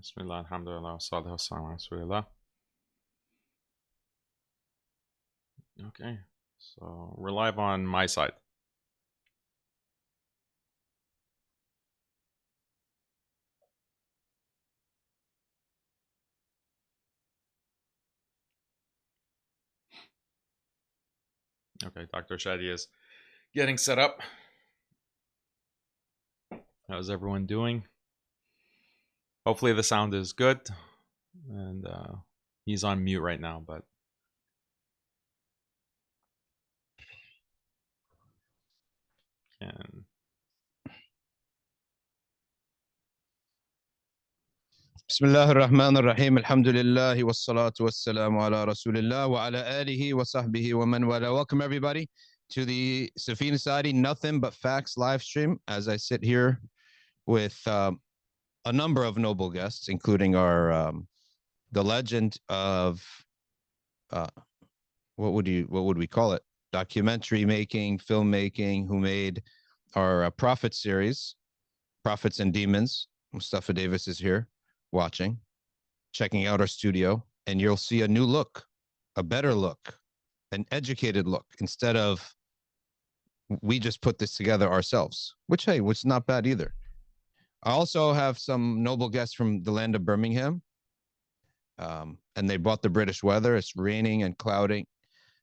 Bismillah, alhamdulillah, salatu wassalamu ala rasulillah. Okay, so we're live on my side. Okay, Dr. Shadee is getting set up. How's everyone doing? Hopefully the sound is good. And he's on mute right now, but can. بسم الله الرحمن الرحيم الحمد لله والصلاة والسلام على رسول الله وعلى آله وصحبه ومن والاه. Welcome everybody to the Safina Society Nothing But Facts live stream as I sit here with a number of noble guests, including our the legend of what would we call it? Documentary making, filmmaking, who made our Prophet series, Prophets and Demons. Mustafa Davis is here watching, checking out our studio, and you'll see a new look, a better look, an educated look, instead of we just put this together ourselves, which, hey, was not bad either. I also have some noble guests from the land of Birmingham, and they brought the British weather. It's raining and clouding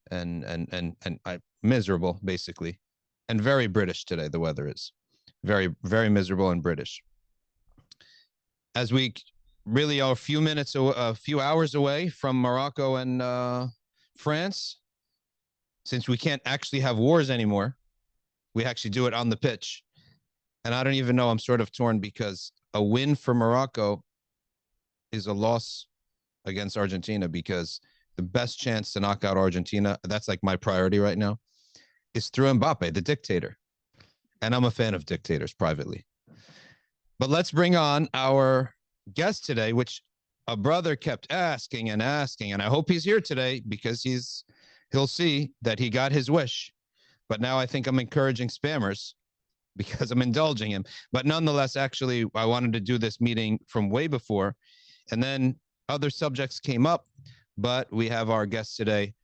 and miserable, basically, and very British today. The weather is very, very miserable and British. As we really are a few hours away from Morocco and France, since we can't actually have wars anymore, we actually do it on the pitch. And I don't even know, I'm sort of torn because a win for Morocco is a loss against Argentina, because the best chance to knock out Argentina, that's like my priority right now, is through Mbappe, the dictator. And I'm a fan of dictators privately. But let's bring on our guest today, which a brother kept asking and asking, and I hope he's here today because he'll see that he got his wish. But now I think I'm encouraging spammers because I'm indulging him. But nonetheless, actually, I wanted to do this meeting from way before, and then other subjects came up. But we have our guest today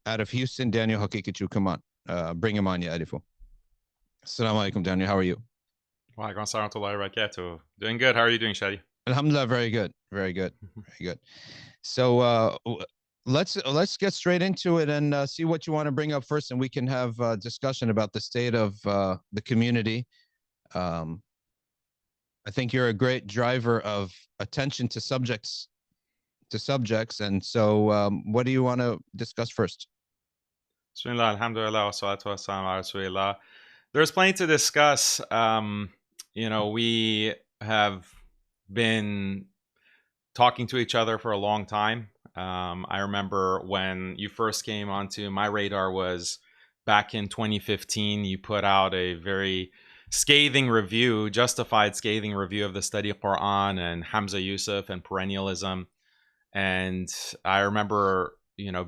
out of Houston, Daniel Haqiqatjou. Come on, bring him on, ya Arifu. Assalamu alaikum, Daniel. How are you? Wa alaikum assalam wa rahmatullahi wa barakatuh. Doing good. How are you doing, Shadee? Alhamdulillah, very good, very good, very good. So let's get straight into it and see what you want to bring up first, and we can have a discussion about the state of the community. I think you're a great driver of attention to subjects, and so what do you want to discuss first? Bismillah, alhamdulillah, wa salatu wassalamu ala rasulillah. There's plenty to discuss. We have been talking to each other for a long time. I remember when you first came onto my radar was back in 2015. You put out a very scathing review, justified scathing review of the study of Quran and Hamza Yusuf and perennialism. And I remember,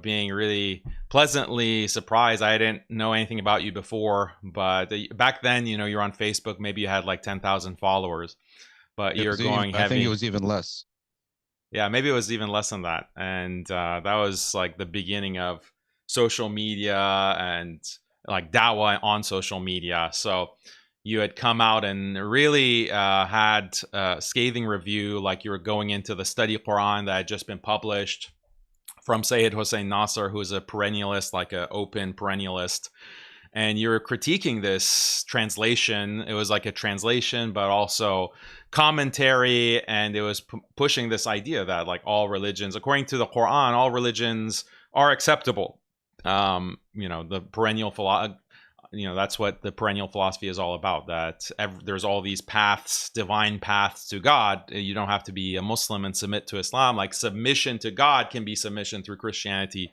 being really pleasantly surprised. I didn't know anything about you before, but back then, you're on Facebook. Maybe you had like 10,000 followers, but you're going heavy. I think it was even less. Yeah, maybe it was even less than that. And that was like the beginning of social media and like dawah on social media. So you had come out and really had a scathing review, like you were going into the study of Quran that had just been published from Sayyid Hossein Nasr, who is a perennialist, like an open perennialist. And you're critiquing this translation. It was like a translation, but also commentary. And it was pushing this idea that like all religions, according to the Quran, all religions are acceptable. The perennial philosophy, that's what the perennial philosophy is all about, that there's all these paths, divine paths to God. You don't have to be a Muslim and submit to Islam. Like submission to God can be submission through Christianity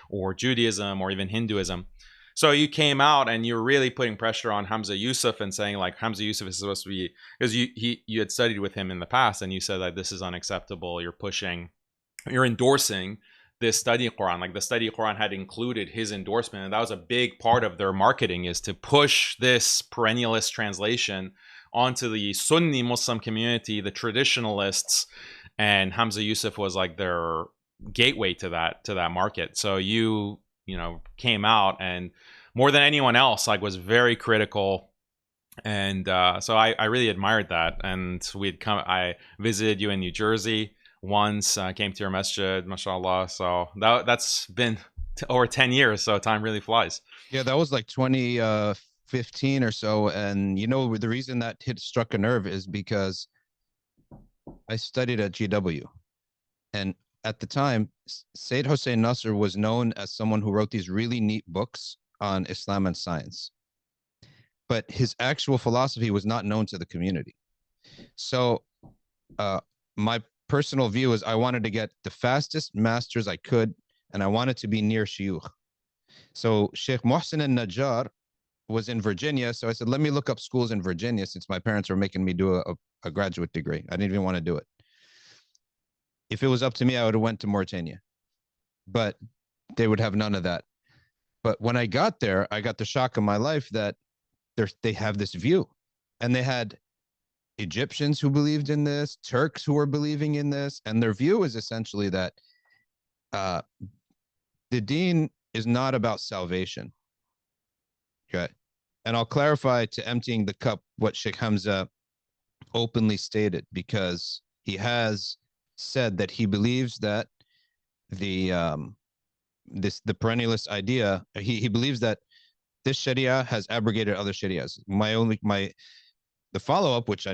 or Judaism or even Hinduism. So you came out and you're really putting pressure on Hamza Yusuf and saying like Hamza Yusuf is supposed to be, because you had studied with him in the past and you said that this is unacceptable. You're endorsing this study of Quran. Like the study of Quran had included his endorsement, and that was a big part of their marketing, is to push this perennialist translation onto the Sunni Muslim community, the traditionalists, and Hamza Yusuf was like their gateway to that market. So you know came out and more than anyone else like was very critical, and so I really admired that. And I visited you in New Jersey once, came to your masjid, mashallah. So that's been over 10 years, so time really flies. Yeah, that was like 2015 or so. And you know, the reason that hit struck a nerve is because I studied at GW. And at the time, Sayyid Hossein Nasr was known as someone who wrote these really neat books on Islam and science. But his actual philosophy was not known to the community. So my personal view is I wanted to get the fastest masters I could, and I wanted to be near Shuyukh. So Sheikh Mohsen al-Najjar was in Virginia. So I said, let me look up schools in Virginia since my parents were making me do a graduate degree. I didn't even want to do it. If it was up to me, I would have went to Mauritania, but they would have none of that. But when I got there, I got the shock of my life that they have this view, and they had Egyptians who believed in this, Turks who were believing in this, and their view is essentially that uh, the deen is not about salvation. Okay. And I'll clarify to emptying the cup what Sheikh Hamza openly stated, because he has said that he believes that the the perennialist idea, he believes that this Sharia has abrogated other Sharias. The follow-up, which he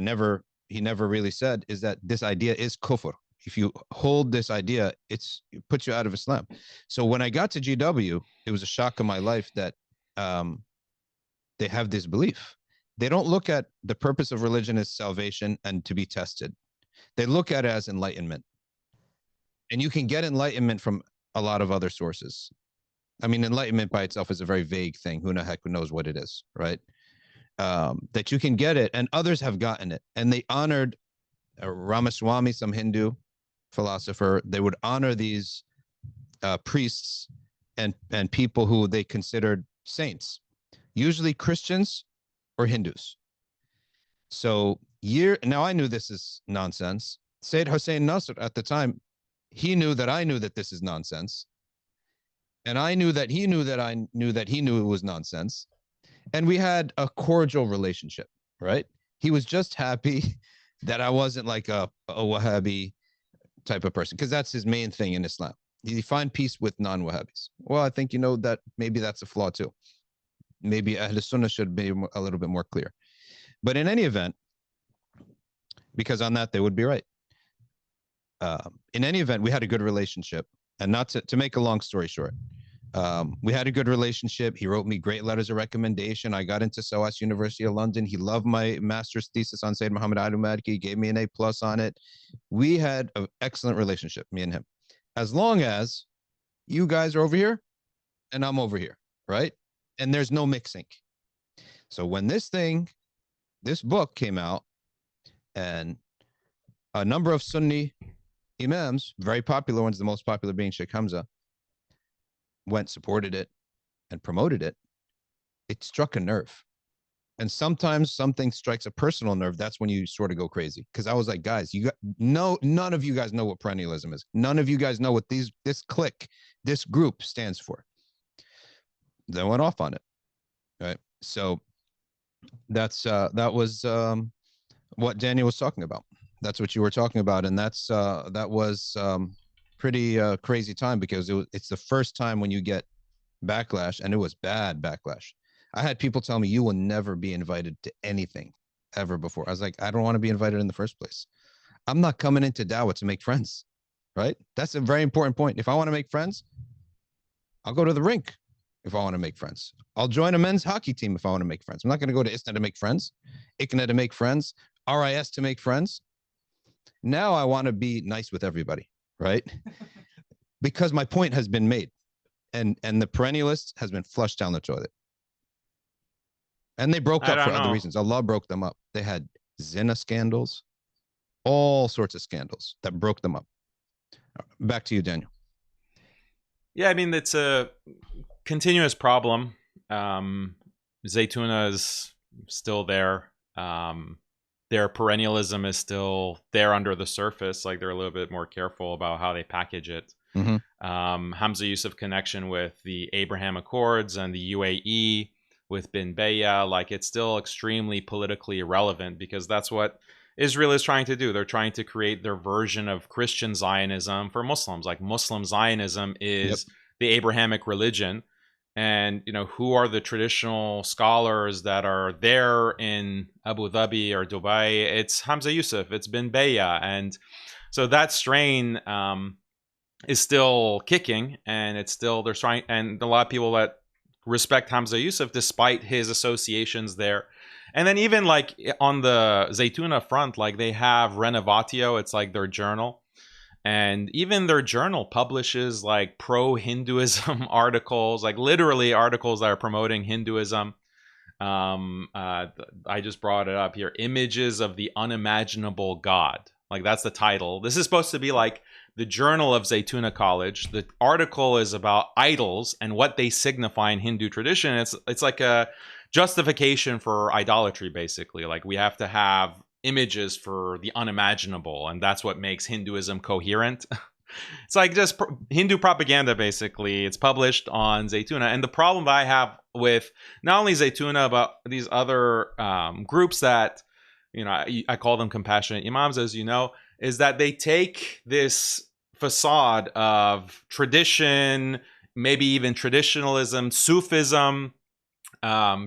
never really said, is that this idea is kufr. If you hold this idea, it puts you out of Islam. So when I got to GW, it was a shock of my life that they have this belief. They don't look at the purpose of religion as salvation and to be tested. They look at it as enlightenment. And you can get enlightenment from a lot of other sources. I mean, enlightenment by itself is a very vague thing. Who the heck knows what it is, right? That you can get it, and others have gotten it. And they honored Ramaswamy, some Hindu philosopher. They would honor these priests and people who they considered saints, usually Christians or Hindus. So now I knew this is nonsense. Sayyid Hossein Nasr at the time, he knew that I knew that this is nonsense. And I knew that he knew that I knew that he knew it was nonsense. And we had a cordial relationship, right? He was just happy that I wasn't like a Wahhabi type of person, because that's his main thing in Islam. You find peace with non-Wahhabis. Well, I think you know that maybe that's a flaw too. Maybe Ahl Sunnah should be a little bit more clear. But in any event, because on that they would be right. In any event, we had a good relationship. And not to make a long story short, we had a good relationship. He wrote me great letters of recommendation. I got into SOAS University of London. He loved my master's thesis on Sayyid Muhammad Ali Maliki. He gave me an A+ on it. We had an excellent relationship, me and him. As long as you guys are over here and I'm over here, right? And there's no mixing. So when this book came out, and a number of Sunni imams, very popular ones, the most popular being Sheikh Hamza, supported it and promoted it, it struck a nerve. And sometimes something strikes a personal nerve. That's when you sort of go crazy. Because I was like, guys, none of you guys know what perennialism is. None of you guys know what this clique, this group stands for. They went off on it, right? So that was what Daniel was talking about. That's what you were talking about, and that was pretty crazy time, because it's the first time when you get backlash, and it was bad backlash. I had people tell me, you will never be invited to anything ever before. I was like, I don't want to be invited in the first place. I'm not coming into Dawah to make friends, right? That's a very important point. If I want to make friends, I'll go to the rink. If I want to make friends, I'll join a men's hockey team. If I want to make friends, I'm not going to go to ISNA to make friends, ICNA to make friends, RIS to make friends. Now I want to be nice with everybody, right? Because my point has been made, and the perennialist has been flushed down the toilet. And they broke up for other reasons. Allah broke them up. They had zina scandals, all sorts of scandals that broke them up. Back to you, Daniel. Yeah, I mean, it's a continuous problem. Zaytuna is still there. their perennialism is still there under the surface. Like they're a little bit more careful about how they package it. Mm-hmm. Hamza Yusuf connection with the Abraham Accords and the UAE with Bin Beya, like it's still extremely politically irrelevant because that's what Israel is trying to do. They're trying to create their version of Christian Zionism for Muslims. Like Muslim Zionism is the Abrahamic religion. And, you know, who are the traditional scholars that are there in Abu Dhabi or Dubai? It's Hamza Yusuf, it's Bin Beya. And so that strain is still kicking, and it's still, they're trying, and a lot of people that respect Hamza Yusuf despite his associations there. And then even like on the Zaytuna front, like they have Renovatio, it's like their journal. And even their journal publishes like pro-Hinduism articles, like literally articles that are promoting Hinduism. I just brought it up here. Images of the Unimaginable God. Like that's the title. This is supposed to be like the journal of Zaytuna College. The article is about idols and what they signify in Hindu tradition. It's like a justification for idolatry, basically. Like we have to have images for the unimaginable, and that's what makes Hinduism coherent. It's like just Hindu propaganda, basically. It's published on Zaytuna. And the problem that I have with not only Zaytuna, but these other groups that, you know, I call them compassionate imams, as you know, is that they take this facade of tradition, maybe even traditionalism, Sufism,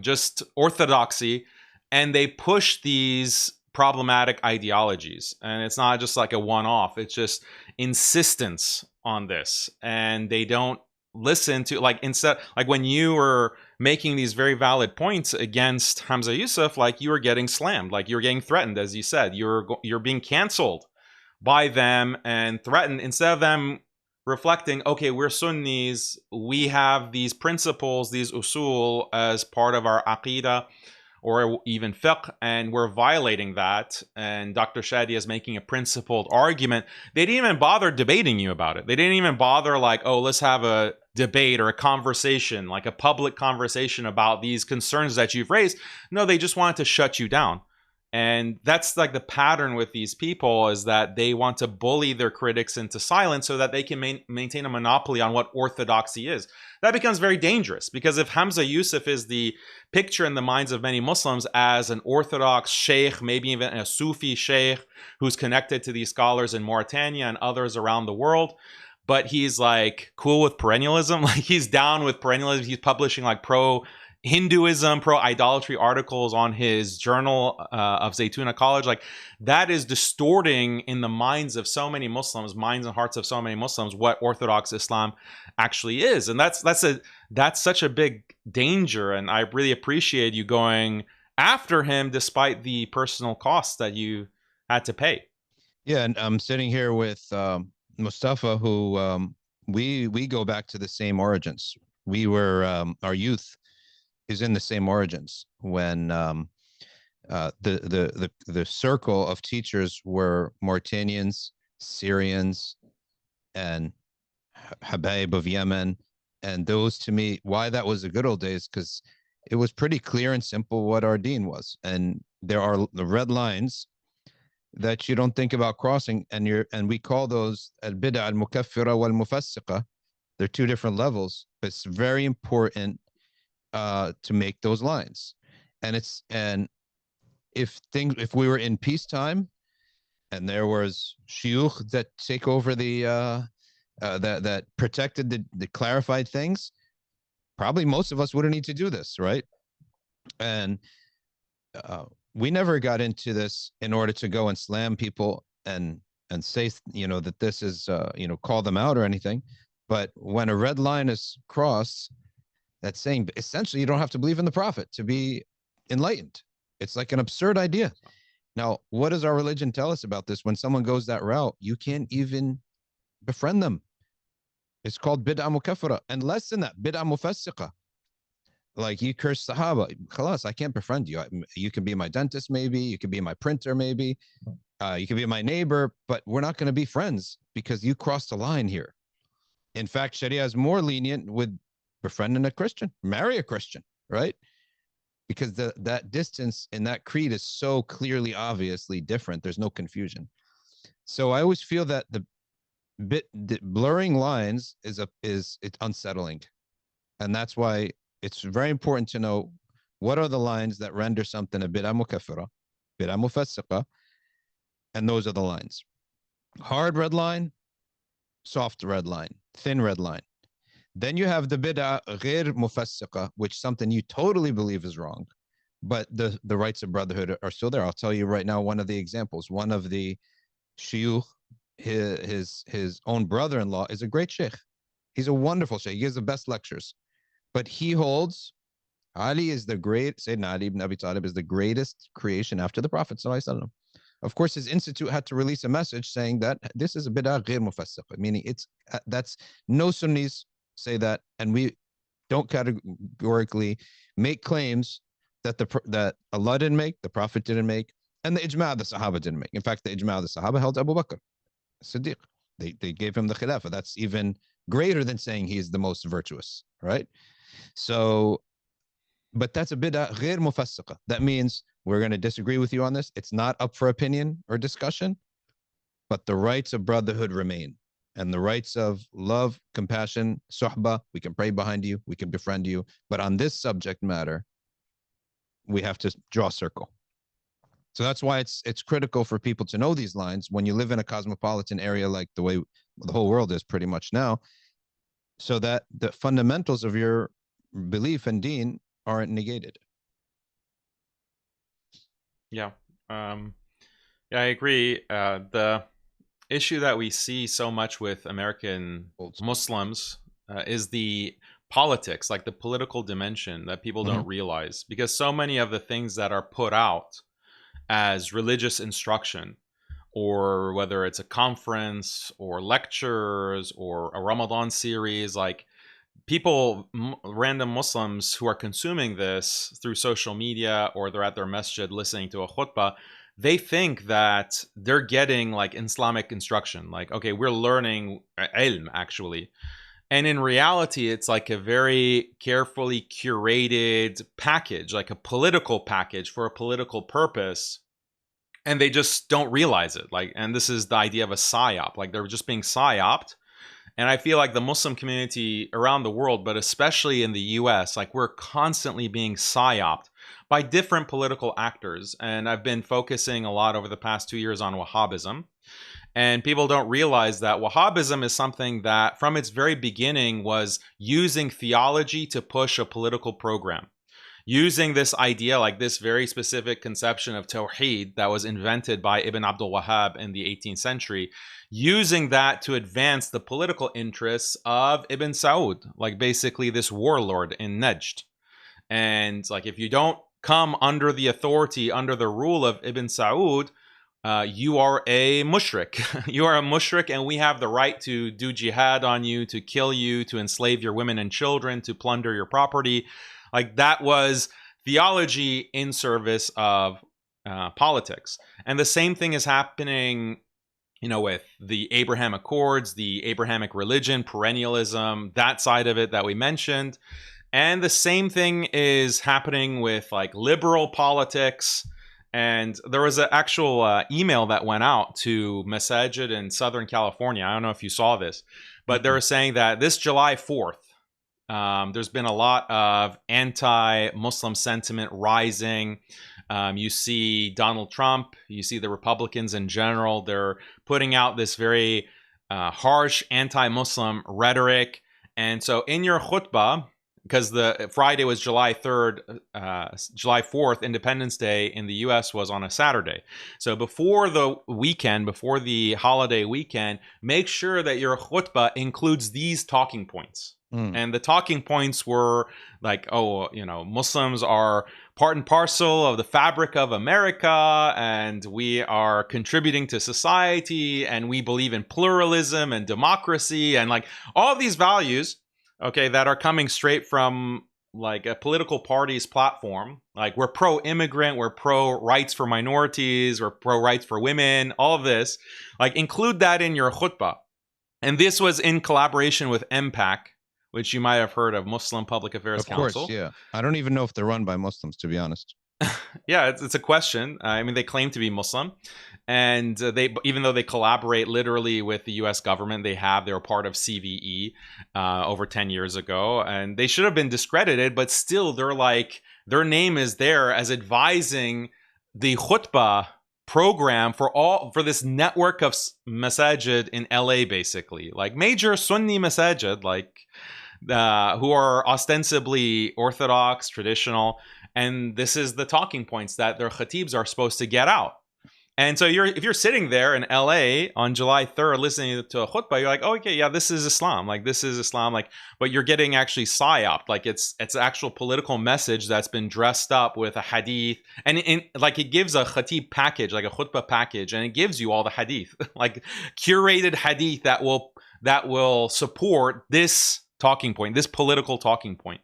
just orthodoxy, and they push these problematic ideologies. And it's not just like a one-off, it's just insistence on this. And they don't listen to, like, instead, like when you were making these very valid points against Hamza Yusuf, like you were getting slammed, like you were getting threatened, as you said, you're being canceled by them and threatened, instead of them reflecting, okay, we're Sunnis, we have these principles, these usul as part of our aqidah or even fiqh, and we're violating that. And Dr. Shadee is making a principled argument. They didn't even bother debating you about it. They didn't even bother like, oh, let's have a debate or a conversation, like a public conversation about these concerns that you've raised. No, they just wanted to shut you down. And that's like the pattern with these people, is that they want to bully their critics into silence so that they can maintain a monopoly on what orthodoxy is. That becomes very dangerous, because if Hamza Yusuf is the picture in the minds of many Muslims as an orthodox sheikh, maybe even a Sufi sheikh who's connected to these scholars in Mauritania and others around the world, but he's like cool with perennialism, like he's down with perennialism, he's publishing like pro-Hinduism, pro-idolatry articles on his journal of Zaytuna College, like that is distorting in the minds of so many Muslims, minds and hearts of so many Muslims, what Orthodox Islam actually is. And that's such a big danger. And I really appreciate you going after him despite the personal costs that you had to pay. Yeah, and I'm sitting here with Mustafa, who we go back to the same origins. We were our youth is in the same origins when the circle of teachers were Mauritanians, Syrians, and Habaib of Yemen. And those, to me, why that was the good old days, because it was pretty clear and simple what our deen was. And there are the red lines that you don't think about crossing, and we call those al-bid'ah al-mukaffira wal-mufassiqa. They're two different levels, but it's very important to make those lines. And if we were in peacetime and there was shuyukh that take over that protected the clarified things, probably most of us wouldn't need to do this, right? And we never got into this in order to go and slam people and say, that this is, call them out or anything. But when a red line is crossed, that's saying essentially you don't have to believe in the Prophet to be enlightened. It's like an absurd idea. Now, what does our religion tell us about this? When someone goes that route, you can't even befriend them. It's called bid'ah mukaffara. And less than that, bid'ah mufassiqa. Like you curse Sahaba, khalas, I can't befriend you. You can be my dentist, maybe. You can be my printer, maybe. You can be my neighbor, but we're not going to be friends because you crossed the line here. In fact, Sharia is more lenient with befriending a Christian, marry a Christian, right? because that distance in that creed is so clearly, obviously different. There's no confusion. So I always feel that the blurring lines is it's unsettling, and that's why it's very important to know what are the lines that render something a bid'ah mukaffira, bid'ah mufassiqa, and those are the lines. Hard red line, soft red line, thin red line. Then you have the bid'ah ghair mufassiqa, which something you totally believe is wrong, but the rights of brotherhood are still there. I'll tell you right now one of the examples. One of the shuyukh, his own brother-in-law, is a great sheikh. He's a wonderful sheikh. He gives the best lectures, but he holds Ali is the great. Sayyidina Ali ibn Abi Talib is the greatest creation after the Prophet sallallahu alaihi wasallam. Of course, his institute had to release a message saying that this is a bid'ah ghair mufassiqa, meaning it's that's no Sunnis say that, and we don't categorically make claims that that Allah didn't make, the Prophet didn't make, and the ijma' of the Sahaba didn't make. In fact, the ijma' of the Sahaba held Abu Bakr Siddiq. They gave him the khilafah. That's even greater than saying he is the most virtuous, right? So, but that's a bid'ah ghair mufassiqa. That means we're going to disagree with you on this. It's not up for opinion or discussion, but the rights of brotherhood remain. And the rights of love, compassion, suhbah, we can pray behind you, we can befriend you. But on this subject matter, we have to draw a circle. So that's why it's critical for people to know these lines when you live in a cosmopolitan area like the way the whole world is pretty much now, so that the fundamentals of your belief and deen aren't negated. Yeah. Yeah, I agree. The issue that we see so much with American Muslims is the politics, like the political dimension that people don't realize, because so many of the things that are put out as religious instruction, or whether it's a conference or lectures or a Ramadan series, like people, random Muslims who are consuming this through social media, or they're at their masjid listening to a khutbah, they think that they're getting like Islamic instruction. Like, okay, we're learning ilm actually. And in reality, it's like a very carefully curated package, like a political package for a political purpose. And they just don't realize it. Like, and this is the idea of a psyop. Like, they're just being psyoped. And I feel like the Muslim community around the world, but especially in the US, like we're constantly being psyoped by different political actors. And I've been focusing a lot over the past 2 years on Wahhabism. And people don't realize that Wahhabism is something that from its very beginning was using theology to push a political program. Using this idea, like this very specific conception of Tawheed that was invented by Ibn Abdul Wahhab in the 18th century, using that to advance the political interests of Ibn Saud, like basically this warlord in Najd. And like, if you don't come under the authority, under the rule of Ibn Saud, you are a mushrik. You are a mushrik, and we have the right to do jihad on you, to kill you, to enslave your women and children, to plunder your property. Like, that was theology in service of politics. And the same thing is happening, you know, with the Abraham Accords, the Abrahamic religion, perennialism, that side of it that we mentioned. And the same thing is happening with like liberal politics. And there was an actual email that went out to Masajid in Southern California. I don't know if you saw this, but they were saying that this July 4th, there's been a lot of anti-Muslim sentiment rising. You see Donald Trump, you see the Republicans in general, they're putting out this very harsh anti-Muslim rhetoric. And so in your khutbah, because the Friday was July 3rd, July 4th, Independence Day in the US was on a Saturday. So before the weekend, before the holiday weekend, make sure that your khutbah includes these talking points. And the talking points were like, oh, you know, Muslims are part and parcel of the fabric of America, and we are contributing to society, and we believe in pluralism and democracy, and like all of these values, okay, that are coming straight from like a political party's platform. Like, we're pro-immigrant, we're pro-rights for minorities, we're pro-rights for women, all of this. Like, include that in your khutbah. And this was in collaboration with MPAC, which you might have heard of, Muslim Public Affairs Of course, Council. yeah. I don't even know if they're run by Muslims, to be honest. Yeah, it's a question. I mean, they claim to be Muslim, and they, even though they collaborate literally with the U.S. government, they were part of CVE over 10 years ago, and they should have been discredited. But still, they're like, their name is there as advising the khutbah program for this network of masajid in LA, basically, like major Sunni masajid, like who are ostensibly orthodox, traditional, and this is the talking points that their khatibs are supposed to get out. And so if you're sitting there in LA on July 3rd listening to a khutbah, you're like, oh, okay, yeah, this is Islam. Like, this is Islam. Like, but you're getting actually psyoped. Like, it's actual political message that's been dressed up with a hadith. And like, it gives a khatib package, like a khutbah package, and it gives you all the hadith, like curated hadith that will support this talking point, this political talking point.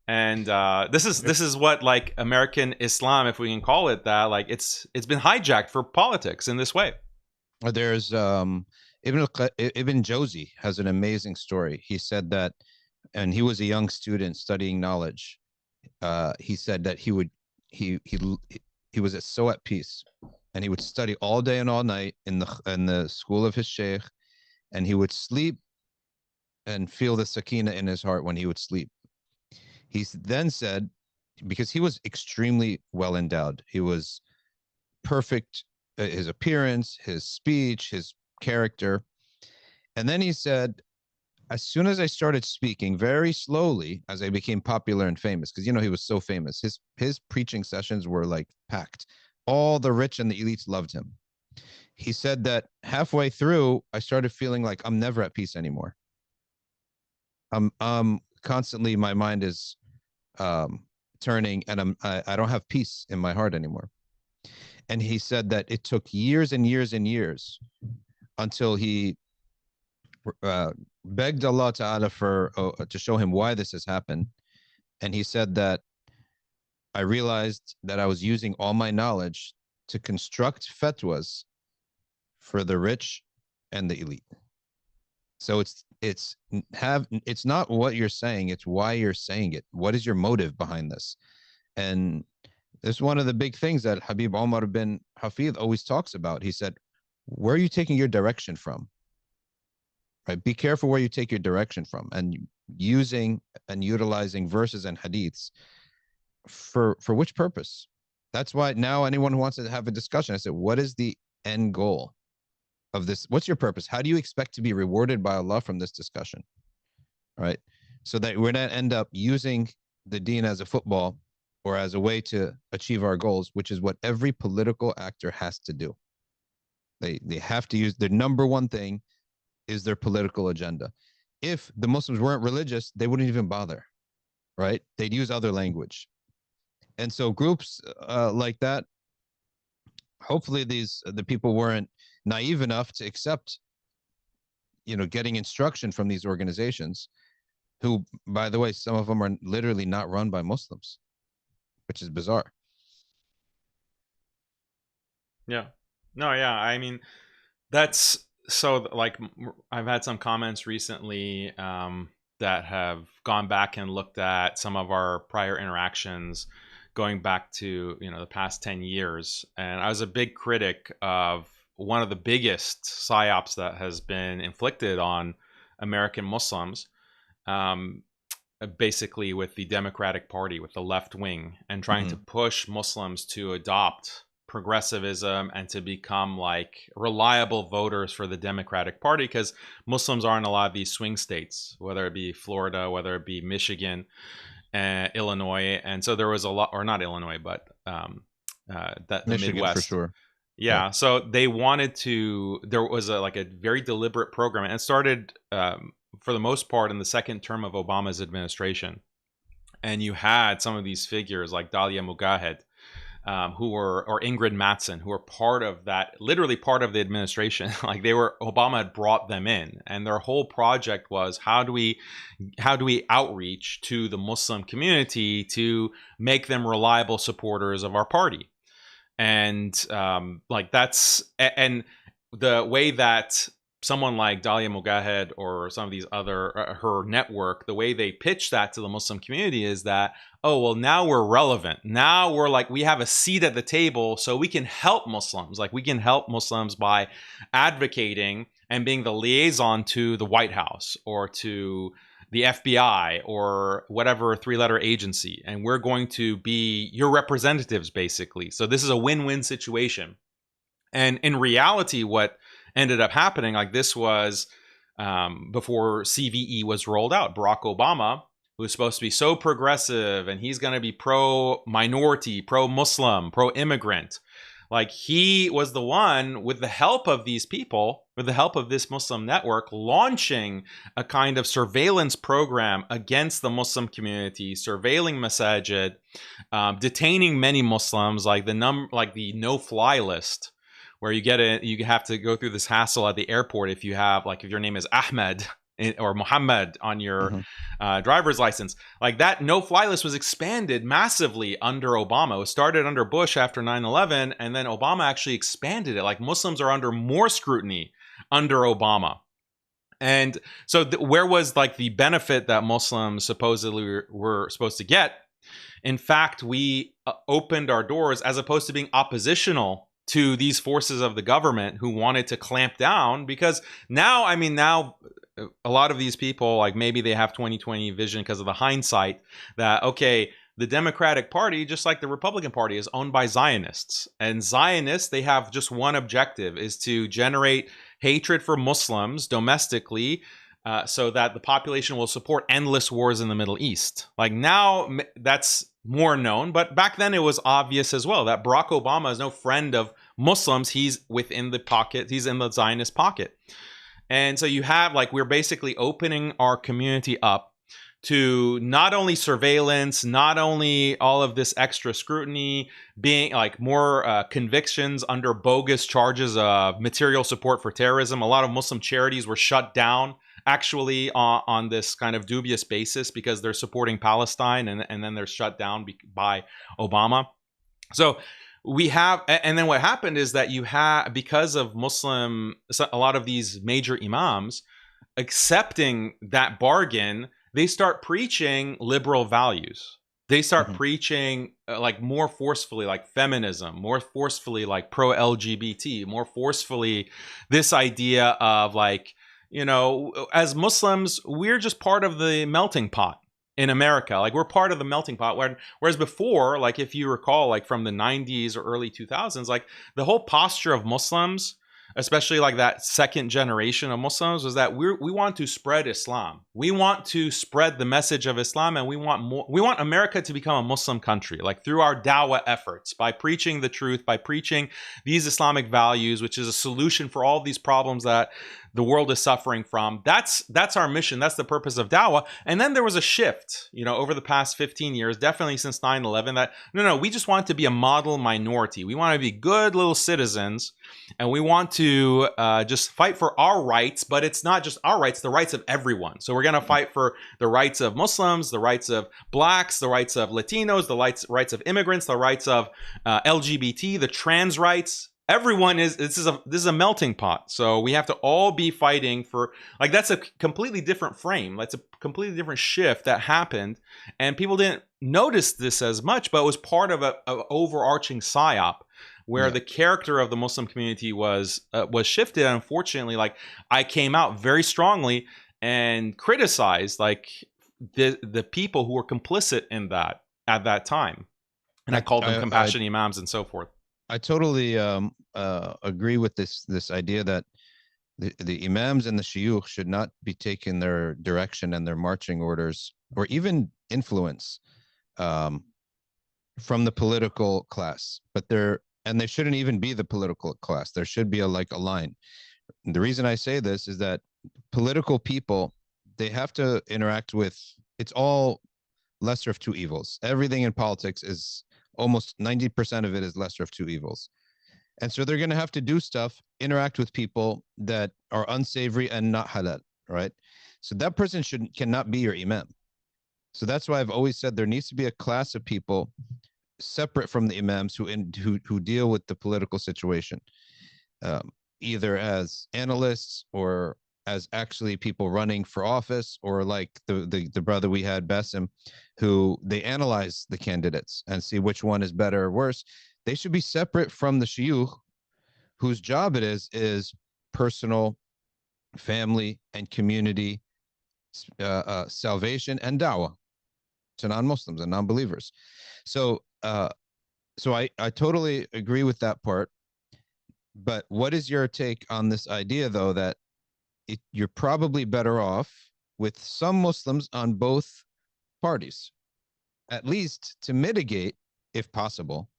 And this is what, like, American Islam, if we can call it that, like, it's been hijacked for politics in this way. There's Ibn Jawzi has an amazing story. He said that, and he was a young student studying knowledge. He said that he was so at peace, and he would study all day and all night in the school of his sheikh, and he would sleep and feel the sakina in his heart when he would sleep. He then said, because he was extremely well endowed, he was perfect, his appearance, his speech, his character. And then he said, as soon as I started speaking very slowly, as I became popular and famous, because, you know, he was so famous, his preaching sessions were like packed. All the rich and the elites loved him. He said that halfway through, I started feeling like I'm never at peace anymore. Constantly, my mind is turning, and I don't have peace in my heart anymore. And he said that it took years and years and years until he begged Allah Ta'ala to show him why this has happened. And he said that I realized that I was using all my knowledge to construct fatwas for the rich and the elite. So it's not what you're saying, it's why you're saying it. What is your motive behind this? And this is one of the big things that Habib Omar bin Hafid always talks about. He said, where are you taking your direction from? Right? Be careful where you take your direction from, and using and utilizing verses and hadiths for which purpose? That's why now anyone who wants to have a discussion, I said, what is the end goal of this? What's your purpose? How do you expect to be rewarded by Allah from this discussion? Right? So that we're not end up using the deen as a football or as a way to achieve our goals, which is what every political actor has to do. They have to use their number one thing is their political agenda. If the Muslims weren't religious, they wouldn't even bother, right? They'd use other language. And so groups like that, hopefully the people weren't naive enough to accept, getting instruction from these organizations, who, by the way, some of them are literally not run by Muslims, which is bizarre. Yeah. No, yeah. I mean, that's so, like, I've had some comments recently that have gone back and looked at some of our prior interactions going back to, the past 10 years. And I was a big critic of one of the biggest psyops that has been inflicted on American Muslims, basically with the Democratic Party, with the left wing, and trying to push Muslims to adopt progressivism and to become like reliable voters for the Democratic Party, because Muslims are in a lot of these swing states, whether it be Florida, whether it be Michigan, Illinois. And so there was a lot, or not Illinois, but the Michigan, Midwest, for sure. Yeah. So they wanted to, there was a very deliberate program, and it started for the most part in the second term of Obama's administration. And you had some of these figures like Dalia Mugahed, or Ingrid Mattson, who were part of that, literally part of the administration. Like, Obama had brought them in, and their whole project was, how do we outreach to the Muslim community to make them reliable supporters of our party? And and the way that someone like Dalia Mogahed or some of these other her network, the way they pitch that to the Muslim community is that, oh, well, now we're relevant. Now we're like, we have a seat at the table, so we can help Muslims. Like, we can help Muslims by advocating and being the liaison to the White House or to the FBI or whatever three-letter agency, and we're going to be your representatives, basically. So this is a win-win situation. And in reality, what ended up happening, like, this was before CVE was rolled out. Barack Obama, who was supposed to be so progressive, and he's going to be pro-minority, pro-Muslim, pro-immigrant, like, he was the one, with the help of these people, with the help of this Muslim network, launching a kind of surveillance program against the Muslim community, surveilling masajid, detaining many Muslims, like the no-fly list, where you have to go through this hassle at the airport if your name is Ahmed or Muhammad on your driver's license. Like, that no-fly list was expanded massively under Obama. It was started under Bush after 9/11, and then Obama actually expanded it. Like, Muslims are under more scrutiny under Obama. And so where was, like, the benefit that Muslims supposedly were supposed to get? In fact, we opened our doors, as opposed to being oppositional to these forces of the government who wanted to clamp down, because now a lot of these people, like, maybe they have 2020 vision because of the hindsight that, okay, the Democratic Party, just like the Republican Party, is owned by Zionists. And Zionists, they have just one objective, is to generate hatred for Muslims domestically, so that the population will support endless wars in the Middle East. Like, now that's more known, but back then it was obvious as well that Barack Obama is no friend of Muslims. He's within the pocket. He's in the Zionist pocket. And so you have, like, we're basically opening our community up to not only surveillance, not only all of this extra scrutiny, being like more convictions under bogus charges of material support for terrorism. A lot of Muslim charities were shut down actually on this kind of dubious basis because they're supporting Palestine, and then they're shut down by Obama. So we have, and then what happened is that you have, because of a lot of these major imams accepting that bargain, they start preaching liberal values. They start preaching like more forcefully, like feminism, more forcefully, like pro-LGBT, more forcefully this idea of, like, you know, as Muslims, we're just part of the melting pot in America. Like, we're part of the melting pot. Whereas before, like, if you recall, like from the 90s or early 2000s, like, the whole posture of Muslims, especially like that second generation of Muslims, was that we want to spread Islam. We want to spread the message of Islam, and we want America to become a Muslim country, like through our dawah efforts, by preaching the truth, by preaching these Islamic values, which is a solution for all of these problems that the world is suffering from. That's our mission. That's the purpose of dawah. And then there was a shift, you know, over the past 15 years, definitely since 9/11, that no, we just want to be a model minority. We want to be good little citizens, and we want to just fight for our rights, but it's not just our rights, the rights of everyone. So we're going to fight for the rights of Muslims, the rights of blacks, the rights of Latinos, the rights of immigrants, the rights of LGBT, the trans rights. Everyone this is a melting pot. So we have to all be fighting for, like, that's a completely different frame. That's a completely different shift that happened, and people didn't notice this as much, but it was part of an overarching psyop where the character of the Muslim community was shifted. And unfortunately, like, I came out very strongly and criticized, like, the people who were complicit in that at that time, and I called them compassionate imams and so forth. I totally agree with this idea that the imams and the shuyukh should not be taking their direction and their marching orders or even influence from the political class, but they shouldn't even be the political class. There should be a line. And the reason I say this is that political people, they have to interact with, it's all lesser of two evils. Everything in politics is almost 90% of it is lesser of two evils. And so they're going to have to do stuff, interact with people that are unsavory and not halal, right? So that person cannot be your imam. So that's why I've always said there needs to be a class of people separate from the imams who deal with the political situation. either as analysts or as actually people running for office, or like the brother we had, Bassem, who they analyze the candidates and see which one is better or worse. They should be separate from the shuyukh, whose job it is personal, family, and community salvation and dawah to non-Muslims and non-believers. So, I totally agree with that part. But what is your take on this idea, though, that you're probably better off with some Muslims on both parties, at least to mitigate, if possible,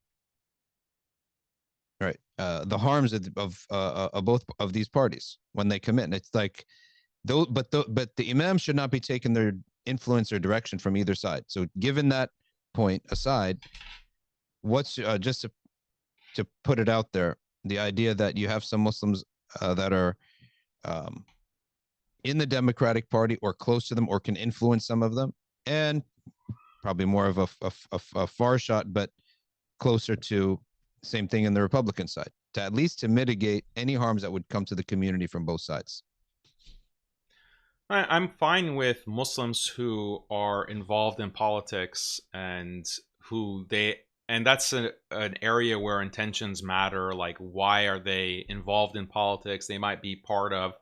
right, the harms of both of these parties when they commit? And it's like, though, but the imam should not be taking their influence or direction from either side. So, given that point aside, what's just to put it out there, the idea that you have some Muslims that are in the Democratic Party or close to them or can influence some of them, and probably more of a far shot, but closer to same thing in the Republican side, to at least to mitigate any harms that would come to the community from both sides. I'm fine with Muslims who are involved in politics and that's an area where intentions matter. Like, why are they involved in politics? They might be part of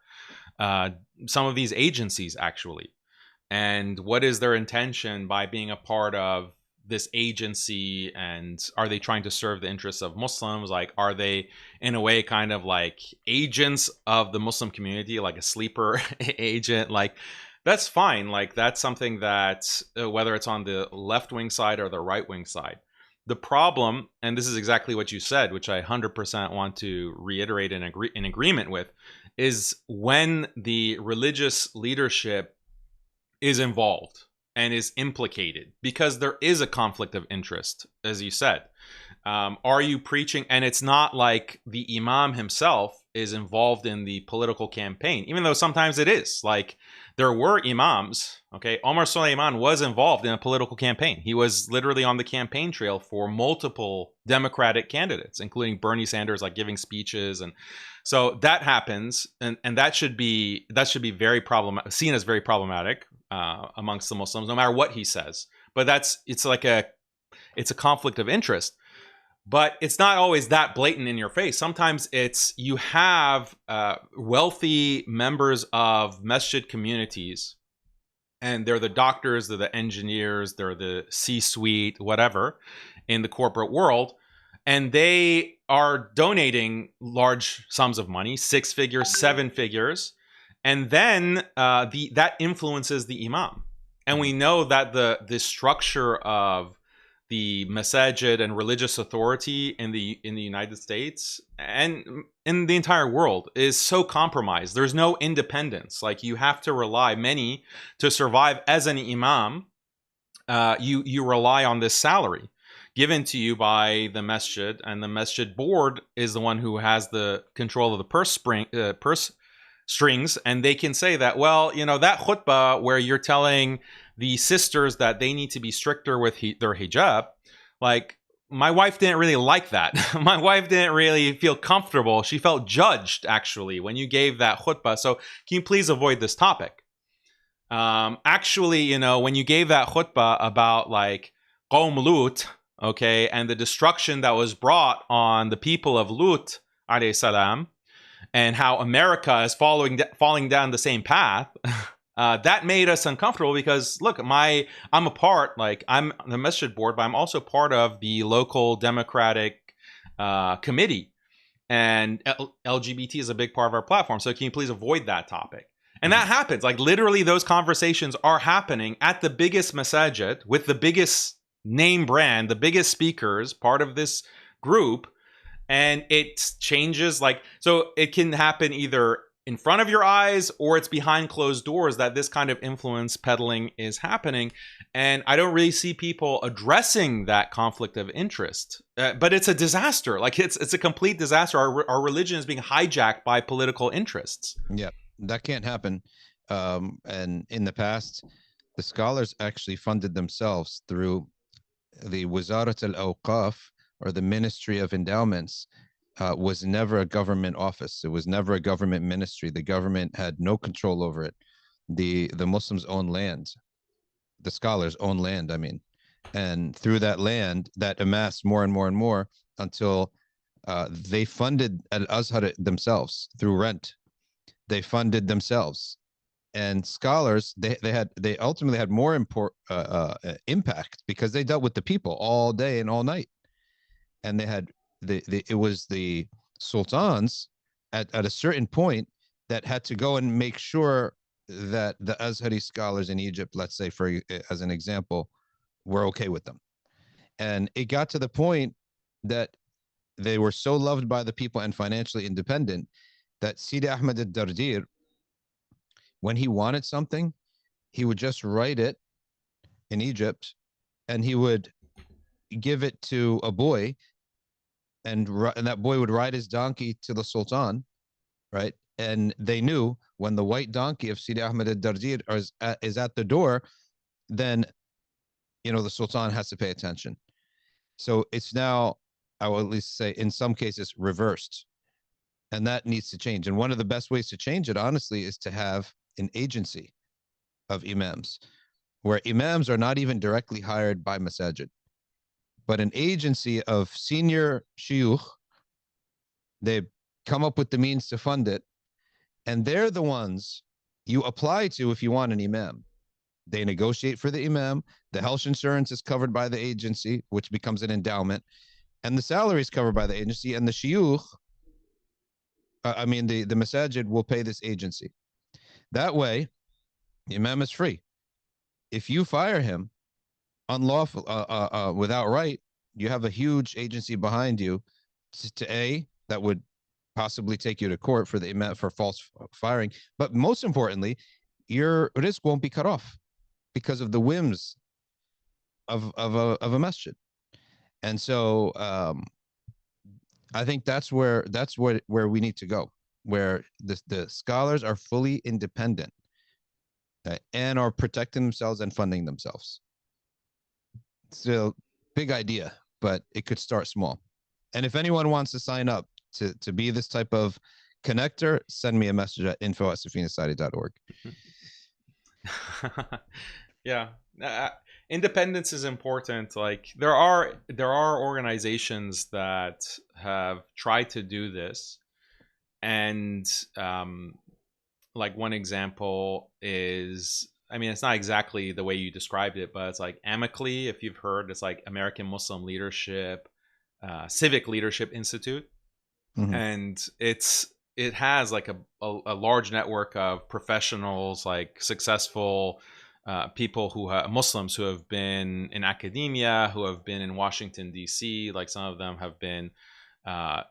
some of these agencies, actually. And what is their intention by being a part of this agency? And are they trying to serve the interests of Muslims? Like, are they in a way kind of like agents of the Muslim community, like a sleeper agent? Like, that's fine. Like, that's something that whether it's on the left-wing side or the right-wing side. The problem, and this is exactly what you said, which I 100% want to reiterate and agree in agreement with, is when the religious leadership is involved and is implicated, because there is a conflict of interest, as you said. Are you preaching? And it's not like the imam himself is involved in the political campaign, even though sometimes it is. Like, there were imams, okay? Omar Suleiman was involved in a political campaign. He was literally on the campaign trail for multiple Democratic candidates, including Bernie Sanders, like giving speeches. And so that happens, and that should be very seen as very problematic amongst the Muslims, no matter what he says. But it's a conflict of interest. But it's not always that blatant in your face. Sometimes it's you have wealthy members of masjid communities, and they're the doctors, they're the engineers, they're the C-suite, whatever, in the corporate world, and they are donating large sums of money, 6 figures, 7 figures, and then that influences the imam. And we know that the structure of the masajid and religious authority in the United States and in the entire world is so compromised. There's no independence. Like, you have to rely, many, to survive as an imam. You rely on this salary given to you by the masjid, and the masjid board is the one who has the control of the purse strings, and they can say that, well, that khutbah where you're telling the sisters that they need to be stricter with their hijab, like, my wife didn't really like that. My wife didn't really feel comfortable. She felt judged, actually, when you gave that khutbah. So can you please avoid this topic? Actually, when you gave that khutbah about like Qawm Lut, okay, and the destruction that was brought on the people of Lut, alayhi salam, and how America is falling down the same path, that made us uncomfortable because, look, I'm the masjid board, but I'm also part of the local Democratic committee, and LGBT is a big part of our platform. So can you please avoid that topic? And that happens. Like, literally, those conversations are happening at the biggest masajid with the biggest name brand, the biggest speakers, part of this group. And it changes, so it can happen either in front of your eyes or it's behind closed doors that this kind of influence peddling is happening. And I don't really see people addressing that conflict of interest. But it's a disaster. Like, it's a complete disaster. Our religion is being hijacked by political interests. Yeah, that can't happen. And in the past, the scholars actually funded themselves through the Wazarat al-Awqaf, or the Ministry of Endowments, was never a government office. It was never a government ministry. The government had no control over it. The Muslims own land. The scholars own land, I mean. And through that land, that amassed more and more and more until they funded Al-Azhar themselves through rent. They funded themselves. And scholars, they ultimately had more impact because they dealt with the people all day and all night. And they had it was the sultans at a certain point that had to go and make sure that the Azhari scholars in Egypt, let's say for as an example, were okay with them. And it got to the point that they were so loved by the people and financially independent that Sidi Ahmed al-Dardir, when he wanted something, he would just write it in Egypt and he would give it to a boy, and that boy would ride his donkey to the Sultan, right? And they knew when the white donkey of Sidi Ahmed al-Dardir is at the door, then, you know, the Sultan has to pay attention. So it's now, I will at least say, in some cases, reversed. And that needs to change. And one of the best ways to change it, honestly, is to have an agency of imams, where imams are not even directly hired by masajid, but an agency of senior shuyukh. They come up with the means to fund it, and they're the ones you apply to if you want an imam. They negotiate for the imam. The health insurance is covered by the agency, which becomes an endowment, and the salary is covered by the agency. And the shuyukh, the masajid will pay this agency. That way, the imam is free. If you fire him unlawful, without right, you have a huge agency behind you that would possibly take you to court for the imam for false firing. But most importantly, your risk won't be cut off because of the whims of a masjid. And so I think that's where we need to go, where the scholars are fully independent and are protecting themselves and funding themselves. It's a big idea, but it could start small. And if anyone wants to sign up to be this type of connector, send me a message at info@safinasadi.org. Yeah. Independence is important. Like there are organizations that have tried to do this, and like one example is, I mean, it's not exactly the way you described it, but it's like Amicly, if you've heard. It's like American Muslim Leadership, Civic Leadership Institute. Mm-hmm. And it has like a large network of professionals, like successful people Muslims who have been in academia, who have been in Washington, D.C. Like some of them have been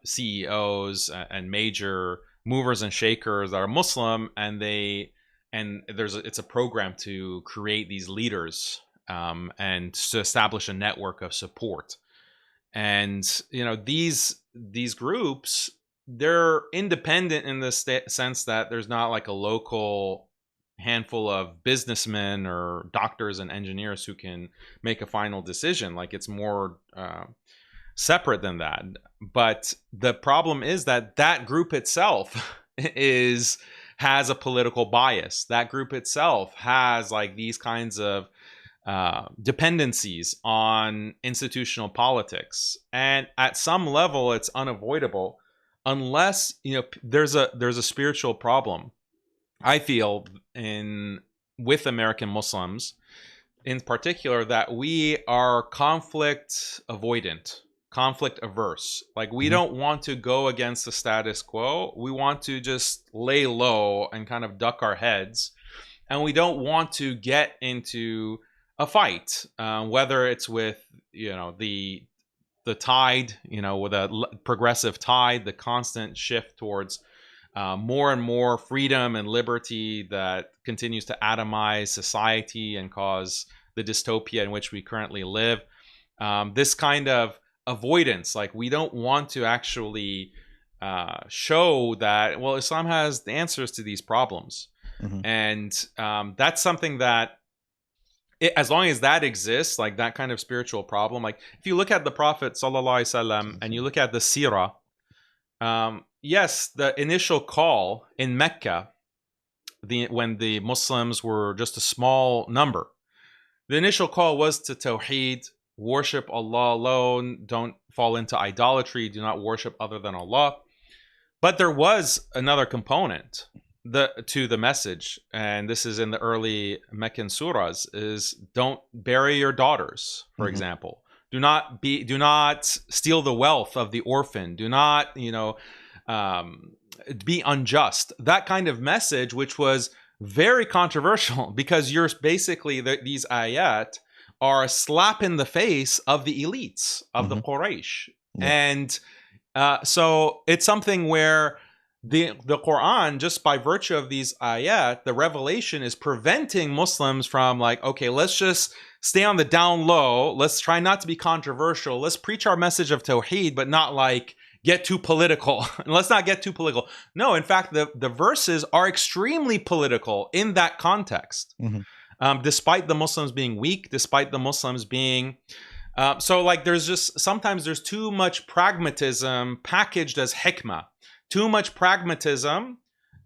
CEOs and major movers and shakers that are Muslim, and it's a program to create these leaders and to establish a network of support. And you know, these groups, they're independent in the sense that there's not like a local handful of businessmen or doctors and engineers who can make a final decision. Like it's more separate than that. But the problem is that group itself has a political bias. That group itself has like these kinds of dependencies on institutional politics, and at some level it's unavoidable unless, you know, there's a spiritual problem, I feel, with American Muslims in particular, that we are conflict avoidant, conflict averse. Like we don't want to go against the status quo. We want to just lay low and kind of duck our heads, and we don't want to get into a fight, whether it's with, you know, the tide, you know, with a progressive tide, the constant shift towards more and more freedom and liberty that continues to atomize society and cause the dystopia in which we currently live. This kind of avoidance, like we don't want to actually show that, well, Islam has the answers to these problems. Mm-hmm. And that's something that, as long as that exists, like that kind of spiritual problem, like if you look at the Prophet sallallahu alaihi wasallam and you look at the seerah, Yes, the initial call in Mecca, when the Muslims were just a small number, the initial call was to Tawheed, worship Allah alone, don't fall into idolatry, do not worship other than Allah. But there was another component to the message, and this is in the early Meccan surahs, is don't bury your daughters, for example. Do not steal the wealth of the orphan. Do not, be unjust. That kind of message, which was very controversial, because you're basically these ayat are a slap in the face of the elites of the Quraysh. Yeah. And so it's something where the Quran, just by virtue of these ayat, the revelation is preventing Muslims from like, okay, let's just stay on the down low. Let's try not to be controversial. Let's preach our message of Tawheed, but not like get too political. Let's not get too political. No, in fact, the verses are extremely political in that context. Despite the Muslims being weak, despite the Muslims being so like sometimes there's too much pragmatism packaged as hikmah, too much pragmatism,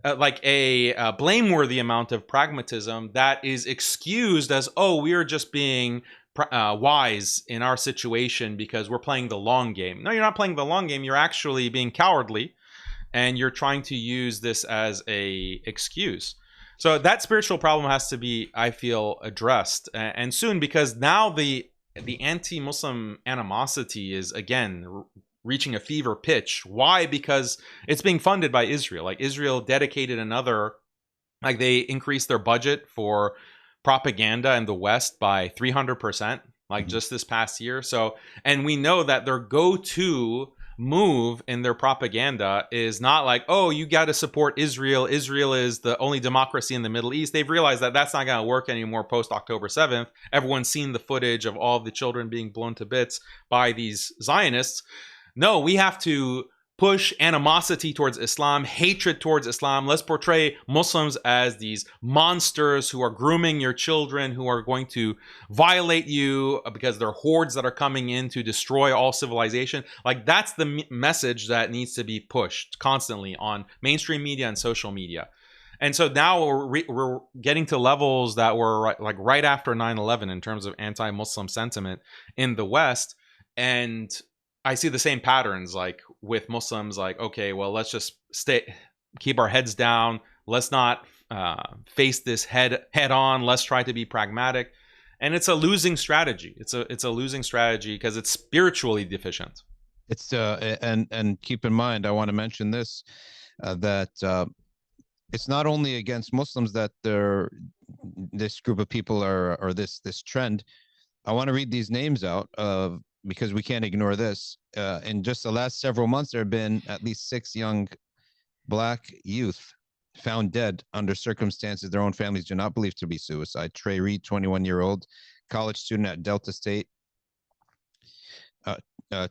like a blameworthy amount of pragmatism that is excused as, oh, we're just being wise in our situation because we're playing the long game. No, you're not playing the long game. You're actually being cowardly, and you're trying to use this as a excuse. So that spiritual problem has to be, I feel, addressed, and soon, because now the anti-Muslim animosity is again reaching a fever pitch. Why? Because it's being funded by Israel. Like Israel dedicated they increased their budget for propaganda in the West by 300%, like just this past year. So, and we know that their go-to move in their propaganda is not like, oh, you got to support Israel. Israel is the only democracy in the Middle East. They've realized that that's not going to work anymore post October 7th. Everyone's seen the footage of all the children being blown to bits by these Zionists. No, we have to push animosity towards Islam, hatred towards Islam. Let's portray Muslims as these monsters who are grooming your children, who are going to violate you because they're hordes that are coming in to destroy all civilization. Like that's the message that needs to be pushed constantly on mainstream media and social media. And so now we're getting to levels that were right after 9/11 in terms of anti-Muslim sentiment in the West. And I see the same patterns, like with Muslims, like, okay, well, let's just keep our heads down. Let's not face this head on. Let's try to be pragmatic. And it's a losing strategy. It's a losing strategy because it's spiritually deficient. It's and keep in mind, I want to mention this, that it's not only against Muslims that this group of people or this trend. I want to read these names out because we can't ignore this. In just the last several months, there have been at least 6 young Black youth found dead under circumstances their own families do not believe to be suicide. Trey Reed, 21-year-old college student at Delta State.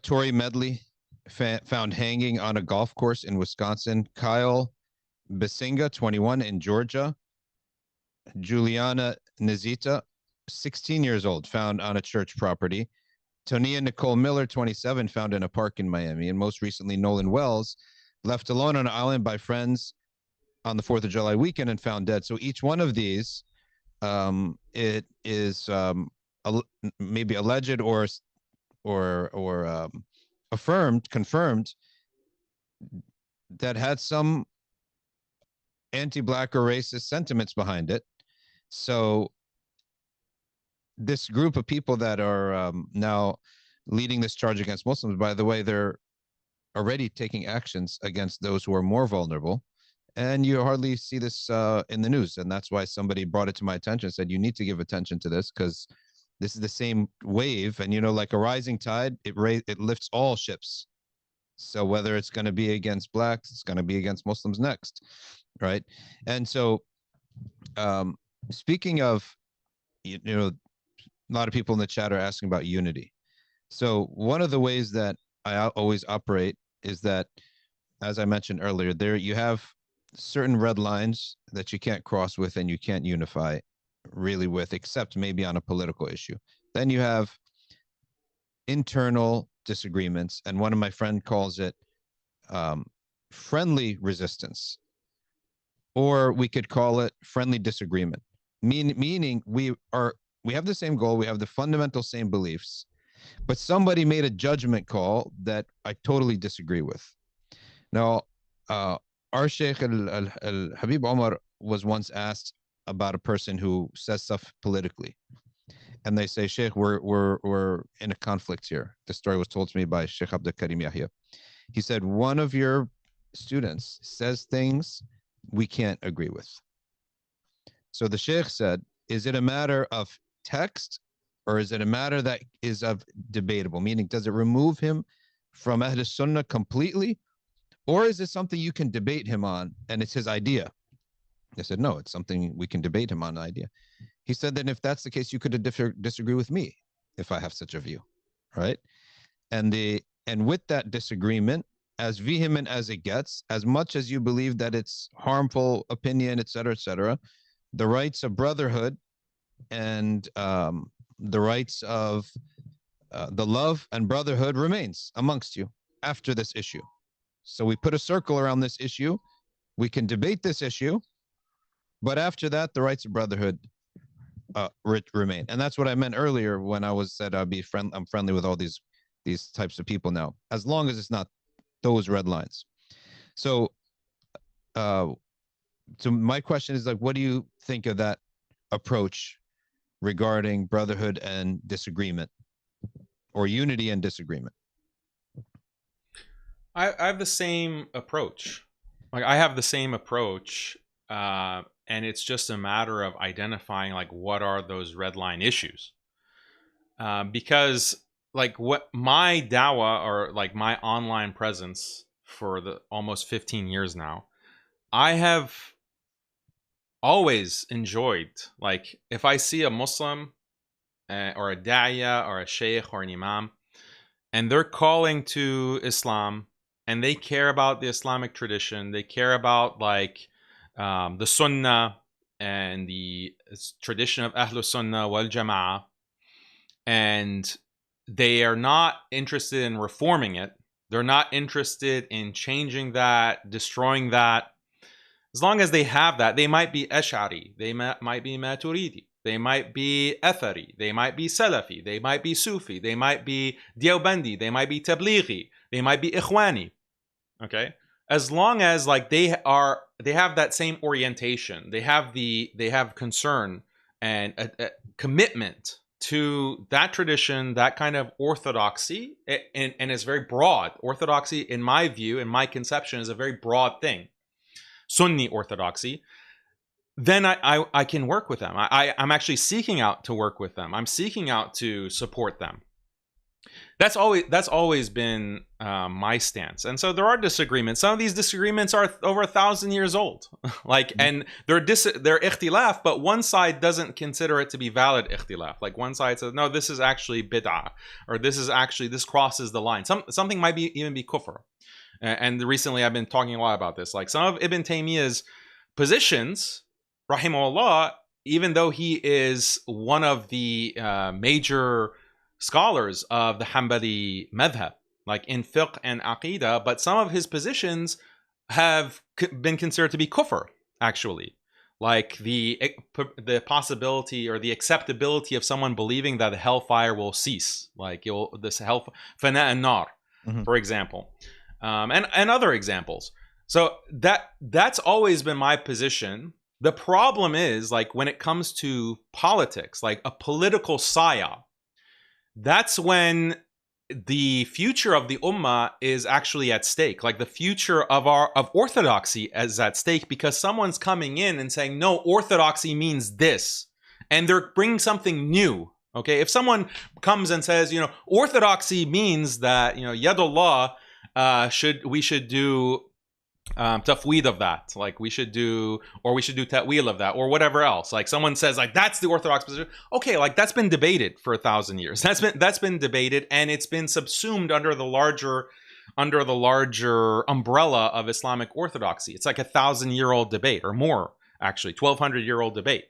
Tori Medley, found hanging on a golf course in Wisconsin. Kyle Basinga, 21, in Georgia. Juliana Nazita, 16 years old, found on a church property. Tonia Nicole Miller, 27, found in a park in Miami. And most recently, Nolan Wells, left alone on an island by friends on the 4th of July weekend and found dead. So each one of these, it is maybe alleged or confirmed that had some anti-Black or racist sentiments behind it. So this group of people that are now leading this charge against Muslims, by the way, they're already taking actions against those who are more vulnerable. And you hardly see this in the news. And that's why somebody brought it to my attention and said, you need to give attention to this because this is the same wave. And, like a rising tide, it lifts all ships. So whether it's going to be against Blacks, it's going to be against Muslims next. Right. And so speaking of, a lot of people in the chat are asking about unity. So one of the ways that I always operate is that, as I mentioned earlier, there you have certain red lines that you can't cross with and you can't unify really with, except maybe on a political issue. Then you have internal disagreements, and one of my friends calls it friendly resistance, or we could call it friendly disagreement. Meaning we have the same goal, we have the fundamental same beliefs, but somebody made a judgment call that I totally disagree with. Now, our Sheikh Habib Omar was once asked about a person who says stuff politically, and they say, Sheikh, we're in a conflict here. The story was told to me by Sheikh Abdul Karim Yahya. He said, one of your students says things we can't agree with. So the Sheikh said, is it a matter of text, or is it a matter that is of debatable? Meaning, does it remove him from Ahl Sunnah completely? Or is it something you can debate him on and it's his idea? I said, no, it's something we can debate him on, the idea. He said, then if that's the case, you could disagree with me if I have such a view, right? And with that disagreement, as vehement as it gets, as much as you believe that it's harmful opinion, et cetera, the rights of brotherhood and the rights of the love and brotherhood remains amongst you after this issue. So we put a circle around this issue. We can debate this issue, but after that, the rights of brotherhood remain. And that's what I meant earlier when I said I'm friendly with all these types of people now, as long as it's not those red lines. So, so my question is, like, what do you think of that approach regarding brotherhood and disagreement, or unity and disagreement? I have the same approach. Like, I have the same approach, and it's just a matter of identifying, like, what are those red line issues. Because, like, what my dawah, or like my online presence for the almost 15 years now, I have always enjoyed, like, if I see a Muslim or a da'iyah or a sheikh or an imam, and they're calling to Islam, and they care about the Islamic tradition, they care about, like, the Sunnah and the tradition of Ahlus Sunnah wal Jama'ah, and they are not interested in reforming it. They're not interested in changing that, destroying that. As long as they have that, they might be Ash'ari, they might be Maturidi, they might be Athari, they might be Salafi, they might be Sufi, they might be Diawbandi, they might be Tablighi, they might be Ikhwani. Okay? As long as, like, they have that same orientation, they have concern and a commitment to that tradition, that kind of orthodoxy, and it's very broad. Orthodoxy, in my view, in my conception, is a very broad thing. Sunni orthodoxy, then I can work with them. I'm actually seeking out to work with them. I'm seeking out to support them. That's always been my stance. And so there are disagreements. Some of these disagreements are over 1,000 years old. Like, and they're ikhtilaf, but one side doesn't consider it to be valid ikhtilaf. Like, one side says, no, this is actually bid'ah, or this crosses the line. Something might even be kufr. And recently I've been talking a lot about this. Like, some of Ibn Taymiyyah's positions, rahimahullah, even though he is one of the major scholars of the Hanbali madhab, like in fiqh and aqidah, but some of his positions have been considered to be kufr, actually. Like the possibility or the acceptability of someone believing that the hellfire will cease, like this hell fana and nar, for example, and other examples. So that's always been my position. The problem is, like, when it comes to politics, like a political psyop, that's when the future of the ummah is actually at stake. Like, the future of orthodoxy is at stake, because someone's coming in and saying, no, orthodoxy means this, and they're bringing something new. Okay, if someone comes and says, orthodoxy means that, yadullah, we should do tafweed of that, like we should do ta'wil of that, or whatever else. Like, someone says, like, that's the orthodox position. Okay, like, that's been debated for 1,000 years. That's been debated, and it's been subsumed under the larger umbrella of Islamic orthodoxy. It's like 1,000-year-old debate, or more, actually, 1,200-year-old debate.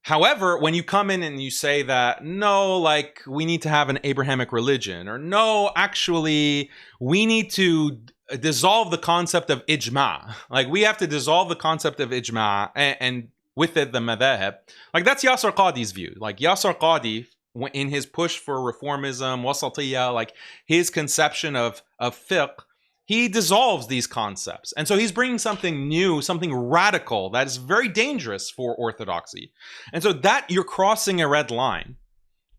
However, when you come in and you say that, no, like, we need to have an Abrahamic religion, or no, actually, we need to dissolve the concept of ijma. Like we have to dissolve the concept of ijma and with it the madhahib. Like that's Yasser Qadi's view. Like Yasser Qadi, in his push for reformism, wasatiyya, like his conception of fiqh, he dissolves these concepts. And so he's bringing something new, something radical that is very dangerous for orthodoxy. And so that you're crossing a red line.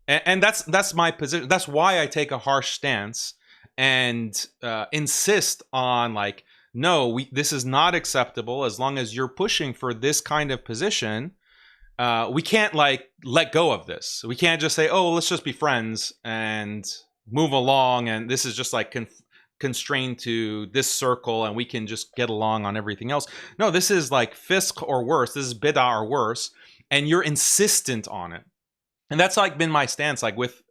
And that's my position. That's why I take a harsh stance and insist on like, no, this is not acceptable. As long as you're pushing for this kind of position, we can't like let go of this. We can't just say, oh, let's just be friends and move along. And this is just like constrained to this circle and we can just get along on everything else. No, this is like fisq or worse. This is bid'ah or worse. And you're insistent on it. And that's like been my stance, like with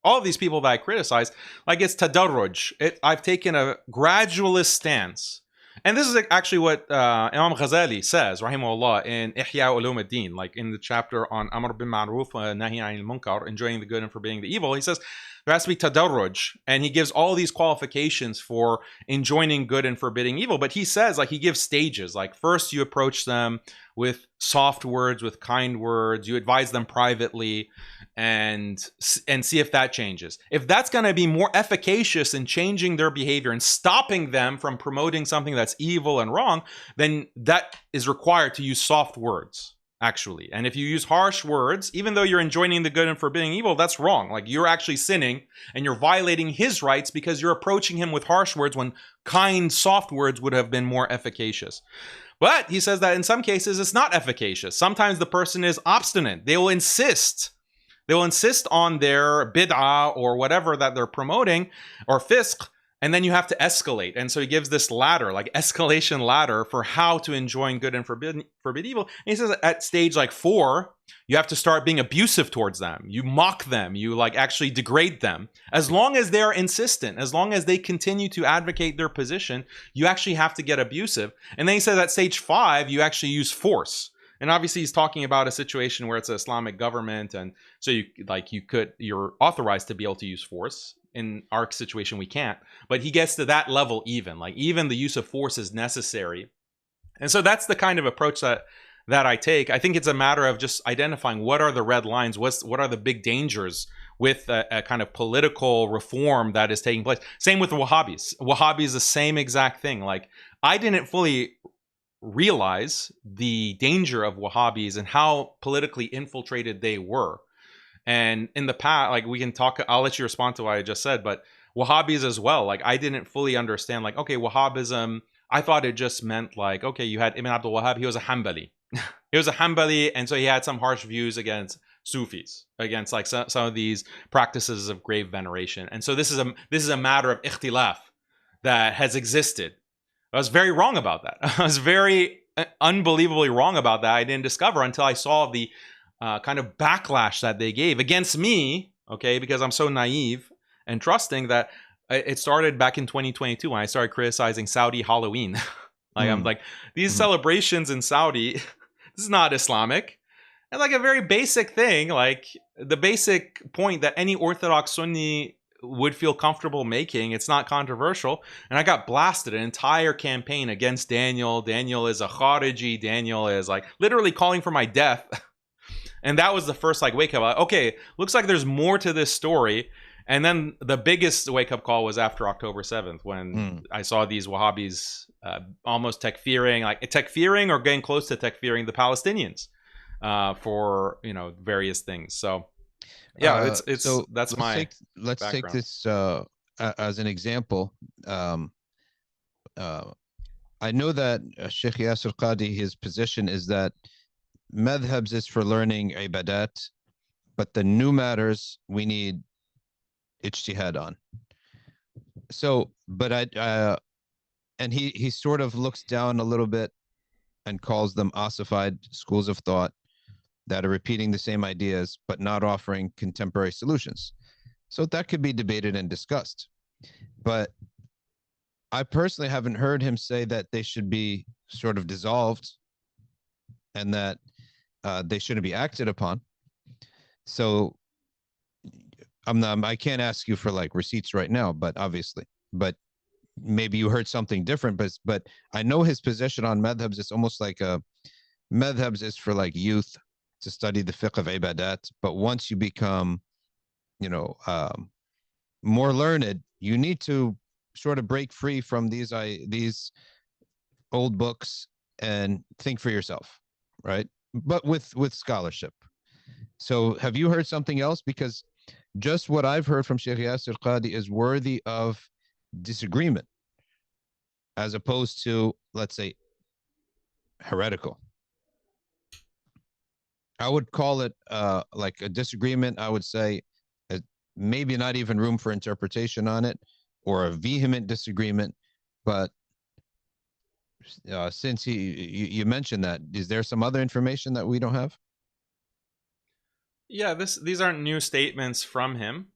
all of these people that I criticize, like it's tadarruj. I've taken a gradualist stance. And this is actually what Imam Ghazali says, rahimahullah, in Ihya Ulum ad-Din, like in the chapter on Amr bin Ma'ruf wa Nahi anil Munkar, enjoying the good and forbidding the evil. He says there has to be tadarruj, and he gives all these qualifications for enjoining good and forbidding evil. But he says, like, he gives stages. Like first you approach them with soft words, with kind words. You advise them privately and see if that changes. If that's going to be more efficacious in changing their behavior and stopping them from promoting something that's evil and wrong, then that is required to use soft words, actually. And if you use harsh words, even though you're enjoining the good and forbidding evil, that's wrong. Like you're actually sinning and you're violating his rights because you're approaching him with harsh words when kind, soft words would have been more efficacious. But he says that in some cases it's not efficacious. Sometimes the person is obstinate. They will insist on their bid'ah or whatever that they're promoting or fisq, and then you have to escalate. And so he gives this ladder, like escalation ladder for how to enjoin good and forbid evil. And he says at stage like 4, you have to start being abusive towards them. You mock them. You like actually degrade them. As long as they're insistent, as long as they continue to advocate their position, you actually have to get abusive. And then he says at stage 5, you actually use force. And obviously he's talking about a situation where it's an Islamic government, and so you're authorized to be able to use force. In our situation, we can't. But he gets to that level even the use of force is necessary. And so that's the kind of approach that I take. I think it's a matter of just identifying what are the red lines, what are the big dangers with a kind of political reform that is taking place. Same with the Wahhabis. Wahhabis, the same exact thing. Like I didn't fully realize the danger of Wahhabis and how politically infiltrated they were. And in the past, like we can talk, I'll let you respond to what I just said, but Wahhabis as well. Like I didn't fully understand, like, okay, Wahhabism, I thought it just meant like, okay, you had Ibn Abdul Wahhab, he was a Hanbali. He was a Hanbali, and so he had some harsh views against Sufis, against like some of these practices of grave veneration. And so this is a matter of ikhtilaf that has existed. I was very wrong about that. I was very unbelievably wrong about that. I didn't discover until I saw the kind of backlash that they gave against me, okay, because I'm so naive and trusting that it started back in 2022 when I started criticizing Saudi Halloween. I'm like, these celebrations in Saudi, this is not Islamic. And like a very basic thing, like the basic point that any Orthodox Sunni would feel comfortable making. It's not controversial. And I got blasted an entire campaign against Daniel. Daniel is a Khariji. Daniel is like literally calling for my death. And that was the first like wake up. Like, okay, looks like there's more to this story. And then the biggest wake up call was after October 7th when I saw these Wahhabis almost takfiring or getting close to takfiring the Palestinians for various things. So yeah, that's let's take this as an example. I know that Sheikh Yasser Qadi, his position is that madhabs is for learning ibadat, but the new matters we need ijtihad on. So, but and he sort of looks down a little bit and calls them ossified schools of thought that are repeating the same ideas but not offering contemporary solutions. So that could be debated and discussed. But I personally haven't heard him say that they should be sort of dissolved and that they shouldn't be acted upon. So I can't ask you for like receipts right now, but obviously, but maybe you heard something different, but I know his position on madhabs is almost like a madhabs is for like youth to study the fiqh of ibadat, but once you become, you know, more learned, you need to sort of break free from these old books and think for yourself, right? But with scholarship. So have you heard something else? Because just what I've heard from Sheikh Yasir Qadi is worthy of disagreement, as opposed to, let's say, heretical. I would call it like a disagreement. I would say maybe not even room for interpretation on it, or a vehement disagreement. But since you mentioned that, is there some other information that we don't have? Yeah, these aren't new statements from him.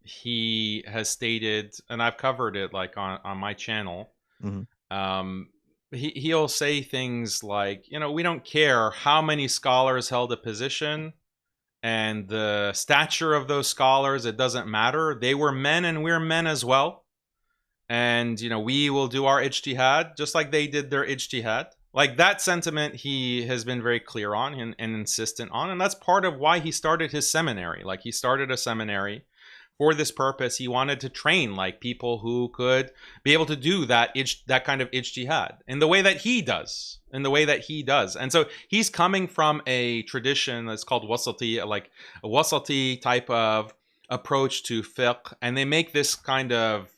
He has stated, and I've covered it like on my channel. Mm-hmm. He'll say things like, you know, we don't care how many scholars held a position and the stature of those scholars, it doesn't matter. They were men and we're men as well. And, you know, we will do our ijtihad just like they did their ijtihad. Like that sentiment he has been very clear on and insistent on. And that's part of why he started his seminary. Like he started a seminary for this purpose. He wanted to train like people who could be able to do that kind of ijtihad in the way that he does, And so he's coming from a tradition that's called wasati, like a wasati type of approach to fiqh. And they make this kind of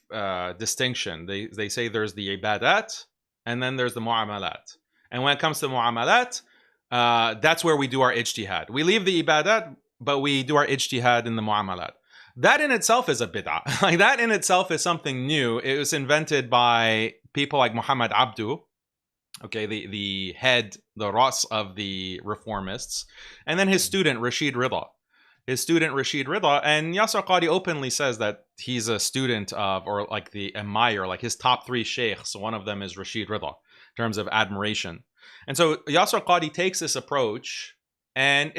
distinction. They say there's the ibadat and then there's the mu'amalat. And when it comes to mu'amalat, that's where we do our ijtihad. We leave the ibadat, but we do our ijtihad in the mu'amalat. That in itself is a bid'ah. Like that in itself is something new. It was invented by people like Muhammad Abdu, okay, the head, the ras of the reformists, and then his student Rashid Rida. And Yasir Qadi openly says that he's a student of, or like the Emir, like his top three sheikhs. One of them is Rashid Rida in terms of admiration. And so Yasir Qadi takes this approach, and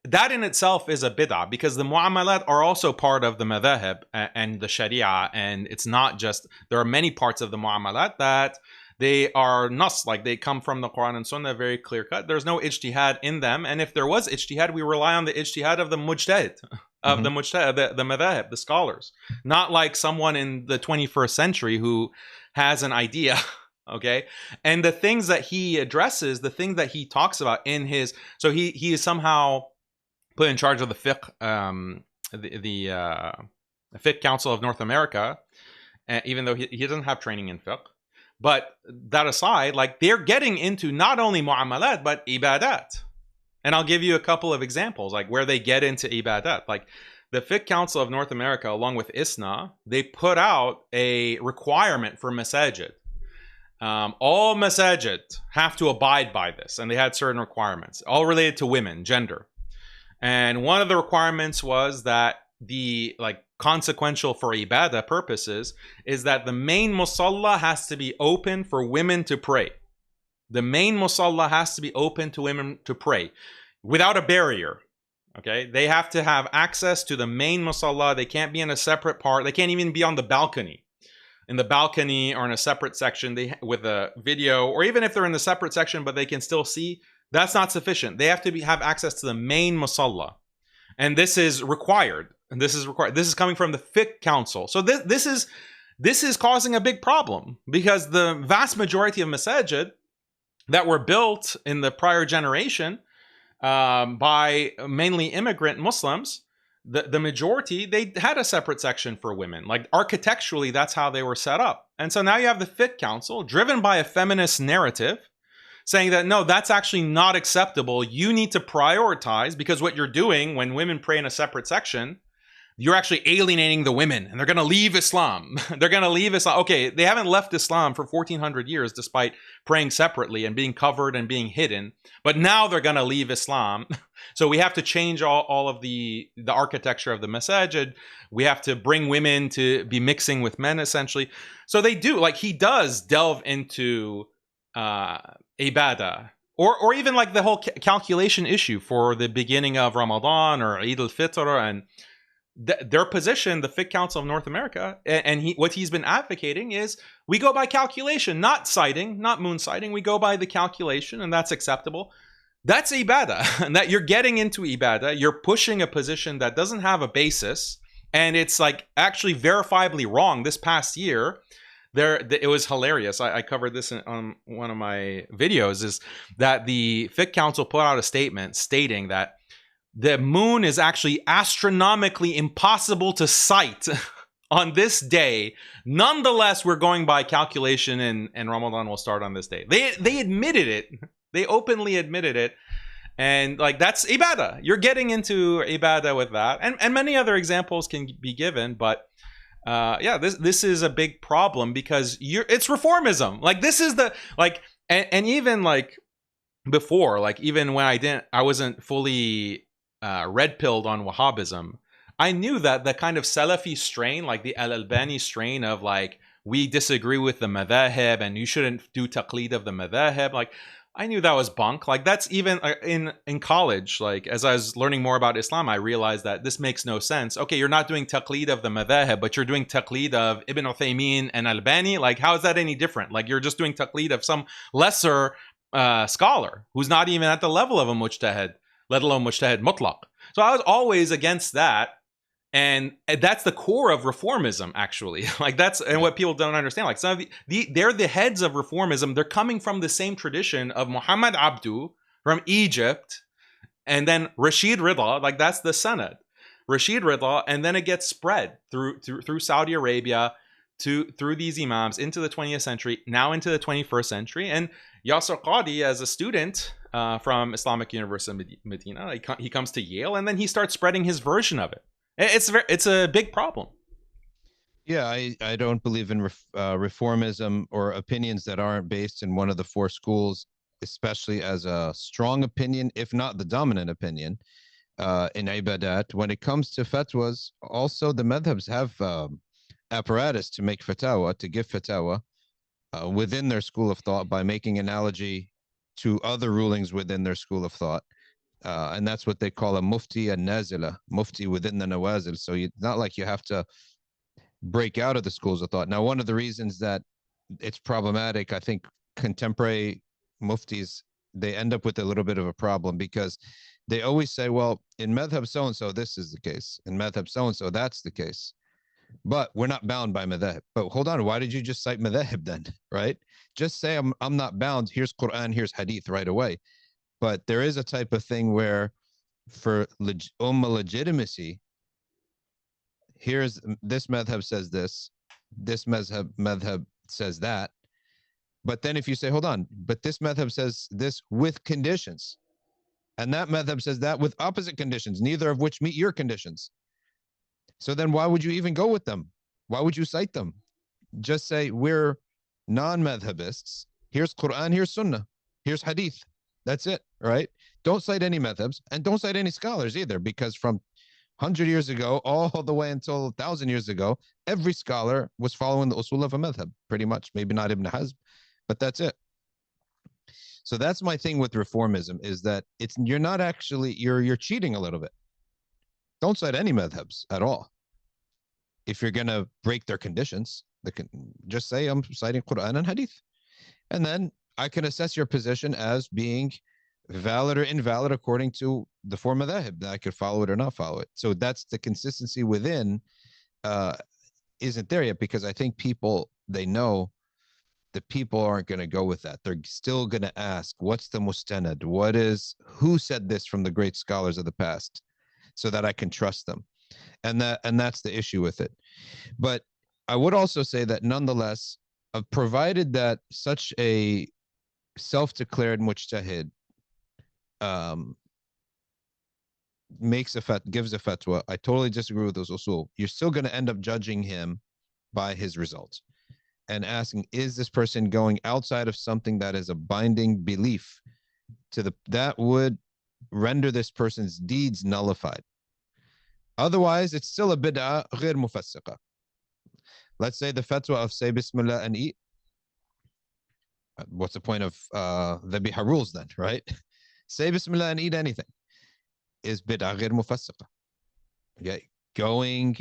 that in itself is a bid'ah because the mu'amalat are also part of the madhahib and the sharia, and it's not just, there are many parts of the mu'amalat that they are nas, like they come from the Quran and Sunnah, very clear cut. There's no ijtihad in them, and if there was ijtihad, we rely on the ijtihad of the mujtahid, of the madhahib, the scholars, not like someone in the 21st century who has an idea. Okay, and the things that he addresses, the things that he talks about in his, so he is somehow put in charge of the fiqh, the fiqh Council of North America, even though he doesn't have training in fiqh. But that aside, like they're getting into not only mu'amalat, but ibadat. And I'll give you a couple of examples, like where they get into ibadat. Like the Fiqh Council of North America, along with ISNA, they put out a requirement for masajid. All masajid have to abide by this, and they had certain requirements, all related to women, gender. And one of the requirements was that the consequential for ibadah purposes is that the main musalla has to be open for women to pray. The main musalla has to be open to women to pray without a barrier. Okay, they have to have access to the main musalla. They can't be in a separate part. They can't even be on the balcony. In the balcony or in a separate section with a video, or even if they're in the separate section but they can still see, that's not sufficient. They have to have access to the main musalla. And this is required. This is coming from the Fiqh Council. So this is causing a big problem because the vast majority of masajid that were built in the prior generation by mainly immigrant Muslims, the majority, they had a separate section for women. Like architecturally, that's how they were set up. And so now you have the Fiqh Council driven by a feminist narrative saying that, no, that's actually not acceptable. You need to prioritize, because what you're doing when women pray in a separate section, you're actually alienating the women and they're going to leave Islam. They're going to leave Islam. Okay, they haven't left Islam for 1400 years despite praying separately and being covered and being hidden. But now they're going to leave Islam. So we have to change all of the architecture of the masajid. We have to bring women to be mixing with men, essentially. So they do, like he does delve into ibadah, or even like the whole calculation issue for the beginning of Ramadan or Eid al-Fitr, and their position, the Fiqh Council of North America, and what he's been advocating is we go by calculation, not citing, not moon citing. We go by the calculation, and that's acceptable. That's ibadah. And that you're getting into ibadah. You're pushing a position that doesn't have a basis, and it's like actually verifiably wrong. This past year, it was hilarious. I covered this on one of my videos. Is that the Fiqh Council put out a statement stating that the moon is actually astronomically impossible to sight on this day. Nonetheless, we're going by calculation, and Ramadan will start on this day. They admitted it. They openly admitted it. And like, that's ibadah. You're getting into ibadah with that. And many other examples can be given, but yeah, this is a big problem because it's reformism. Like, this is the, like, and even like before, like even when I wasn't fully red pilled on Wahhabism, I knew that the kind of Salafi strain, like the Al-Albani strain of like, we disagree with the madhahib and you shouldn't do taqleed of the madhahib, like I knew that was bunk. Like that's even in college, like as I was learning more about Islam, I realized that this makes no sense. Okay, you're not doing taqleed of the madhahib, but you're doing taqleed of Ibn Uthaymeen and Albani. Like, how is that any different? Like, you're just doing taqleed of some lesser scholar who's not even at the level of a mujtahid, let alone mujtahid mutlaq. So I was always against that. And that's the core of reformism, actually. Like that's, and what people don't understand. Like some of they're the heads of reformism. They're coming from the same tradition of Muhammad Abdu from Egypt, and then Rashid Rida. Like that's the Senate, Rashid Rida, and then it gets spread through Saudi Arabia through these imams into the 20th century, now into the 21st century. And Yasser Qadi, as a student from Islamic University Medina, he comes to Yale, and then he starts spreading his version of it. It's a big problem. Yeah, I don't believe in reformism or opinions that aren't based in one of the four schools, especially as a strong opinion, if not the dominant opinion, in ibadat. When it comes to fatwas, also the madhabs have apparatus to make fatwa, to give fatwa within their school of thought by making analogy to other rulings within their school of thought. And that's what they call a mufti and nazila, mufti within the nawazil. So it's not like you have to break out of the schools of thought. Now, one of the reasons that it's problematic, I think contemporary muftis, they end up with a little bit of a problem because they always say, well, in madhab so-and-so, this is the case. In madhab so-and-so, that's the case. But we're not bound by madhab. But hold on, why did you just cite madhab then, right? Just say I'm not bound. Here's Quran, here's hadith right away. But there is a type of thing where for ummah legitimacy, here's this madhab says this madhab says that. But then if you say, hold on, but this madhab says this with conditions, and that madhab says that with opposite conditions, neither of which meet your conditions. So then why would you even go with them? Why would you cite them? Just say, we're non-madhabists. Here's Quran, here's Sunnah, here's hadith. That's it, right? Don't cite any madhabs and don't cite any scholars either, because from 100 years ago all the way until 1,000 years ago, every scholar was following the usul of a madhab, pretty much. Maybe not Ibn Hazm, but that's it. So that's my thing with reformism, is that you're not actually, you're cheating a little bit. Don't cite any madhabs at all. If you're going to break their conditions, just say I'm citing Quran and hadith. And then I can assess your position as being valid or invalid according to the four madhahib, that I could follow it or not follow it. So that's the consistency within isn't there yet, because I think people, they know the people aren't going to go with that. They're still going to ask, what's the mustanad? Who said this from the great scholars of the past, so that I can trust them. And that's the issue with it. But I would also say that nonetheless, provided that such a self-declared mujtahid gives a fatwa, I totally disagree with those usul. You're still going to end up judging him by his results and asking, is this person going outside of something that is a binding belief that would render this person's deeds nullified? Otherwise, it's still a bid'ah غير mufassiqa. Let's say the fatwa of say Bismillah and eat. What's the point of the biha rules then, right? Say Bismillah and eat anything is bid'ah غير mufassiqa. Okay. going,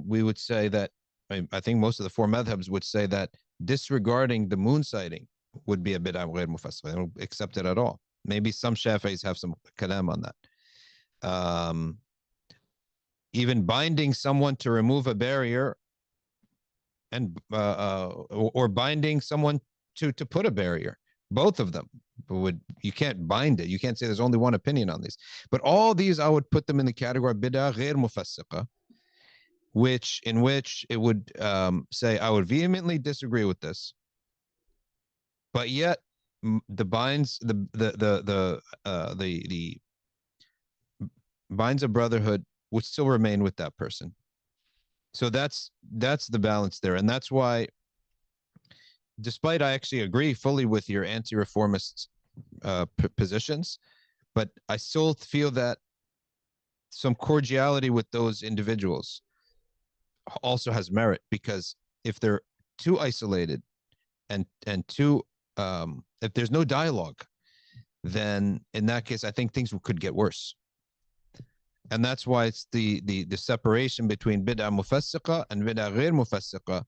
we would say that, I think most of the four madhabs would say that disregarding the moon sighting would be a bid'ah ghair mufassiqa. They don't accept it at all. Maybe some Shafi'is have some kalam on that. Even binding someone to remove a barrier, and or binding someone to put a barrier. Both of them would, you can't bind it. You can't say there's only one opinion on these. But all these, I would put them in the category of bid'ah ghair mufassiqa, in which it would say, I would vehemently disagree with this, but yet the binds the binds of brotherhood would still remain with that person. So that's the balance there, and that's why, despite I actually agree fully with your anti-reformist positions, but I still feel that some cordiality with those individuals also has merit, because if they're too isolated and too if there's no dialogue, then in that case I think things could get worse. And that's why it's the separation between bid'ah mufassiqa and bid'ah ghair mufassiqa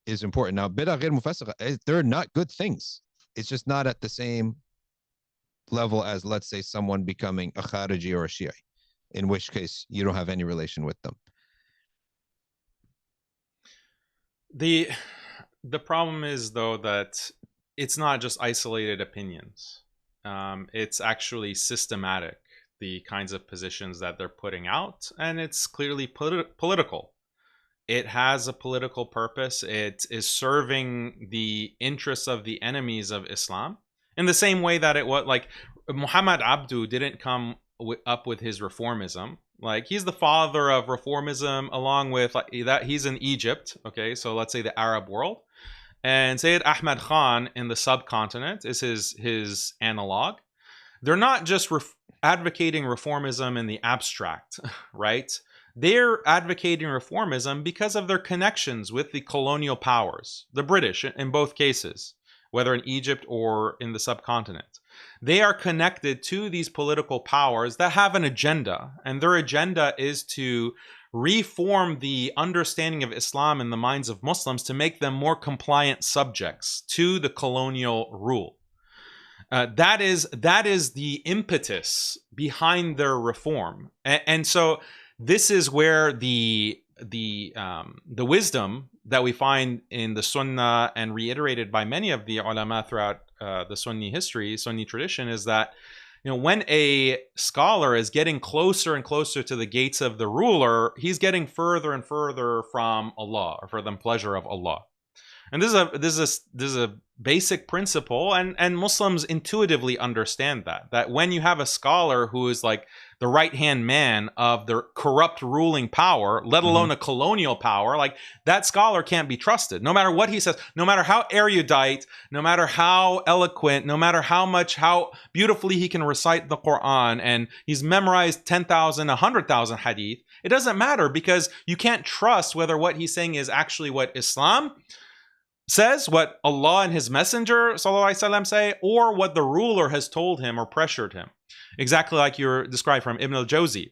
is important. Now, bid'ah ghair mufassiqa, they're not good things. It's just not at the same level as, let's say, someone becoming a Khariji or a Shia, in which case you don't have any relation with them. The problem is, though, that it's not just isolated opinions. It's actually systematic, the kinds of positions that they're putting out, and it's clearly political. It has a political purpose. It is serving the interests of the enemies of Islam, in the same way that it was, like, Muhammad Abdu didn't come up with his reformism. Like, he's the father of reformism, along with, like, that he's in Egypt, okay, so let's say the Arab world, and Sayyid Ahmad Khan in the subcontinent is his analog. They're not just advocating reformism in the abstract, right? They're advocating reformism because of their connections with the colonial powers, the British in both cases, whether in Egypt or in the subcontinent. They are connected to these political powers that have an agenda, and their agenda is to reform the understanding of Islam in the minds of Muslims to make them more compliant subjects to the colonial rule. That is the impetus behind their reform, and so this is where the wisdom that we find in the Sunnah and reiterated by many of the ulama throughout the Sunni history, Sunni tradition, is that, you know, when a scholar is getting closer and closer to the gates of the ruler, he's getting further and further from Allah, or for the pleasure of Allah. And this is a basic principle, and Muslims intuitively understand that when you have a scholar who is like the right-hand man of the corrupt ruling power, let alone a colonial power, like, that scholar can't be trusted. No matter what he says, no matter how erudite, no matter how eloquent, no matter how beautifully he can recite the Quran, and he's memorized 10,000, 100,000 hadith, it doesn't matter, because you can't trust whether what he's saying is actually what Islam says, what Allah and his messenger sallallahu alaihi wasallam say, or what the ruler has told him or pressured him. Exactly like you're described from Ibn al-Jawzi.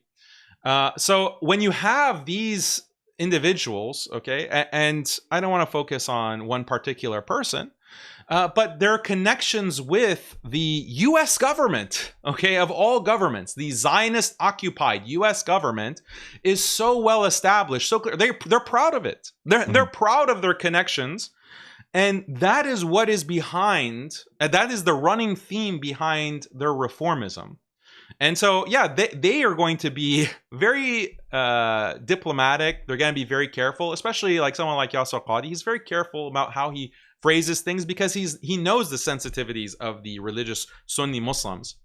So when you have these individuals, okay, and I don't want to focus on one particular person, but their connections with the U.S. government, okay, of all governments, the Zionist-occupied U.S. government is so well established, so clear. They're proud of it. They're proud of their connections. And that is what is behind, that is the running theme behind their reformism. And so, yeah, they are going to be very diplomatic. They're going to be very careful, especially like someone like Yasir Qadhi. He's very careful about how he phrases things, because he knows the sensitivities of the religious Sunni Muslims.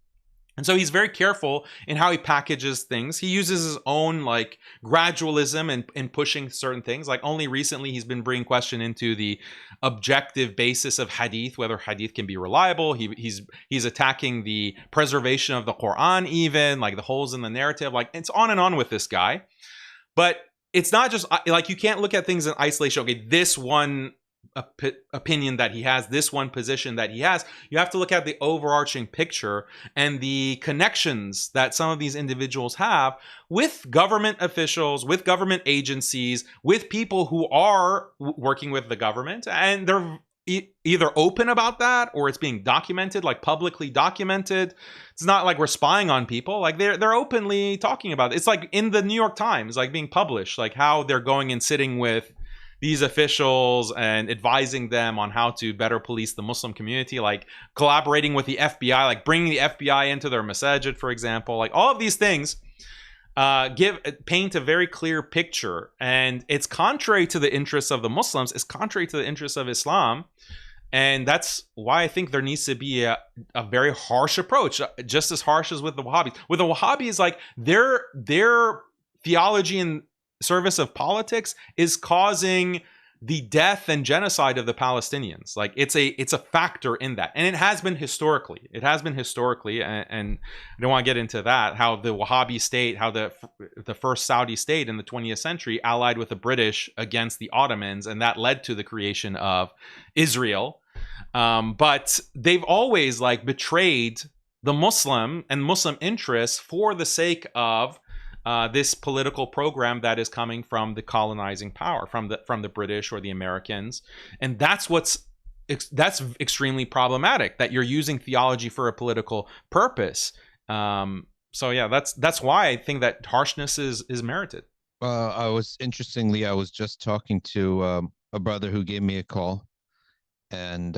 And so he's very careful in how he packages things. He uses his own, like, gradualism in pushing certain things. Like, only recently he's been bringing question into the objective basis of hadith, whether hadith can be reliable. He's attacking the preservation of the Quran, even, like, the holes in the narrative. Like, it's on and on with this guy. But it's not just, like, you can't look at things in isolation. Okay, this one opinion that he has, this one position that he has. You have to look at the overarching picture and the connections that some of these individuals have with government officials, with government agencies, with people who are working with the government, and they're either open about that or it's being documented, like publicly documented. It's not like we're spying on people. Like they're openly talking about it. It's like in the New York Times, like being published, like how they're going and sitting with these officials and advising them on how to better police the Muslim community, like collaborating with the FBI, like bringing the FBI into their masajid, for example. Like all of these things paint a very clear picture, and it's contrary to the interests of the Muslims. It's contrary to the interests of Islam, and that's why I think there needs to be a very harsh approach, just as harsh as with the Wahhabis. With the Wahhabis, like their theology and service of politics is causing the death and genocide of the Palestinians. Like it's a factor in that, and it has been historically. And I don't want to get into that. How the Wahhabi state, how the first Saudi state in the 20th century allied with the British against the Ottomans, and that led to the creation of Israel. But they've always like betrayed the Muslim and Muslim interests for the sake of this political program that is coming from the colonizing power, from the British or the Americans, and that's extremely problematic. That you're using theology for a political purpose. So yeah, that's why I think that harshness is merited. I was just talking to a brother who gave me a call, and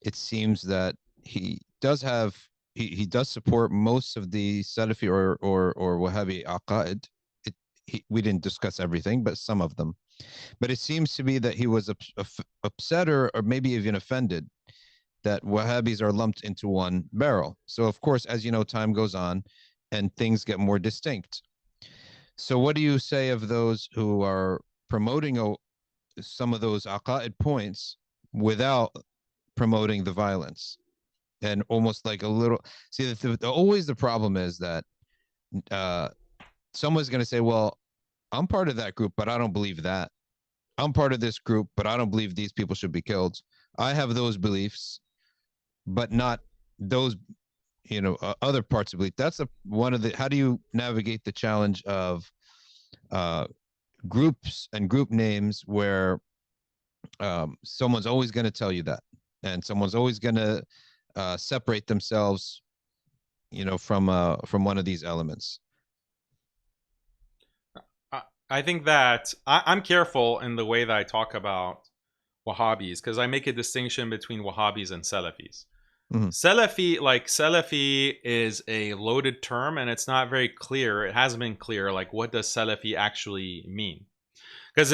it seems that he does have. He does support most of the Salafi or Wahhabi aqaid. We didn't discuss everything, but some of them. But it seems to be that he was upset or maybe even offended that Wahhabis are lumped into one barrel. So, of course, as you know, time goes on and things get more distinct. So what do you say of those who are promoting some of those aqaid points without promoting the violence? And almost like a little, see, always the problem is that someone's going to say, well, I'm part of that group, but I don't believe that. I'm part of this group, but I don't believe these people should be killed. I have those beliefs, but not those, other parts of belief. That's how do you navigate the challenge of groups and group names where someone's always going to tell you that, and someone's always going to separate themselves, from one of these elements? I think that I'm careful in the way that I talk about Wahhabis, because I make a distinction between Wahhabis and Salafis. Mm-hmm. Salafi is a loaded term, and it's not very clear. It hasn't been clear, like, what does Salafi actually mean? Because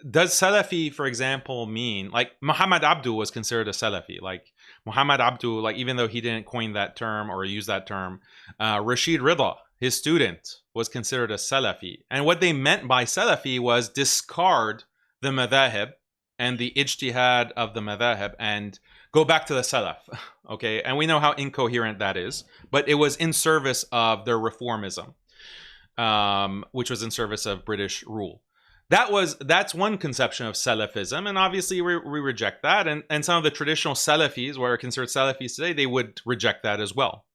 does Salafi, for example, mean, like, Muhammad Abdu was considered a Salafi. Like, Muhammad Abdu, like, even though he didn't coin that term or use that term, Rashid Rida, his student, was considered a Salafi. And what they meant by Salafi was discard the madhahib and the ijtihad of the madhahib and go back to the Salaf. Okay, and we know how incoherent that is, but it was in service of their reformism, which was in service of British rule. That's one conception of Salafism, and obviously we reject that. And some of the traditional Salafis, what are considered Salafis today, they would reject that as well.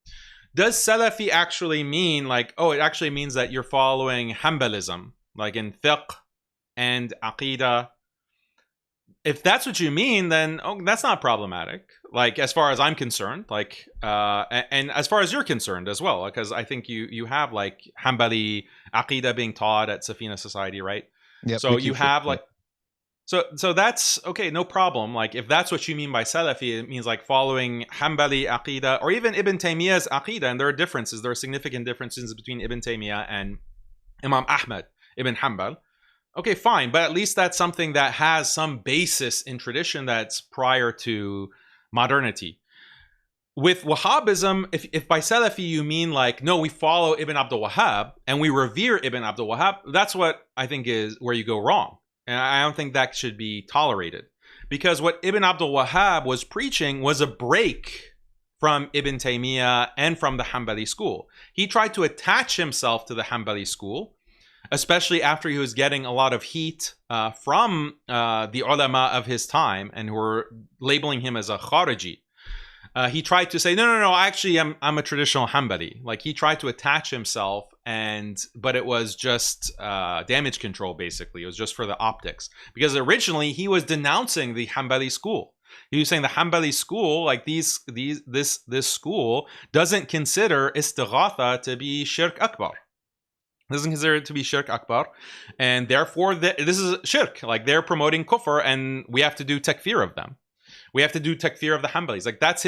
Does Salafi actually mean like, it actually means that you're following Hanbalism, like in fiqh and aqidah? If that's what you mean, then that's not problematic. Like, as far as I'm concerned, like, and as far as you're concerned as well, because I think you have like Hanbali aqidah being taught at Safina Society, right? Yep, so you have like, so that's okay, no problem. Like, if that's what you mean by Salafi, it means like following Hanbali Aqidah or even Ibn Taymiyyah's Aqidah. And there are differences. There are significant differences between Ibn Taymiyyah and Imam Ahmad Ibn Hanbal. Okay, fine. But at least that's something that has some basis in tradition that's prior to modernity. With Wahhabism, if by Salafi you mean like, no, we follow Ibn Abdul Wahhab and we revere Ibn Abdul Wahhab, that's what I think is where you go wrong. And I don't think that should be tolerated. Because what Ibn Abdul Wahhab was preaching was a break from Ibn Taymiyyah and from the Hanbali school. He tried to attach himself to the Hanbali school, especially after he was getting a lot of heat from the ulama of his time and who were labeling him as a Khariji. He tried to say, no, actually, I'm a traditional Hanbali. Like, he tried to attach himself, but it was just damage control, basically. It was just for the optics. Because originally, he was denouncing the Hanbali school. He was saying the Hanbali school, like this school, doesn't consider istighatha to be shirk akbar. Doesn't consider it to be shirk akbar. And therefore, this is shirk. Like, they're promoting kufr, and we have to do takfir of them. We have to do takfir of the Hanbalis. Like, that's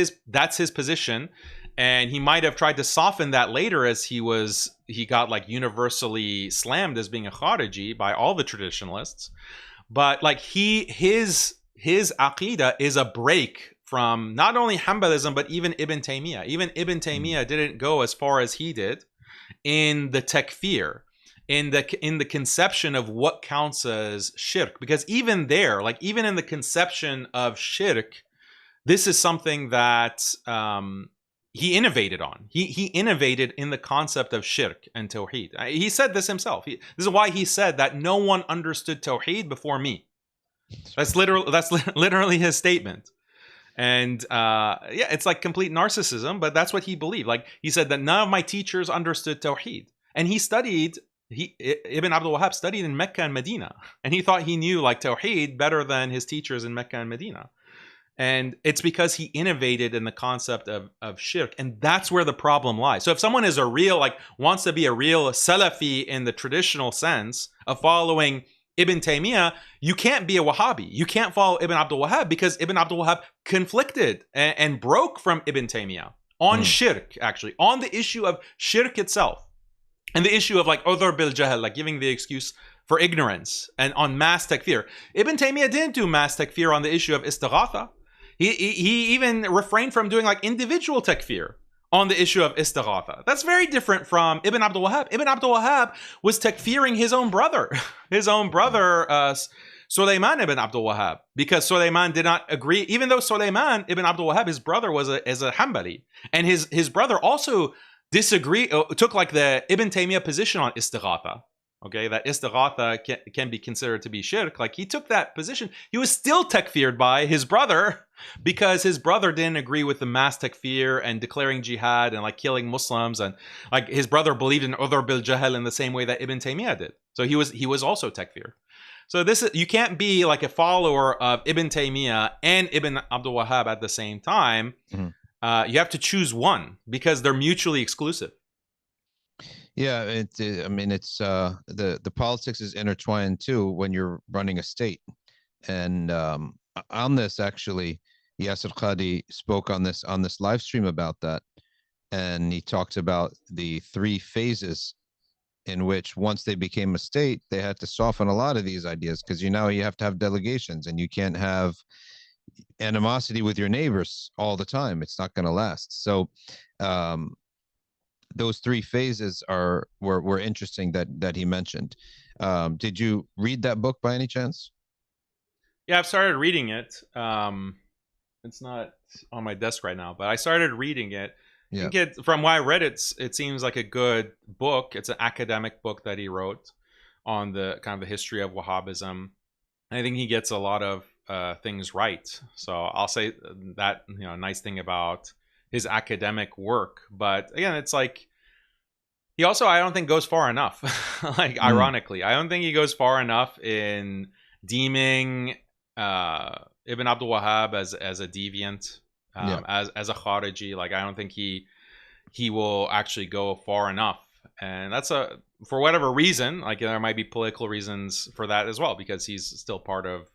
his position, and he might have tried to soften that later as he got like universally slammed as being a Khariji by all the traditionalists. But like his aqidah is a break from not only Hanbalism but even Ibn Taymiyyah. Even Ibn Taymiyyah didn't go as far as he did in the takfir, in the conception of what counts as shirk, because even there, like even in the conception of shirk, this is something that he innovated on. He innovated in the concept of shirk and tawheed. He said this himself. This is why he said that no one understood tawheed before me. That's literally his statement. And yeah, it's like complete narcissism, but that's what he believed. Like, he said that none of my teachers understood tawheed, and he studied. Ibn Abdul Wahhab studied in Mecca and Medina, and he thought he knew like tawheed better than his teachers in Mecca and Medina. And it's because he innovated in the concept of shirk, and that's where the problem lies. So if someone is wants to be a real Salafi in the traditional sense of following Ibn Taymiyyah, you can't be a Wahhabi. You can't follow Ibn Abdul Wahhab because Ibn Abdul Wahhab conflicted and broke from Ibn Taymiyyah on shirk, actually, on the issue of shirk itself. And the issue of like udhr bil jahl, like giving the excuse for ignorance, and on mass takfir. Ibn Taymiyyah didn't do mass takfir on the issue of istighatha. He even refrained from doing like individual takfir on the issue of istighatha. That's very different from Ibn Abdul Wahhab. Ibn Abdul Wahhab was takfiring his own brother, Sulaiman ibn Abdul Wahhab, because Sulaiman did not agree, even though Sulaiman ibn Abdul Wahhab, his brother, was a Hanbali, and his brother also took like the Ibn Taymiyyah position on istighatha. Okay, that istighatha can be considered to be shirk. Like, he took that position. He was still takfired by his brother because his brother didn't agree with the mass takfir and declaring jihad and like killing Muslims, and like his brother believed in udhr bil jahl in the same way that Ibn Taymiyyah did. So he was also takfired. So you can't be like a follower of Ibn Taymiyyah and Ibn Abdul Wahhab at the same time. Mm-hmm. You have to choose one because they're mutually exclusive. Yeah, it's the politics is intertwined too when you're running a state. And on this, actually, Yasir Qadhi spoke on this live stream about that, and he talked about the 3 phases in which once they became a state, they had to soften a lot of these ideas, because you have to have delegations, and you can't have animosity with your neighbors all the time. It's not going to last. So those 3 phases were interesting that he mentioned. Did you read that book by any chance? Yeah, I've started reading it. It's not on my desk right now, but I started reading it. Yeah. I think from what I read, it seems like a good book. It's an academic book that he wrote on the kind of the history of Wahhabism. I think he gets a lot of things right. So I'll say that, nice thing about his academic work. But again, it's like, he also, I don't think, goes far enough. Like, ironically, I don't think he goes far enough in deeming Ibn Abdul Wahhab as a deviant, as a Khariji. Like, I don't think he will actually go far enough. And that's for whatever reason, like, there might be political reasons for that as well, because he's still part of,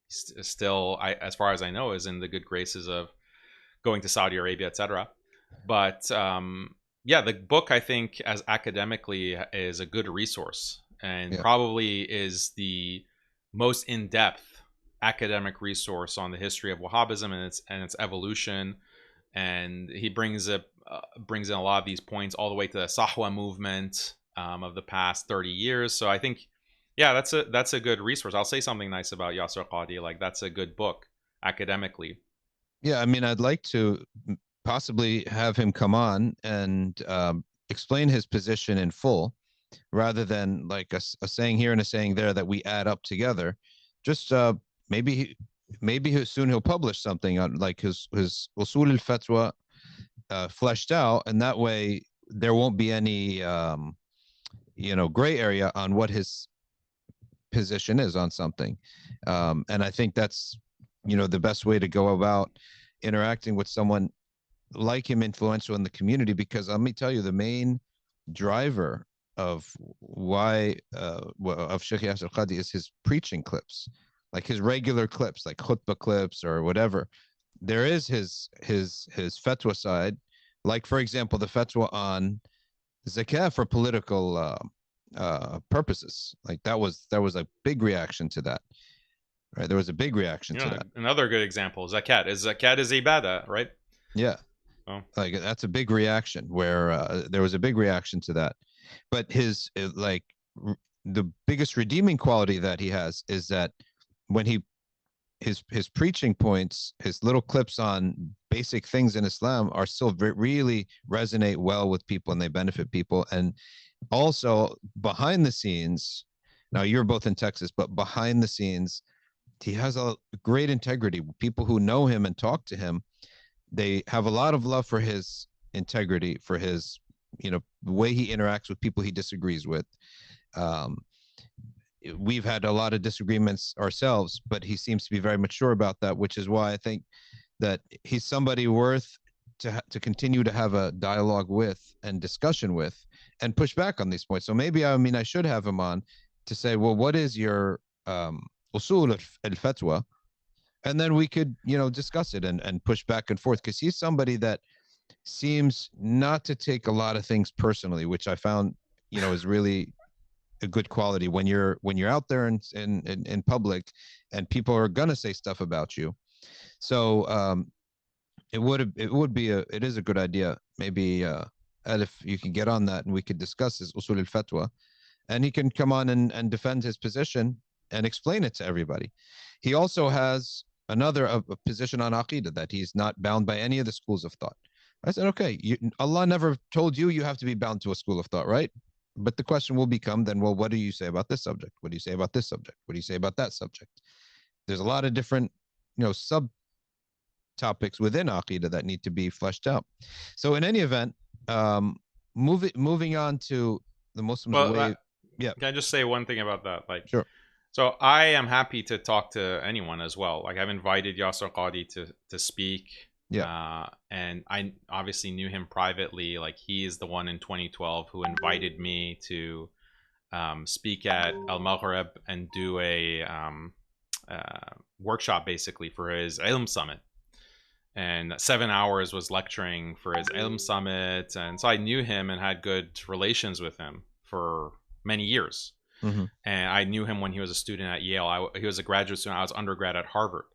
as far as I know, is in the good graces of going to Saudi Arabia, etc. But yeah, the book, I think, as academically, is a good resource, and probably is the most in-depth academic resource on the history of Wahhabism and its evolution. And he brings in a lot of these points all the way to the Sahwa movement of the past 30 years. So I think, yeah, that's a good resource. I'll say something nice about Yasir Qadhi. Like, that's a good book academically. Yeah, I mean, I'd like to possibly have him come on and explain his position in full, rather than like a saying here and a saying there that we add up together. Just maybe soon he'll publish something on like his usul al-fatwa fleshed out, and that way there won't be any gray area on what his position is on something. And I think that's the best way to go about interacting with someone like him, influential in the community, because let me tell you, the main driver of why of Sheikh Yasser Qadi is his preaching clips, like his regular clips, like khutbah clips or whatever. There is his fatwa side, like for example the fatwa on zakat for political purposes. Like there was a big reaction to that, right? There was a big reaction to that. Another good example, zakat is ibadah, right? Yeah. Oh. Like that's a big reaction where there was a big reaction to that. But his the biggest redeeming quality that he has is that when his preaching points, his little clips on basic things in Islam are still really resonate well with people, and they benefit people. And also behind the scenes, now you're both in Texas, but behind the scenes, he has a great integrity. People who know him and talk to him, they have a lot of love for his integrity, for his, the way he interacts with people he disagrees with. We've had a lot of disagreements ourselves, but he seems to be very mature about that, which is why I think that he's somebody worth to continue to have a dialogue with and discussion with and push back on these points. So maybe, I should have him on to say, well, what is your usul al-fatwa? And then we could, discuss it and push back and forth, because he's somebody that seems not to take a lot of things personally, which I found, is really a good quality when you're out there in public and people are gonna say stuff about you. So it is a good idea. Maybe if you can get on that and we could discuss his usul al-fatwa, and he can come on and defend his position and explain it to everybody. He also has another a position on Aqidah, that he's not bound by any of the schools of thought. I said, okay, Allah never told you have to be bound to a school of thought, right? But the question will become then, well, what do you say about this subject? What do you say about this subject? What do you say about that subject? There's a lot of different, sub topics within Aqidah that need to be fleshed out. So in any event, moving on to the Muslims way. Yeah. Can I just say one thing about that? Like, sure. So I am happy to talk to anyone as well. Like, I've invited Yasser Qadi to speak. Yeah. And I obviously knew him privately. Like, he is the one in 2012 who invited me to speak at Al-Maghrib and do a workshop basically for his Ilm Summit. And 7 hours was lecturing for his Ilm Summit. And so I knew him and had good relations with him for many years. Mm-hmm. And I knew him when he was a student at Yale. He was a graduate student. I was undergrad at Harvard.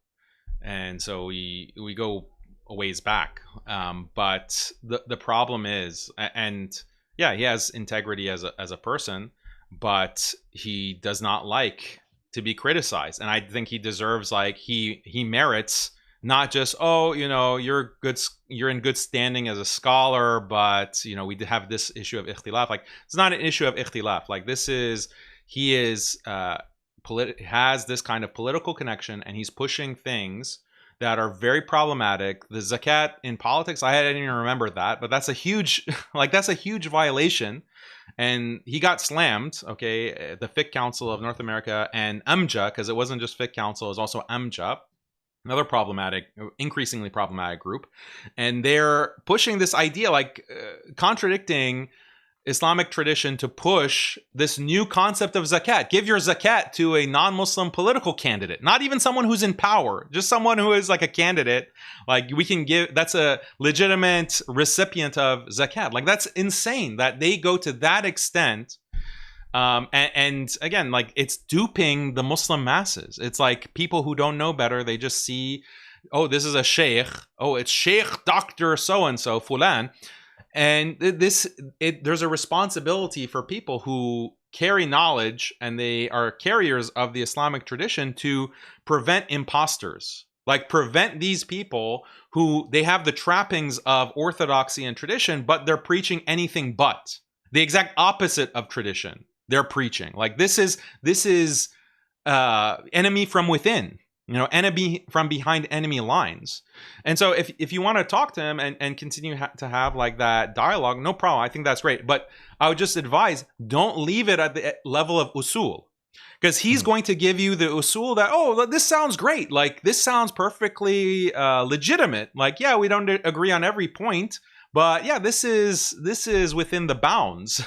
And so we go a ways back. But the problem is, and yeah, he has integrity as a person, but he does not like to be criticized. And I think he deserves, like, he merits not just, you're in good standing as a scholar, but we have this issue of ikhtilaf. Like, it's not an issue of ikhtilaf. Like, he has this kind of political connection, and he's pushing things that are very problematic. The zakat in politics, I didn't even remember that, but that's a huge violation. And he got slammed, okay, the Fiqh Council of North America and AMJA, because it wasn't just Fiqh Council, it was also AMJA, another increasingly problematic group. And they're pushing this idea, like contradicting Islamic tradition, to push this new concept of zakat. Give your zakat to a non-Muslim political candidate, not even someone who's in power, just someone who is like a candidate. Like, we can give, that's a legitimate recipient of zakat. Like, that's insane that they go to that extent. And again, like, it's duping the Muslim masses. It's like people who don't know better, they just see, oh, this is a sheikh. Oh, it's Sheikh Dr. So-and-so, Fulan. And there's a responsibility for people who carry knowledge and they are carriers of the Islamic tradition to prevent imposters, like prevent these people who they have the trappings of orthodoxy and tradition, but they're preaching anything but. the exact opposite of tradition they're preaching. Like this is enemy from within, enemy from behind enemy lines. And so if you want to talk to him and continue to have like that dialogue, no problem. I think that's great. But I would just advise, don't leave it at the level of usul, because he's going to give you the usul that, oh, this sounds great. Like this sounds perfectly legitimate. Like, yeah, we don't agree on every point, but yeah, this is within the bounds.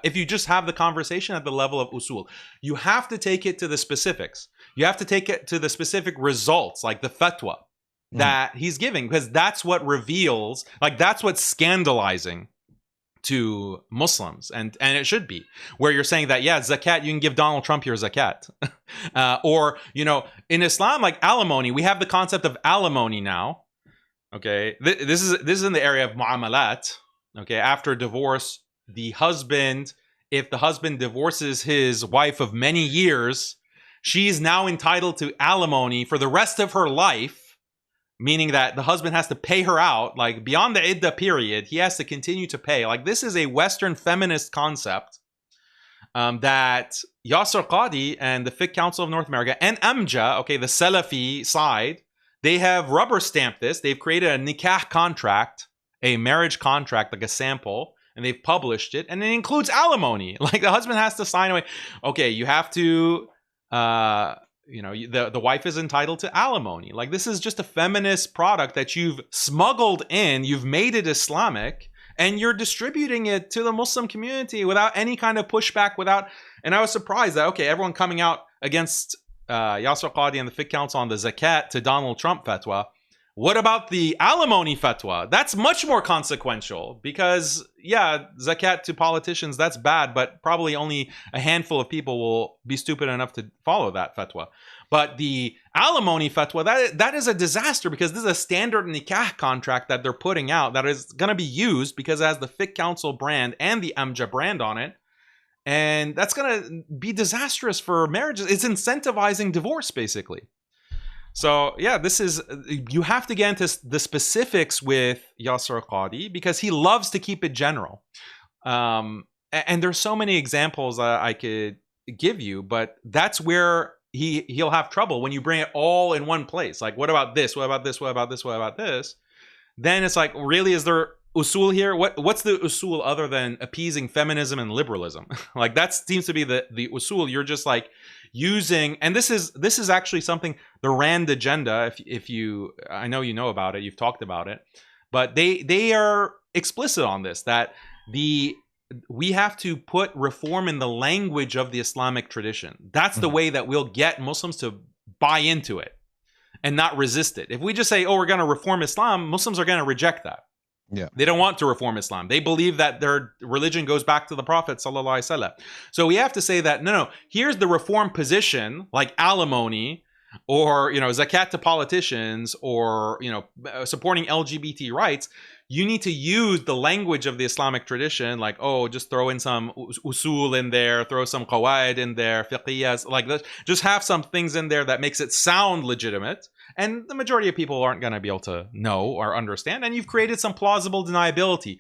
If you just have the conversation at the level of usul, you have to take it to the specifics. You have to take it to the specific results, like the fatwa that he's giving, because that's what reveals, like that's what's scandalizing to Muslims, and it should be, where you're saying that, yeah, zakat, you can give Donald Trump your zakat. Or, in Islam, like alimony, we have the concept of alimony now. Okay, this is in the area of mu'amalat. Okay, after divorce, if the husband divorces his wife of many years, she's now entitled to alimony for the rest of her life, meaning that the husband has to pay her out, like beyond the iddah period, he has to continue to pay. Like this is a Western feminist concept that Yasser Qadhi and the Fiqh Council of North America and Amja, okay, the Salafi side, they have rubber stamped this. They've created a nikah contract, a marriage contract, like a sample, and they've published it, and it includes alimony. Like the husband has to sign away. Okay, you have to, the wife is entitled to alimony. Like this is just a feminist product that you've smuggled in, you've made it Islamic, and you're distributing it to the Muslim community without any kind of pushback. And I was surprised that, okay, everyone coming out against Yasser Qadhi and the Fiqh Council on the zakat to Donald Trump fatwa. What about the alimony fatwa? That's much more consequential, because, yeah, zakat to politicians, that's bad, but probably only a handful of people will be stupid enough to follow that fatwa. But the alimony fatwa, that is a disaster, because this is a standard nikah contract that they're putting out that is going to be used because it has the Fiqh Council brand and the Amja brand on it. And that's going to be disastrous for marriages. It's incentivizing divorce, basically. So, yeah, you have to get into the specifics with Yasser Qadhi, because he loves to keep it general. And there's so many examples I could give you, but that's where he'll have trouble when you bring it all in one place. Like, what about this? What about this? What about this? What about this? Then it's like, really, is there usul here? What's the usul other than appeasing feminism and liberalism? Like that seems to be the usul. You're just like using, and this is actually something the Rand agenda, if you, I know you know about it, you've talked about it, but they are explicit on this, that we have to put reform in the language of the Islamic tradition. That's the way that we'll get Muslims to buy into it and not resist it. If we just say, oh, we're going to reform Islam, Muslims are going to reject that. Yeah. They don't want to reform Islam. They believe that their religion goes back to the Prophet sallallahu alaihi wasallam. So we have to say that, no, here's the reform position, like alimony, or, zakat to politicians, or, supporting LGBT rights. You need to use the language of the Islamic tradition, like, oh, just throw in some usul in there, throw some qawaid in there, fiqhiyas, like that. Just have some things in there that makes it sound legitimate. And the majority of people aren't going to be able to know or understand. And you've created some plausible deniability.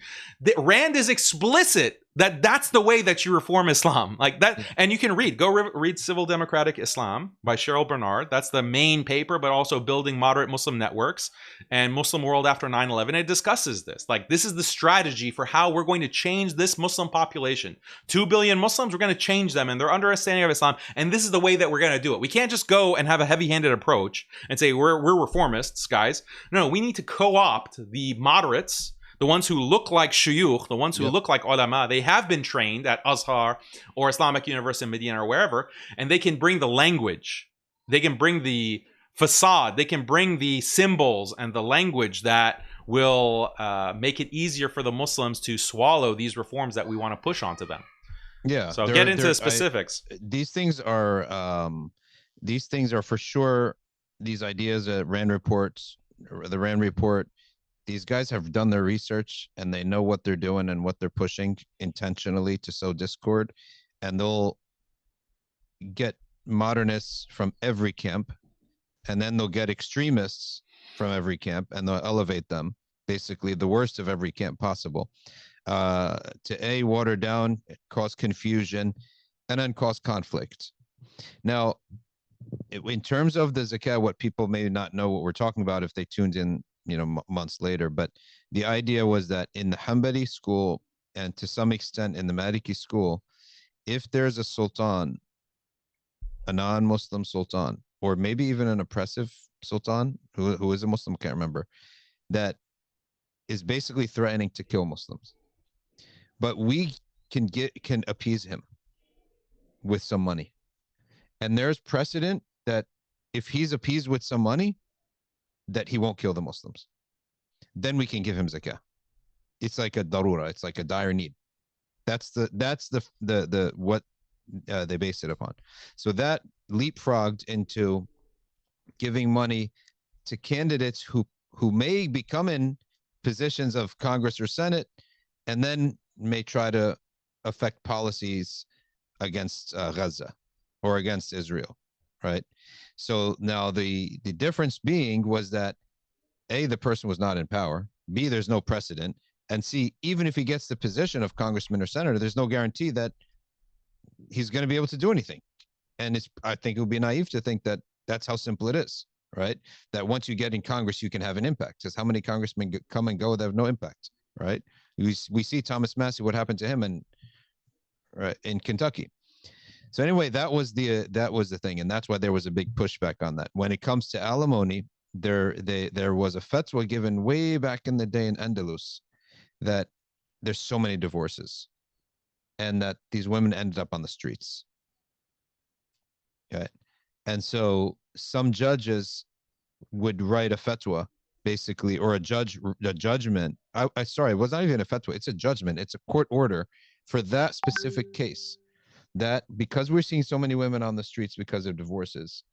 Rand is explicit that that's the way that you reform Islam. Like that. And you can read Civil Democratic Islam by Cheryl Bernard. That's the main paper, but also Building Moderate Muslim Networks and Muslim World After 9/11. It discusses this. Like, this is the strategy for how we're going to change this Muslim population. 2 billion Muslims, we're going to change them and their understanding of Islam. And this is the way that we're going to do it. We can't just go and have a heavy-handed approach and say, we're reformists, guys. No, we need to co-opt the moderates, the ones who look like shuyukh, the ones who look like ulama. They have been trained at Azhar or Islamic University in Medina or wherever, and they can bring the language. They can bring the facade. They can bring the symbols and the language that will make it easier for the Muslims to swallow these reforms that we want to push onto them. Yeah. So get into specifics. These things are for sure. These ideas that the Rand report, these guys have done their research and they know what they're doing and what they're pushing intentionally to sow discord. And they'll get modernists from every camp, and then they'll get extremists from every camp, and they'll elevate them, basically the worst of every camp possible. to water down, cause confusion, and then cause conflict. Now, in terms of the zakat, what people may not know what we're talking about if they tuned in, months later, but the idea was that in the Hanbali school and to some extent in the Maliki school, if there's a sultan, a non-Muslim sultan, or maybe even an oppressive sultan who is a Muslim, can't remember, that is basically threatening to kill Muslims, but we can appease him with some money. And there's precedent that if he's appeased with some money, that he won't kill the Muslims. Then we can give him zakah. It's like a darura. It's like a dire need. That's the what they based it upon. So that leapfrogged into giving money to candidates who may become in positions of Congress or Senate, and then may try to affect policies against Gaza or against Israel, right? So now the difference being was that A, the person was not in power, B, there's no precedent, and C, even if he gets the position of congressman or senator, there's no guarantee that he's going to be able to do anything. And I think it would be naive to think that that's how simple it is, right? That once you get in Congress, you can have an impact. Because how many congressmen come and go that have no impact, right? We see Thomas Massey, what happened to him in Kentucky. So anyway, that was the thing, and that's why there was a big pushback on that. When it comes to alimony, there was a fatwa given way back in the day in Andalus that there's so many divorces, and that these women ended up on the streets. Okay, and so some judges would write a fatwa, basically, or a judgment. Sorry, it was not even a fatwa. It's a judgment. It's a court order for that specific case. That because we're seeing so many women on the streets because of divorces,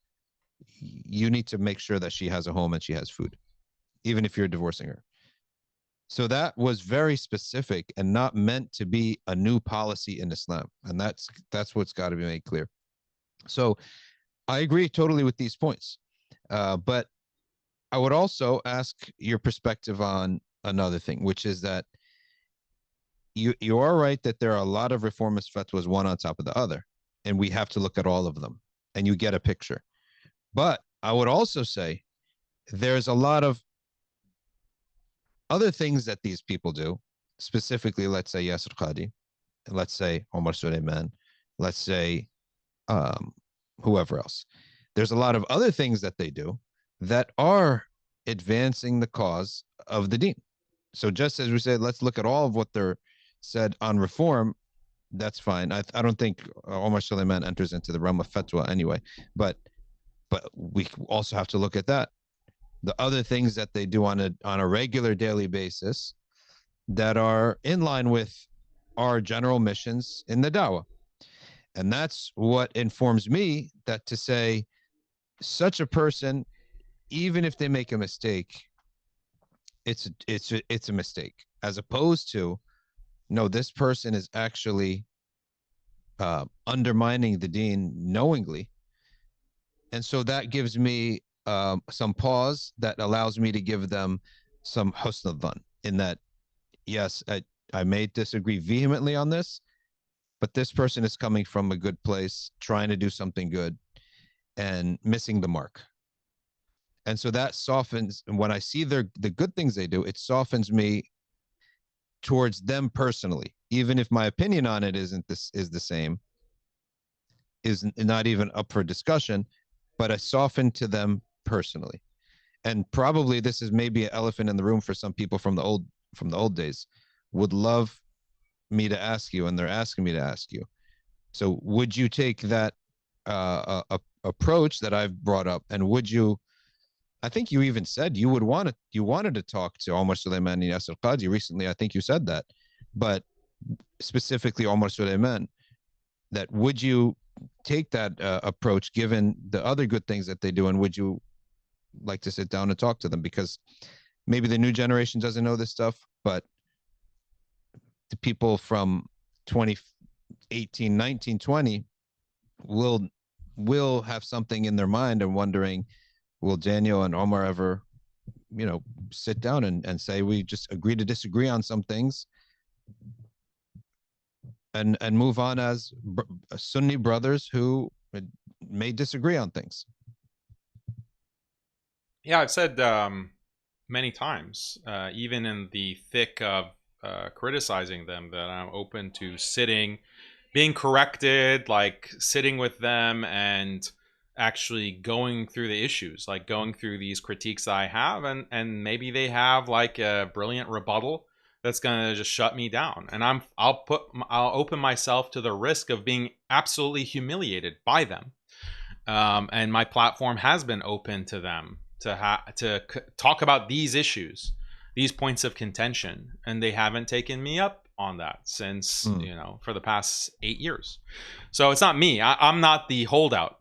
you need to make sure that she has a home and she has food, even if you're divorcing her. So that was very specific and not meant to be a new policy in Islam. And that's what's got to be made clear. So I agree totally with these points. But I would also ask your perspective on another thing, which is that you are right that there are a lot of reformist fatwas, one on top of the other, and we have to look at all of them, and you get a picture. But I would also say there's a lot of other things that these people do, specifically, let's say Yasir Qadi, let's say Omar Suleiman, let's say whoever else. There's a lot of other things that they do that are advancing the cause of the deen. So just as we said, let's look at all of what they're said on reform. That's fine. I don't think Omar Suleiman enters into the realm of fatwa anyway, but we also have to look at that. The other things that they do on a regular daily basis that are in line with our general missions in the dawah. And that's what informs me that to say such a person, even if they make a mistake, it's a mistake, as opposed to, no, this person is actually undermining the deen knowingly. And so that gives me some pause that allows me to give them some husn al-dhan in that, yes, I may disagree vehemently on this, but this person is coming from a good place, trying to do something good and missing the mark. And so that softens, when I see the good things they do, it softens me towards them personally, even if my opinion on it is the same, is not even up for discussion, but I soften to them personally. And probably this is maybe an elephant in the room for some people from the old days, would love me to ask you, and they're asking me to ask you. So would you take that approach that I've brought up, and would you, I think you even said you wanted to talk to Omar Suleiman and Yasir Qadi recently. I think you said that, but specifically Omar Suleiman, that would you take that approach given the other good things that they do, and would you like to sit down and talk to them? Because maybe the new generation doesn't know this stuff, but the people from 2018, 19, 20 will have something in their mind and wondering, will Daniel and Omar ever, sit down and say, we just agree to disagree on some things, and move on as Sunni brothers who may disagree on things. Yeah, I've said many times, even in the thick of criticizing them, that I'm open to sitting, being corrected, like sitting with them and actually going through the issues, like going through these critiques that I have, and maybe they have like a brilliant rebuttal that's gonna just shut me down, and I'll open myself to the risk of being absolutely humiliated by them. And my platform has been open to them to talk about these issues, these points of contention, and they haven't taken me up on that since for the past 8 years. So it's not me. I'm not the holdout.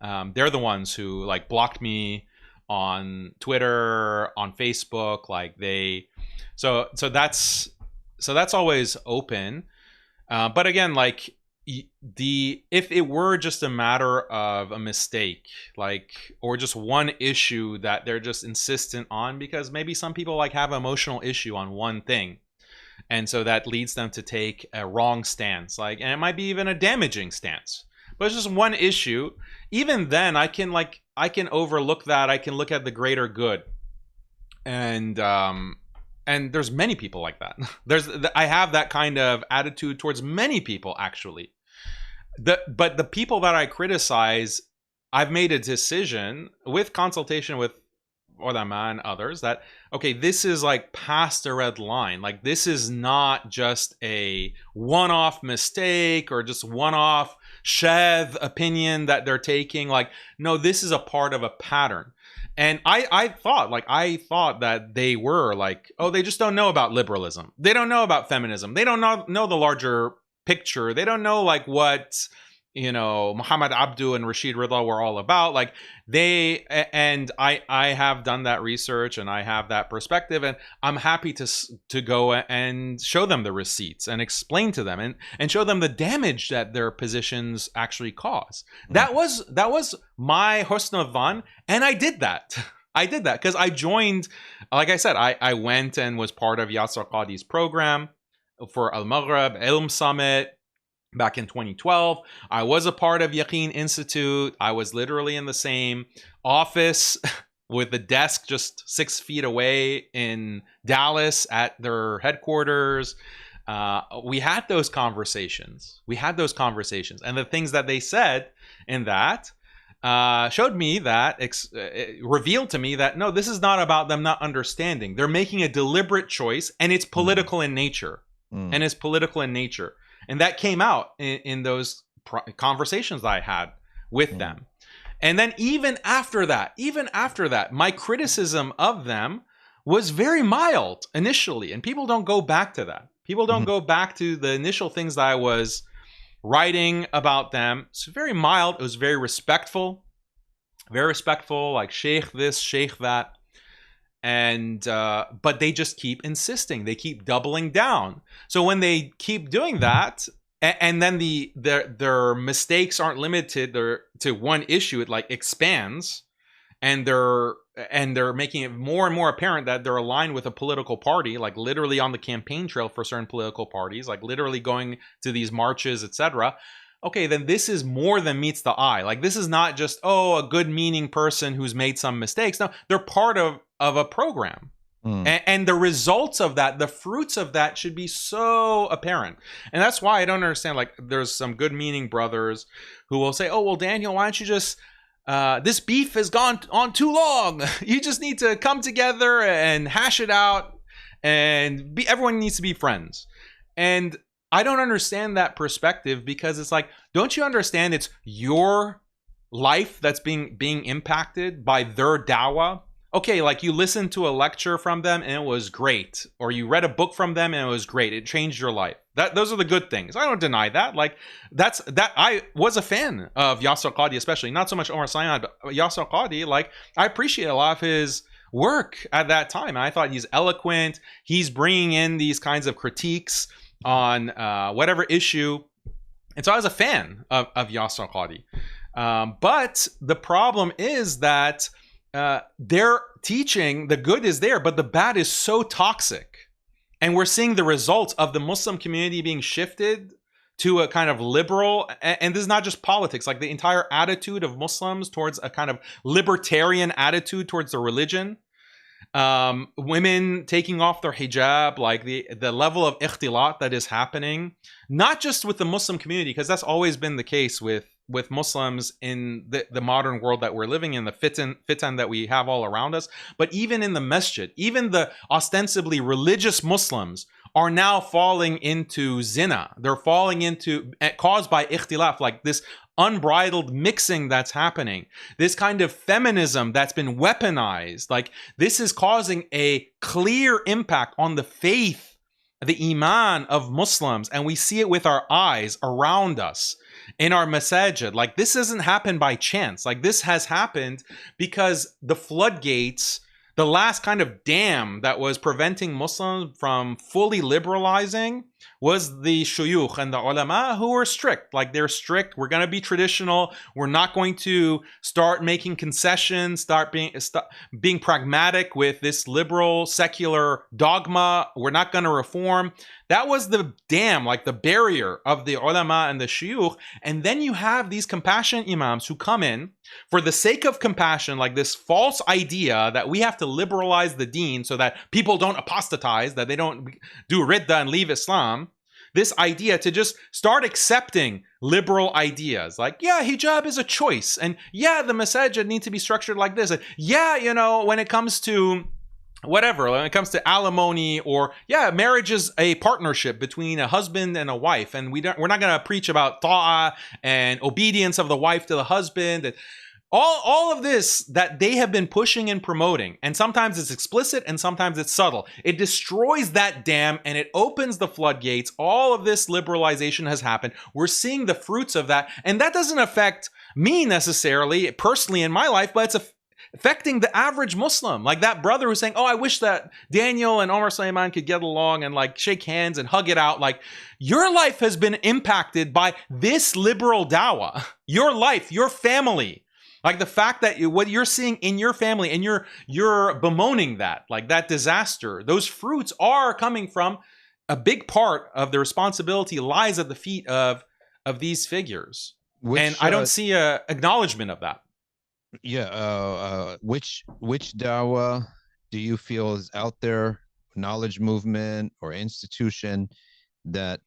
They're the ones who like blocked me on Twitter, on Facebook. Like so that's always open. But again, like if it were just a matter of a mistake, like, or just one issue that they're just insistent on, because maybe some people like have an emotional issue on one thing, and so that leads them to take a wrong stance, like, and it might be even a damaging stance, but it's just one issue. Even then I can overlook that. I can look at the greater good, and there's many people like that. I have that kind of attitude towards many people, actually. But the people that I criticize, I've made a decision with consultation with Ulama and others that, okay, this is like past the red line. Like, this is not just a one-off mistake or just one-off shadh opinion that they're taking. Like, no, this is a part of a pattern. And I thought that they were like, oh, they just don't know about liberalism. They don't know about feminism. They don't know the larger picture. They don't know like what, Muhammad Abdu and Rashid Ridha were all about. Like I have done that research and I have that perspective, and I'm happy to go and show them the receipts and explain to them and show them the damage that their positions actually cause. That was my husn al-dhan, and I did that. I did that because I joined, like I said, I went and was part of Yasser Qadhi's program for Al-Maghrib Ilm Summit back in 2012. I was a part of Yaqeen Institute. I was literally in the same office with the desk just 6 feet away in Dallas at their headquarters. We had those conversations. And the things that they said in that showed me that, revealed to me that, no, this is not about them not understanding. They're making a deliberate choice, and it's political in nature. And that came out in those conversations that I had with them. And then even after that, my criticism of them was very mild initially. And people don't go back to that. People don't go back to the initial things that I was writing about them. It's very mild. It was very respectful, like sheikh this, sheikh that. And but they just keep insisting. They keep doubling down. So when they keep doing that, and then their mistakes aren't limited to one issue, it like expands, and they're making it more and more apparent that they're aligned with a political party, like literally on the campaign trail for certain political parties, like literally going to these marches, etc. Okay, then this is more than meets the eye. Like, this is not just, a good meaning person who's made some mistakes. No, they're part of a program. And the results of that, the fruits of that should be so apparent. And that's why I don't understand, like, there's some good meaning brothers who will say, oh, well, Daniel, why don't you just, this beef has gone on too long. You just need to come together and hash it out, and everyone needs to be friends. And I don't understand that perspective, because it's like, don't you understand it's your life that's being impacted by their dawah? Okay, like you listened to a lecture from them and it was great, or you read a book from them and it was great. It changed your life. Those are the good things. I don't deny that. Like that I was a fan of Yasser Qadhi, especially not so much Omar Sayyad, but Yasser Qadhi. Like, I appreciate a lot of his work at that time. I thought he's eloquent. He's bringing in these kinds of critiques on whatever issue. And so I was a fan of Yasser Qadhi. But the problem is that their teaching, the good is there, but the bad is so toxic. And we're seeing the results of the Muslim community being shifted to a kind of liberal, and this is not just politics, like the entire attitude of Muslims towards a kind of libertarian attitude towards the religion. Women taking off their hijab, like the level of ikhtilat that is happening, not just with the Muslim community, because that's always been the case with Muslims in the modern world that we're living in, the fitan that we have all around us, but even in the masjid, even the ostensibly religious Muslims are now falling into zina. They're falling into, caused by ikhtilaf, like this unbridled mixing that's happening, this kind of feminism that's been weaponized. Like, this is causing a clear impact on the faith, the iman of Muslims, and we see it with our eyes around us in our masajid. Like, this doesn't happen by chance. Like, this has happened because the floodgates, the last kind of dam that was preventing Muslims from fully liberalizing, was the shuyukh and the ulama, who were strict. Like, they're strict. We're going to be traditional. We're not going to start making concessions, start being pragmatic with this liberal secular dogma. We're not going to reform. That was the dam, like the barrier of the ulama and the shuyukh. And then you have these compassionate imams who come in for the sake of compassion, like this false idea that we have to liberalize the deen so that people don't apostatize, that they don't do ridda and leave Islam. This idea to just start accepting liberal ideas, like, yeah, hijab is a choice, and yeah, the masajid need to be structured like this, and yeah, you know, when it comes to whatever, when it comes to alimony, or yeah, marriage is a partnership between a husband and a wife, and we're not going to preach about ta'ah and obedience of the wife to the husband, and all of this that they have been pushing and promoting, and sometimes it's explicit and sometimes it's subtle. It destroys that dam and it opens the floodgates. All of this liberalization has happened. We're seeing the fruits of that, and that doesn't affect me necessarily personally in my life, but it's affecting the average Muslim. Like that brother who's saying, oh, I wish that Daniel and Omar Suleiman could get along and like shake hands and hug it out. Like, your life has been impacted by this liberal dawah. Your life, your family. Like the fact that what you're seeing in your family, and you're bemoaning that, like that disaster, those fruits are coming from, a big part of the responsibility lies at the feet of these figures. And I don't see a acknowledgement of that. Yeah. Which dawah do you feel is out there, knowledge movement or institution, that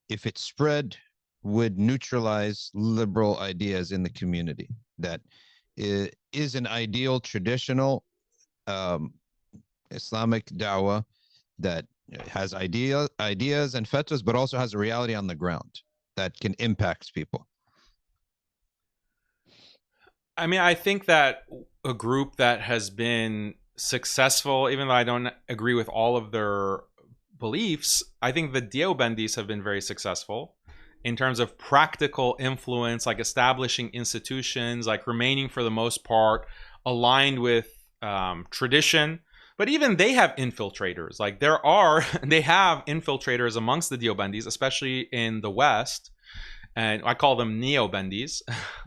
if it spread would neutralize liberal ideas in the community, that is an ideal traditional Islamic dawah that has ideas and fatwas, but also has a reality on the ground that can impact people? I mean, I think that a group that has been successful, even though I don't agree with all of their beliefs, I think the Deobandis have been very successful in terms of practical influence, like establishing institutions, like remaining for the most part aligned with tradition. But even they have infiltrators. Like they have infiltrators amongst the Deobandis, especially in the West. And I call them neo-Bandis,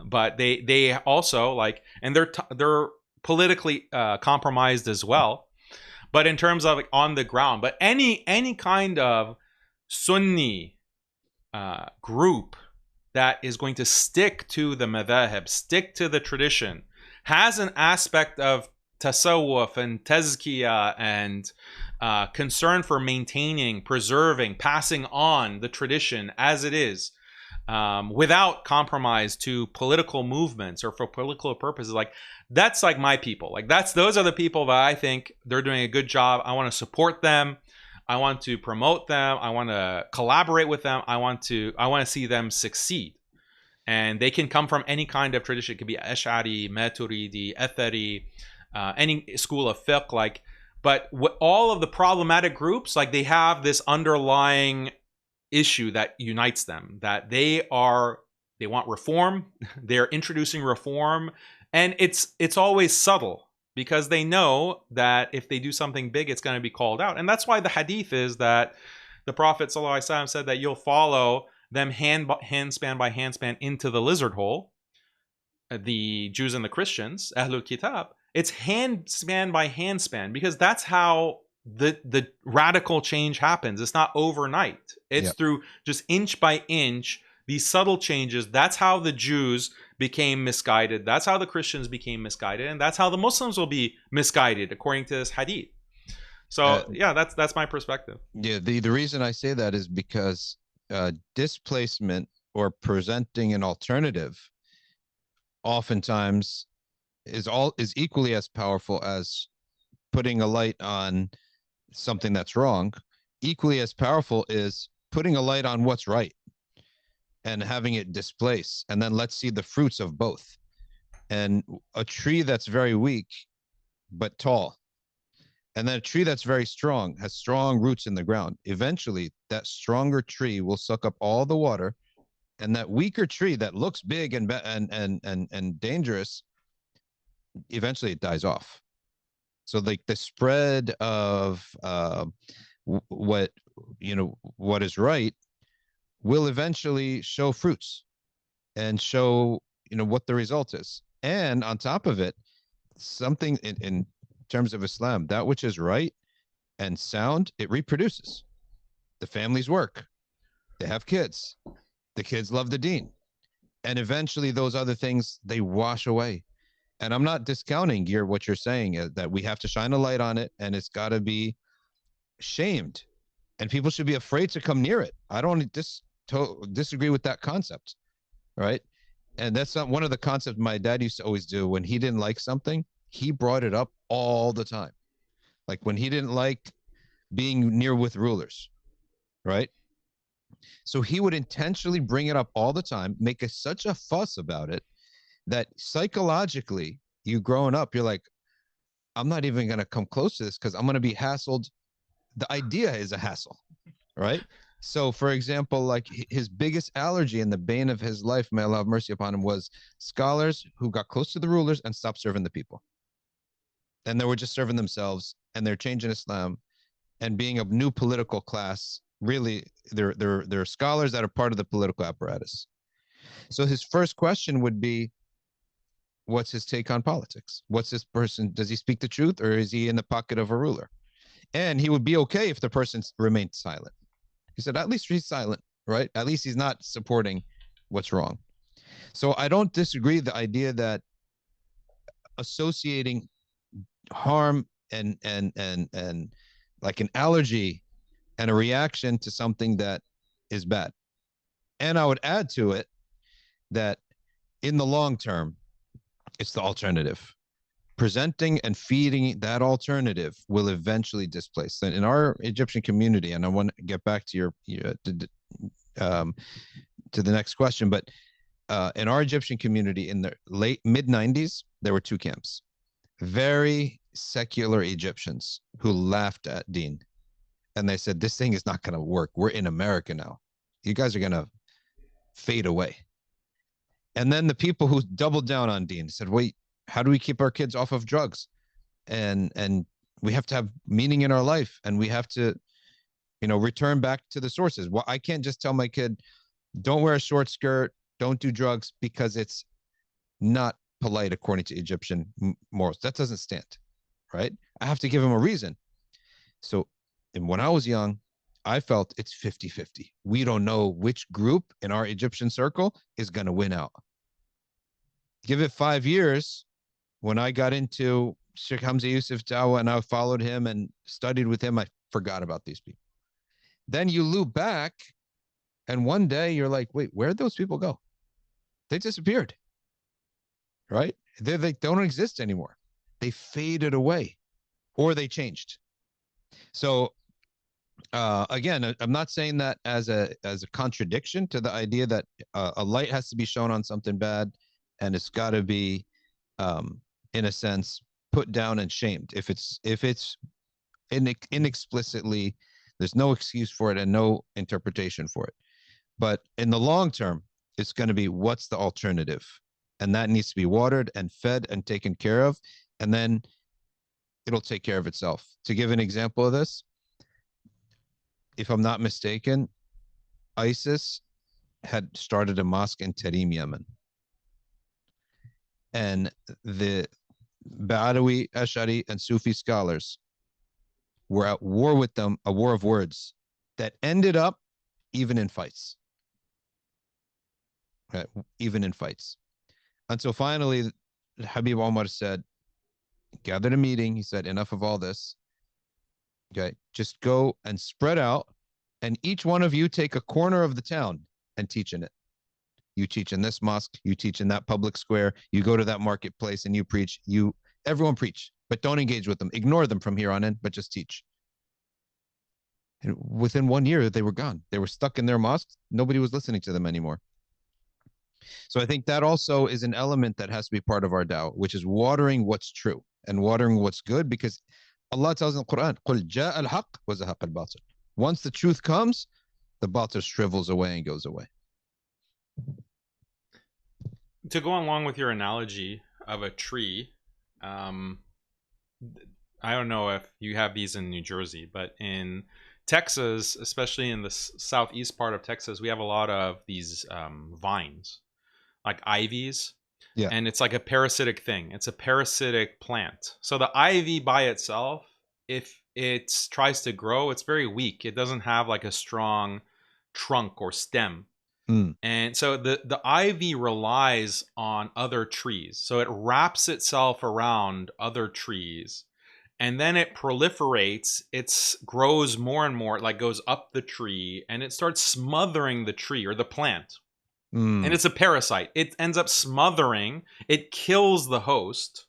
but they also like, and they're politically compromised as well. But in terms of like, on the ground, but any kind of Sunni group that is going to stick to the madhahib, stick to the tradition, has an aspect of tasawwuf and tazkiyah and concern for maintaining, preserving, passing on the tradition as it is, without compromise to political movements or for political purposes. Like, that's like my people. Like, those are the people that I think they're doing a good job. I want to support them. I want to promote them. I want to collaborate with them. I want to see them succeed. And they can come from any kind of tradition. It could be Ash'ari, Maturidi, Athari, any school of fiqh. Like, but all of the problematic groups, like, they have this underlying issue that unites them, that they want reform. They're introducing reform, and it's always subtle, because they know that if they do something big, it's going to be called out. And that's why the hadith is that the Prophet ﷺ said that you'll follow them handspan by handspan into the lizard hole, the Jews and the Christians, Ahlul Kitab. It's handspan by handspan, because that's how the radical change happens. It's not overnight. It's Yep. through just inch by inch, these subtle changes. That's how the Jews became misguided. That's how the Christians became misguided, and that's how the Muslims will be misguided according to this hadith. Uh, So yeah, that's my perspective. yeah. The reason I say that is because displacement or presenting an alternative oftentimes is equally as powerful as putting a light on something that's wrong. Equally as powerful is putting a light on what's right and having it displace, and then let's see the fruits of both. And a tree that's very weak but tall, and then a tree that's very strong, has strong roots in the ground, eventually that stronger tree will suck up all the water, and that weaker tree that looks big and dangerous, eventually it dies off. So like the spread of what what is right will eventually show fruits and show what the result is. And on top of it, something in terms of Islam, that which is right and sound, it reproduces. The families work, they have kids, the kids love the deen, and eventually those other things, they wash away. And I'm not discounting what you're saying, that we have to shine a light on it and it's got to be shamed and people should be afraid to come near it. I don't disagree with that concept, right? And that's not one of the concepts my dad used to always do. When he didn't like something, he brought it up all the time. Like when he didn't like being near with rulers, right? So he would intentionally bring it up all the time, make such a fuss about it that psychologically, you growing up, you're like, I'm not even going to come close to this because I'm going to be hassled. The idea is a hassle, right? So, for example, like his biggest allergy and the bane of his life, may Allah have mercy upon him, was scholars who got close to the rulers and stopped serving the people. And they were just serving themselves, and they're changing Islam and being a new political class. Really, they're scholars that are part of the political apparatus. So his first question would be, what's his take on politics? What's this person? Does he speak the truth, or is he in the pocket of a ruler? And he would be okay if the person remained silent. He said, at least he's silent, right? At least he's not supporting what's wrong. So I don't disagree the idea that associating harm and like an allergy and a reaction to something that is bad. And I would add to it that in the long term, it's the alternative. Presenting and feeding that alternative will eventually displace. And in our Egyptian community, and I want to get back to to the next question, but in our Egyptian community in the mid 90s, there were two camps. Very secular Egyptians who laughed at Deen. And they said, this thing is not going to work. We're in America now. You guys are going to fade away. And then the people who doubled down on Deen said, wait, how do we keep our kids off of drugs? And we have to have meaning in our life, and we have to, return back to the sources. Well, I can't just tell my kid, don't wear a short skirt, don't do drugs, because it's not polite according to Egyptian morals. That doesn't stand, right? I have to give him a reason. So, and when I was young, I felt it's 50-50. We don't know which group in our Egyptian circle is going to win out. Give it 5 years. When I got into Sheikh Hamza Yusuf Dawa and I followed him and studied with him, I forgot about these people. Then you loop back, and one day you're like, wait, where'd those people go? They disappeared, right? They don't exist anymore. They faded away, or they changed. So again, I'm not saying that as a contradiction to the idea that a light has to be shown on something bad, and it's got to be in a sense put down and shamed if it's inexplicitly, there's no excuse for it and no interpretation for it. But in the long term, it's going to be, what's the alternative? And that needs to be watered and fed and taken care of, and then it'll take care of itself. To give an example of this, if I'm not mistaken, ISIS had started a mosque in Tarim, Yemen, and the Ba'alawi, Ash'ari, and Sufi scholars were at war with them, a war of words that ended up even in fights. Right? Even in fights. Until finally, Habib Omar said, gathered a meeting. He said, enough of all this. Okay, just go and spread out, and each one of you take a corner of the town and teach in it. You teach in this mosque, you teach in that public square, you go to that marketplace and you preach. Everyone preach, but don't engage with them. Ignore them from here on in, but just teach. And within 1 year, they were gone. They were stuck in their mosques. Nobody was listening to them anymore. So I think that also is an element that has to be part of our da'wah, which is watering what's true and watering what's good, because Allah tells in the Quran, قُلْ جَاءَ الْحَقِّ وَزَهَقَ الْبَاطِلِ. Once the truth comes, the batil shrivels away and goes away. To go along with your analogy of a tree, I don't know if you have these in New Jersey, but in Texas, especially in the southeast part of Texas, we have a lot of these vines, like ivies. Yeah. And it's like a parasitic thing. It's a parasitic plant. So the ivy by itself, if it tries to grow, it's very weak. It doesn't have like a strong trunk or stem. And so the ivy relies on other trees. So it wraps itself around other trees, and then it proliferates. It grows more and more, like goes up the tree, and it starts smothering the tree or the plant. And it's a parasite. It ends up smothering. It kills the host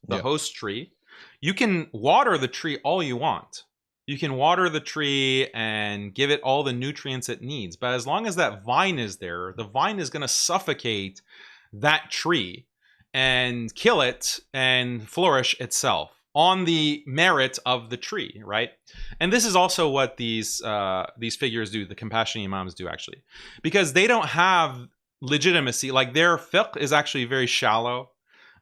tree. You can water the tree all you want. You can water the tree and give it all the nutrients it needs. But as long as that vine is there, the vine is going to suffocate that tree and kill it and flourish itself on the merit of the tree, right? And this is also what these figures do, the compassionate imams do, actually. Because they don't have legitimacy. Like, their fiqh is actually very shallow.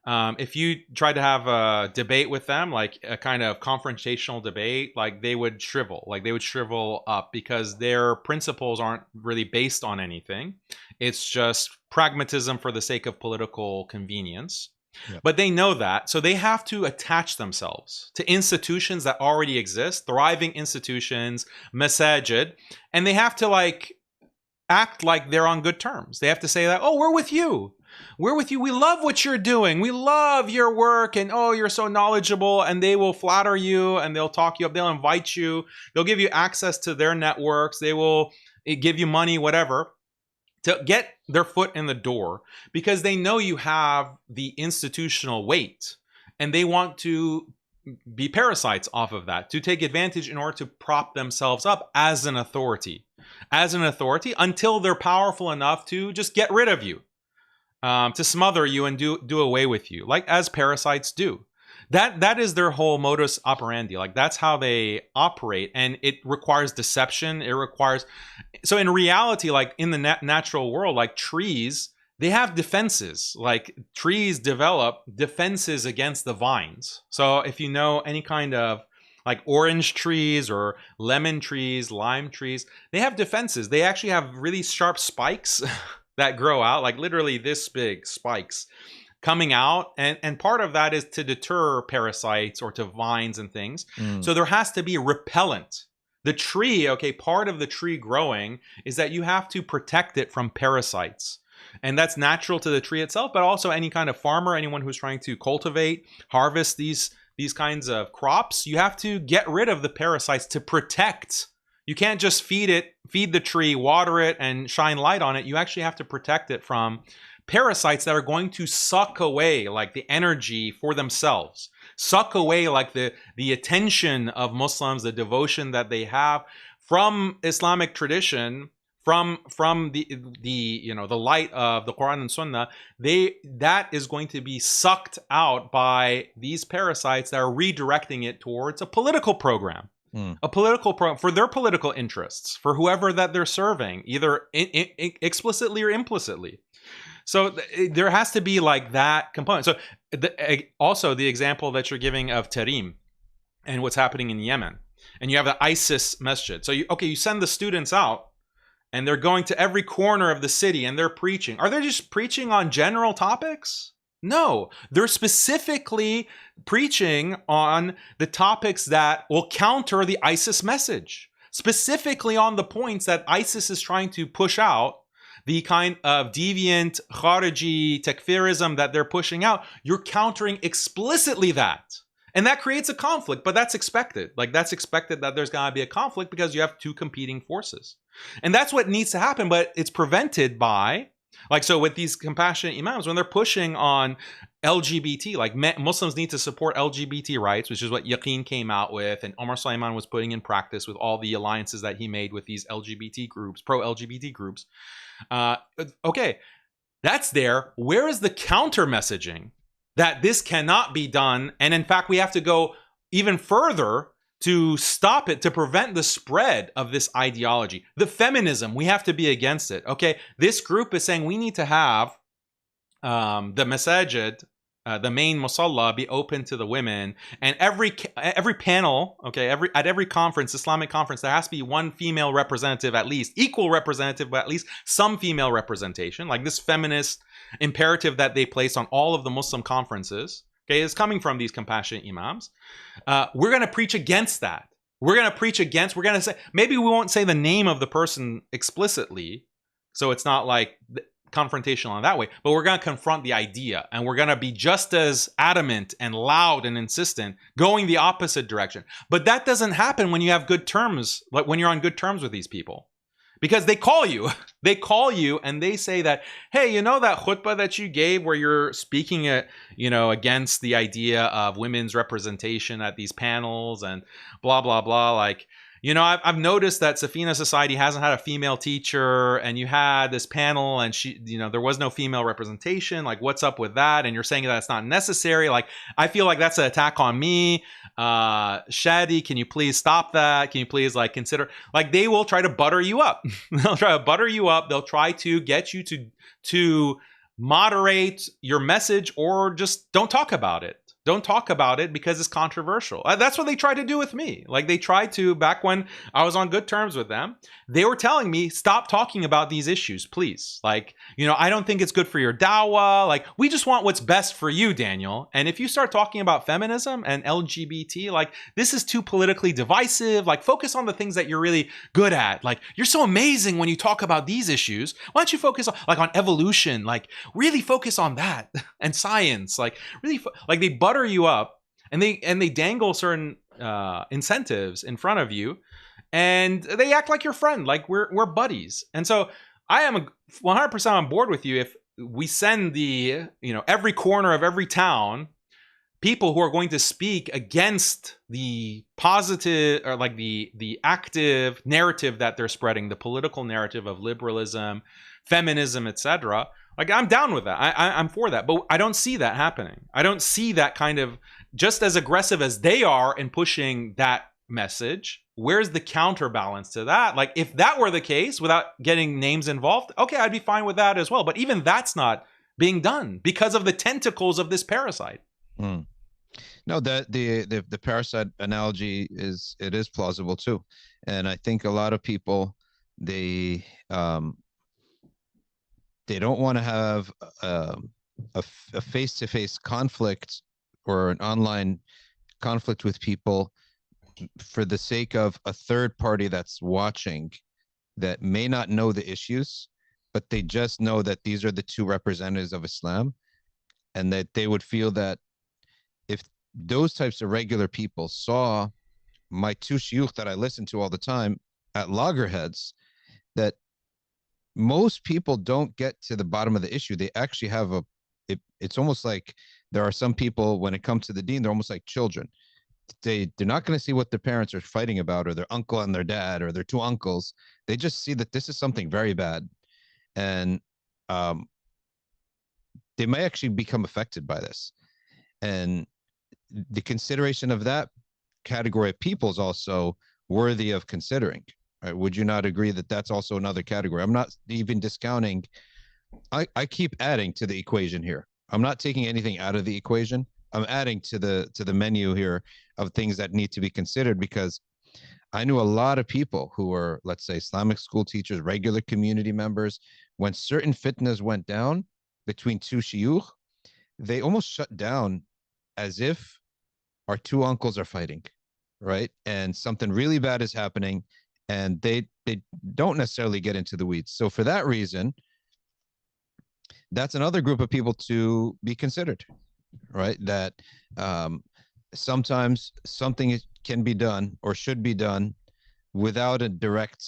If you try to have a debate with them, like a kind of confrontational debate, like they would shrivel up, because their principles aren't really based on anything. It's just pragmatism for the sake of political convenience. Yep. But they know that, so they have to attach themselves to institutions that already exist, thriving institutions, masajid, and they have to like act like they're on good terms. They have to say that, oh, we're with you. We're with you. We love what you're doing. We love your work. And oh, you're so knowledgeable. And they will flatter you and they'll talk you up. They'll invite you. They'll give you access to their networks. They will give you money, whatever, to get their foot in the door, because they know you have the institutional weight and they want to be parasites off of that, to take advantage in order to prop themselves up as an authority, until they're powerful enough to just get rid of you. To smother you and do away with you, like as parasites do. That is their whole modus operandi. Like, that's how they operate, and it requires deception. So in reality, like in the natural world, like trees, they have defenses. Like, trees develop defenses against the vines. So if you know any kind of like orange trees or lemon trees, lime trees, they have defenses. They actually have really sharp spikes that grow out, like literally this big spikes coming out. And part of that is to deter parasites or to vines and things. So there has to be repellent. The tree, okay, part of the tree growing is that you have to protect it from parasites. And that's natural to the tree itself, but also any kind of farmer, anyone who's trying to cultivate, harvest these kinds of crops, you have to get rid of the parasites to protect. You can't just feed the tree, water it, and shine light on it. You actually have to protect it from parasites that are going to suck away like the energy for themselves, suck away like the attention of Muslims, the devotion that they have from Islamic tradition, from the light of the Quran and Sunnah. That is going to be sucked out by these parasites that are redirecting it towards a political program. A political program for their political interests, for whoever that they're serving, either explicitly or implicitly. So there has to be like that component. So also the example that you're giving of Tarim and what's happening in Yemen, and you have the ISIS masjid. So you send the students out, and they're going to every corner of the city and they're preaching. Are they just preaching on general topics? No, they're specifically preaching on the topics that will counter the ISIS message, specifically on the points that ISIS is trying to push out, the kind of deviant Khariji takfirism that they're pushing out. You're countering explicitly that. And that creates a conflict, but that's expected. Like, that's expected that there's going to be a conflict because you have two competing forces. And that's what needs to happen, but it's prevented by, like, so with these compassionate imams, when they're pushing on LGBT, like Muslims need to support LGBT rights, which is what Yaqeen came out with, and Omar Sulaiman was putting in practice with all the alliances that he made with these LGBT groups, pro-LGBT groups. Okay, that's there. Where is the counter messaging that this cannot be done? And in fact, we have to go even further to stop it, to prevent the spread of this ideology. The feminism, we have to be against it. Okay, this group is saying we need to have the masajid, the main musalla, be open to the women, and every panel, okay, at every conference, Islamic conference, there has to be one female representative, at least equal representative, but at least some female representation. Like this feminist imperative that they place on all of the Muslim conferences, okay, is coming from these compassionate imams. We're going to preach against that. We're going to say, maybe we won't say the name of the person explicitly, so it's not like confrontational in that way, but we're going to confront the idea, and we're going to be just as adamant and loud and insistent, going the opposite direction. But that doesn't happen when you have good terms, like when you're on good terms with these people. Because they call you and they say that, hey, you know that khutbah that you gave where you're speaking against the idea of women's representation at these panels and blah, blah, blah. Like, I've noticed that Safina Society hasn't had a female teacher, and you had this panel and there was no female representation. Like, what's up with that? And you're saying that it's not necessary. Like, I feel like that's an attack on me. Shadee, can you please stop that? Can you please consider, they will try to butter you up. They'll try to butter you up. They'll try to get you to moderate your message, or just don't talk about it. Don't talk about it because it's controversial. That's what they tried to do with me. Like, they tried to, back when I was on good terms with them, they were telling me, stop talking about these issues, please. I don't think it's good for your dawah. We just want what's best for you, Daniel. And if you start talking about feminism and LGBT, this is too politically divisive. Focus on the things that you're really good at. You're so amazing when you talk about these issues. Why don't you focus on evolution? Really focus on that. And science. Really, they butter you up, and they dangle certain incentives in front of you, and they act like your friend, like we're buddies. And so I am 100% on board with you if we send every corner of every town people who are going to speak against the positive, or the active narrative that they're spreading, the political narrative of liberalism, feminism, etc. I'm down with that. I'm for that. But I don't see that happening. I don't see that kind of, just as aggressive as they are in pushing that message. Where's the counterbalance to that? If that were the case, without getting names involved, okay, I'd be fine with that as well. But even that's not being done because of the tentacles of this parasite. Mm. No, the parasite analogy is plausible too. And I think a lot of people, they don't want to have a face-to-face conflict or an online conflict with people for the sake of a third party that's watching, that may not know the issues, but they just know that these are the two representatives of Islam, and that they would feel that if those types of regular people saw my two shuyukh that I listen to all the time at loggerheads, that most people don't get to the bottom of the issue. They actually have it's almost like there are some people, when it comes to the deen, they're almost like children. They're not going to see what their parents are fighting about, or their uncle and their dad, or their two uncles. They just see that this is something very bad. And they may actually become affected by this. And the consideration of that category of people is also worthy of considering. Right? Would you not agree that that's also another category? I'm not even discounting. I keep adding to the equation here. I'm not taking anything out of the equation. I'm adding to the menu here of things that need to be considered, because I knew a lot of people who were, let's say, Islamic school teachers, regular community members. When certain fitnas went down between two shuyukh, they almost shut down as if our two uncles are fighting, right? And something really bad is happening, and they don't necessarily get into the weeds. So for that reason, that's another group of people to be considered, right? That um, sometimes something can be done or should be done without a direct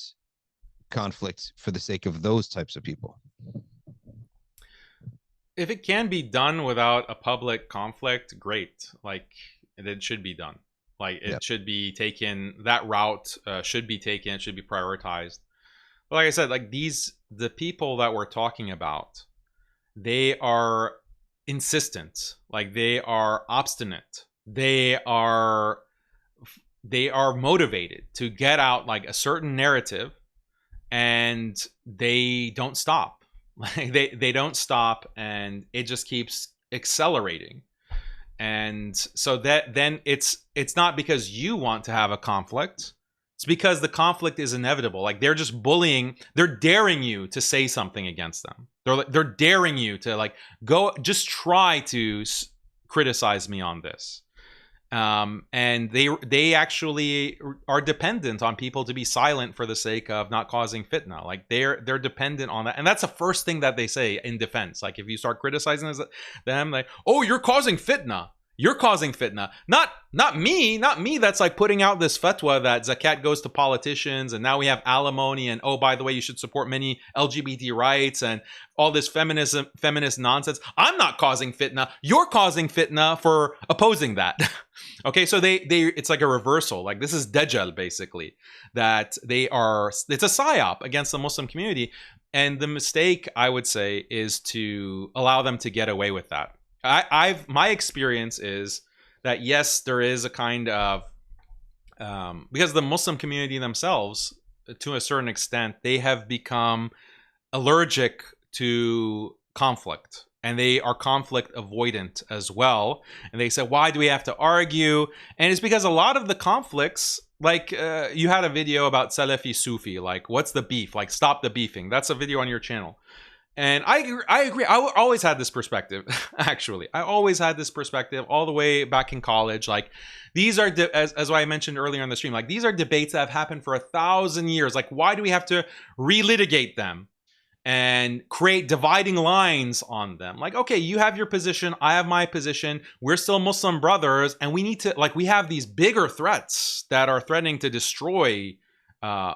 conflict for the sake of those types of people. If it can be done without a public conflict, great. Like, it should be done. Like, Yeah. it should be taken. That route should be taken. It should be prioritized. But like I said, like the people that we're talking about, they are insistent. Like, they are obstinate. They are motivated to get out like a certain narrative, and they don't stop. Like, they don't stop, and it just keeps accelerating. And so that then it's not because you want to have a conflict, it's because the conflict is inevitable. Like, they're just bullying, they're daring you to say something against them. They're daring you to like go just try to criticize me on this. And they actually are dependent on people to be silent for the sake of not causing fitna. Like, they're dependent on that, and that's the first thing that they say in defense. Like, if you start criticizing them, like, oh, you're causing fitna. You're causing fitna. Not me. That's like putting out this fatwa that zakat goes to politicians, and now we have alimony, and oh, by the way, you should support many LGBT rights and all this feminist nonsense. I'm not causing fitna. You're causing fitna for opposing that. Okay, so it's like a reversal. Like, this is Dajjal, basically, that it's a psyop against the Muslim community. And the mistake, I would say, is to allow them to get away with that. My experience is that, yes, there is a kind of because the Muslim community themselves, to a certain extent, they have become allergic to conflict, and they are conflict avoidant as well. And they say, why do we have to argue? And it's because a lot of the conflicts, like you had a video about Salafi Sufi, like, what's the beef? Like, stop the beefing. That's a video on your channel. And I agree. I always had this perspective, actually. I always had this perspective all the way back in college. Like, these are, as I mentioned earlier on the stream, like, these are debates that have happened for 1,000 years. Like, why do we have to relitigate them and create dividing lines on them? Like, okay, you have your position, I have my position. We're still Muslim brothers, and we need to, like, we have these bigger threats that are threatening to destroy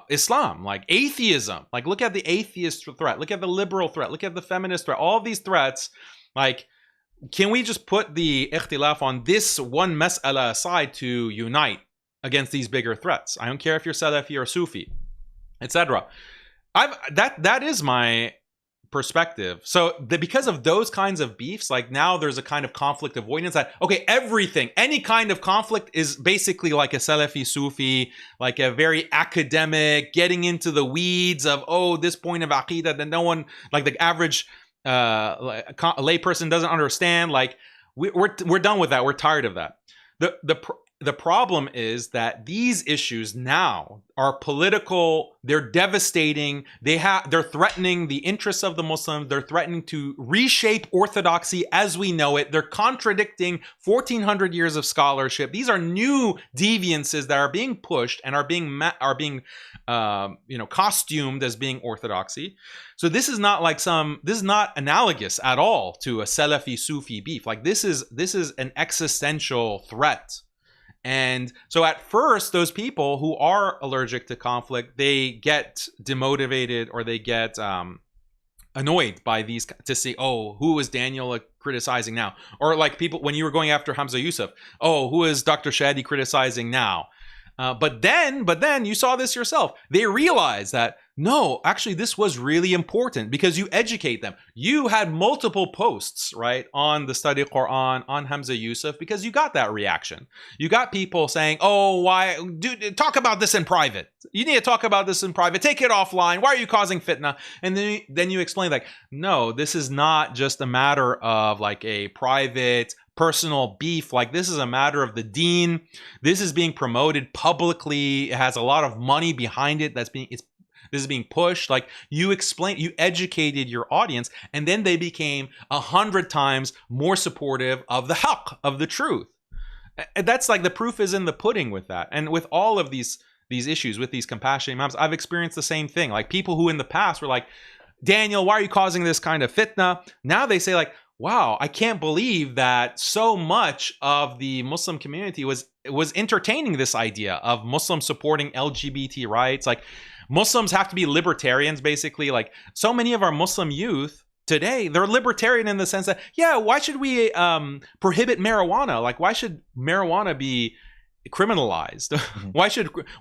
Islam, like atheism. Like, look at the atheist threat, look at the liberal threat, look at the feminist threat, all of these threats. Like, can we just put the ikhtilaf on this one mas'ala aside to unite against these bigger threats? I don't care if you're Salafi or Sufi, etc. That is my perspective. So because of those kinds of beefs, like, now there's a kind of conflict avoidance that, okay, any kind of conflict is basically like a Salafi Sufi, like a very academic, getting into the weeds of, oh, this point of Aqidah that no one, like the average layperson doesn't understand. Like, we're done with that. We're tired of that. The problem is that these issues now are political. They're devastating. They're threatening the interests of the Muslims. They're threatening to reshape orthodoxy as we know it. They're contradicting 1,400 years of scholarship. These are new deviances that are being pushed and are being costumed as being orthodoxy. So this is not analogous at all to a Salafi Sufi beef. Like, this is an existential threat. And so at first, those people who are allergic to conflict, they get demotivated, or they get annoyed by these, to see, oh, who is Daniel criticizing now? Or like, people, when you were going after Hamza Yusuf, oh, who is Dr. Shadee criticizing now? But then you saw this yourself. They realized that, no, actually, this was really important, because you educate them. You had multiple posts, right, on the Study Quran, on Hamza Yusuf, because you got that reaction. You got people saying, oh, why, talk about this in private. You need to talk about this in private. Take it offline. Why are you causing fitna? And then you explain, like, no, this is not just a matter of like a private personal beef. Like, this is a matter of the deen. This is being promoted publicly. It has a lot of money behind it. It's This is being pushed. Like, you educated your audience, and then they became 100 times more supportive of the haqq, of the truth. That's like, the proof is in the pudding with that. And with all of these issues with these compassionate imams, I've experienced the same thing. Like, people who in the past were like, Daniel, why are you causing this kind of fitna? Now they say like, wow, I can't believe that so much of the Muslim community was entertaining this idea of Muslims supporting LGBT rights. Like, Muslims have to be libertarians, basically. Like, so many of our Muslim youth today, they're libertarian in the sense that, yeah, why should we prohibit marijuana? Like, why should marijuana be criminalized?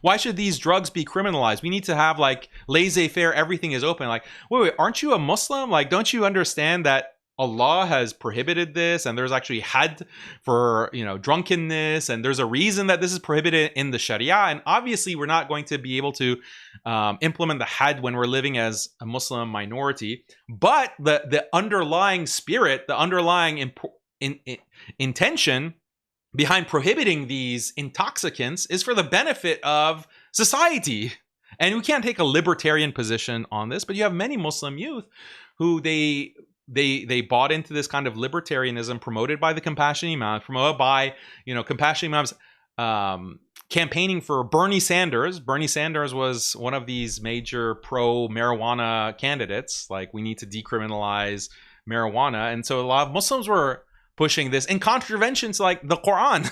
Why should these drugs be criminalized? We need to have like laissez-faire, everything is open. Like, wait, aren't you a Muslim? Like, don't you understand that Allah has prohibited this, and there's actually had for, you know, drunkenness, and there's a reason that this is prohibited in the Sharia. And obviously we're not going to be able to implement the had when we're living as a Muslim minority, but the underlying spirit, the underlying intention behind prohibiting these intoxicants is for the benefit of society. And we can't take a libertarian position on this, but you have many Muslim youth who they bought into this kind of libertarianism promoted by the compassionate imams, promoted by, you know, compassionate imams campaigning for Bernie Sanders. Bernie Sanders was one of these major pro-marijuana candidates. Like, we need to decriminalize marijuana. And so a lot of Muslims were pushing this in contravention to like the Quran,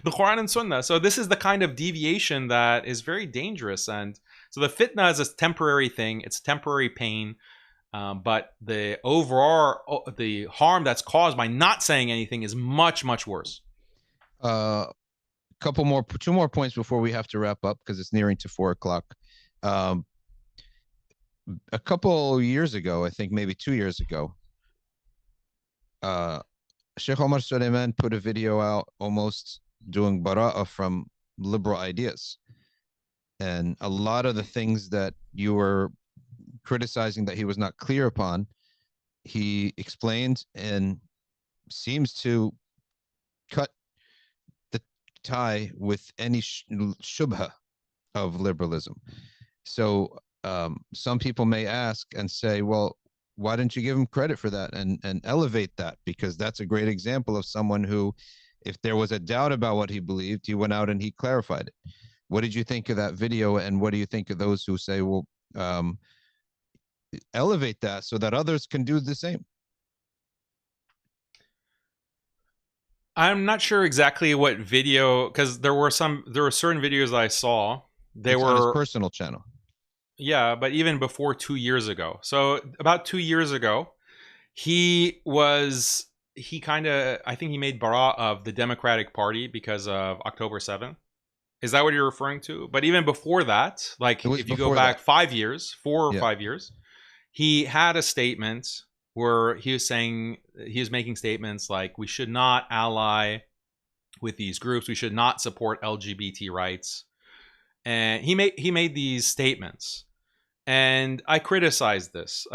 the Quran and Sunnah. So this is the kind of deviation that is very dangerous. And so the fitna is a temporary thing. It's temporary pain. But the overall, the harm that's caused by not saying anything is much, much worse. Two more points before we have to wrap up, because it's nearing to 4 o'clock. A couple years ago, I think maybe 2 years ago, Sheikh Omar Suleiman put a video out almost doing bara'ah from liberal ideas. And a lot of the things that you were criticizing that he was not clear upon, he explained and seems to cut the tie with any shubha of liberalism. So some people may ask and say, well, why didn't you give him credit for that and elevate that? Because that's a great example of someone who, if there was a doubt about what he believed, he went out and he clarified it. What did you think of that video? And what do you think of those who say, well, elevate that so that others can do the same? I'm not sure exactly what video, because there were certain videos I saw. They were on his personal channel. Yeah, but even before 2 years ago. So about 2 years ago, I think he made bara of the Democratic Party because of October 7th. Is that what you're referring to? But even before that, like if you go back 5 years, 4 or 5 years, he had a statement where he was making statements like, we should not ally with these groups. We should not support LGBT rights. And he made these statements, and I criticized this.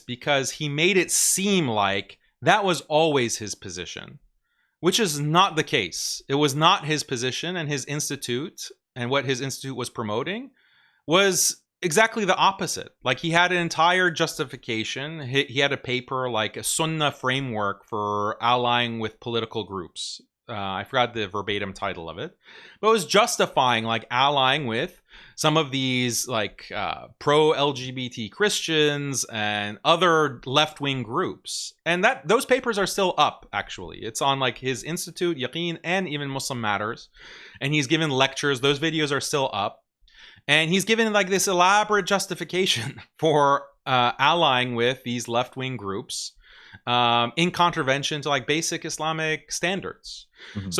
Because he made it seem like that was always his position, which is not the case. It was not his position, and his institute and what his institute was promoting was exactly the opposite. Like, he had an entire justification. He had a paper, like a Sunnah framework for allying with political groups. I forgot the verbatim title of it, but it was justifying like allying with some of these like pro-LGBT Christians and other left-wing groups. And those papers are still up, actually. It's on like his institute, Yaqeen, and even Muslim Matters. And he's given lectures. Those videos are still up. And he's given like this elaborate justification for allying with these left-wing groups in contravention to like basic Islamic standards. Mm-hmm.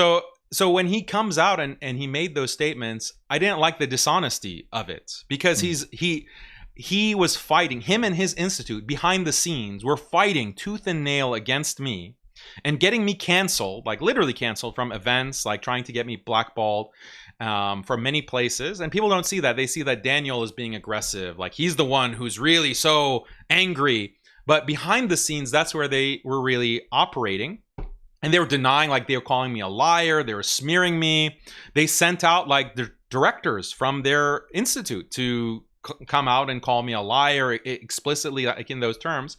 So when he comes out and he made those statements, I didn't like the dishonesty of it, because he was fighting, him and his institute behind the scenes were fighting tooth and nail against me and getting me canceled, like literally canceled from events, like trying to get me blackballed from many places. And people don't see that. They see that Daniel is being aggressive, like he's the one who's really so angry. But behind the scenes, that's where they were really operating. And they were denying, like they were calling me a liar. They were smearing me. They sent out like the directors from their institute to come out and call me a liar explicitly, like in those terms.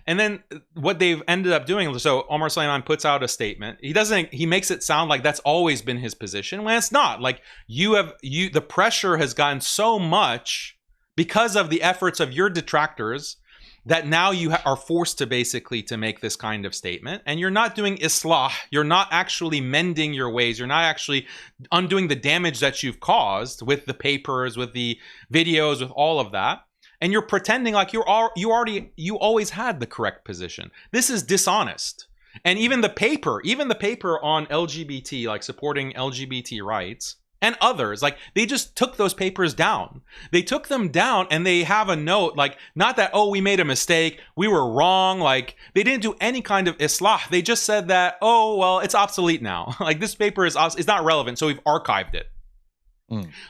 And then what they've ended up doing, so Omar Suleiman puts out a statement. He makes it sound like that's always been his position when it's not. Like the pressure has gotten so much because of the efforts of your detractors that now you are forced to basically to make this kind of statement, and you're not doing islah. You're not actually mending your ways. You're not actually undoing the damage that you've caused with the papers, with the videos, with all of that. And you're pretending like you always had the correct position. This is dishonest. And even the paper on LGBT, like supporting LGBT rights, and others, like they just took those papers down. They took them down and they have a note like, not that, oh, we made a mistake, we were wrong. Like they didn't do any kind of islah. They just said that, oh, well, it's obsolete now. Like this paper is not relevant, so we've archived it.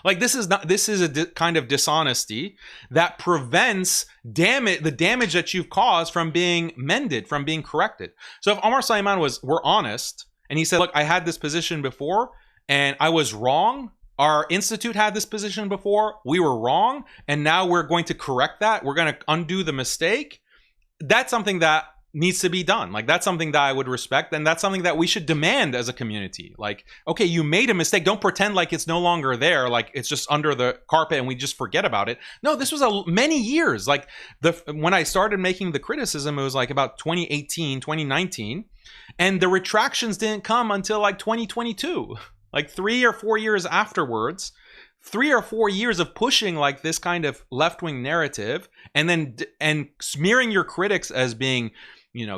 Like this is a kind of dishonesty that prevents the damage that you've caused from being mended, from being corrected. So if Omar Suleiman were honest and he said, look, I had this position before and I was wrong. Our institute had this position before. We were wrong. And now we're going to correct that. We're going to undo the mistake. That's something that needs to be done. Like that's something that I would respect. And that's something that we should demand as a community. Like, okay, you made a mistake. Don't pretend like it's no longer there. Like it's just under the carpet and we just forget about it. No, this was many years. Like when I started making the criticism, it was like about 2018, 2019. And the retractions didn't come until like 2022. Like 3 or 4 years afterwards, 3 or 4 years of pushing like this kind of left-wing narrative and smearing your critics as being,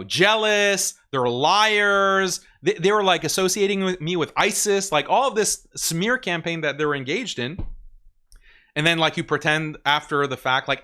jealous, they're liars. They were like associating me with ISIS, like all of this smear campaign that they were engaged in. And then like you pretend after the fact, like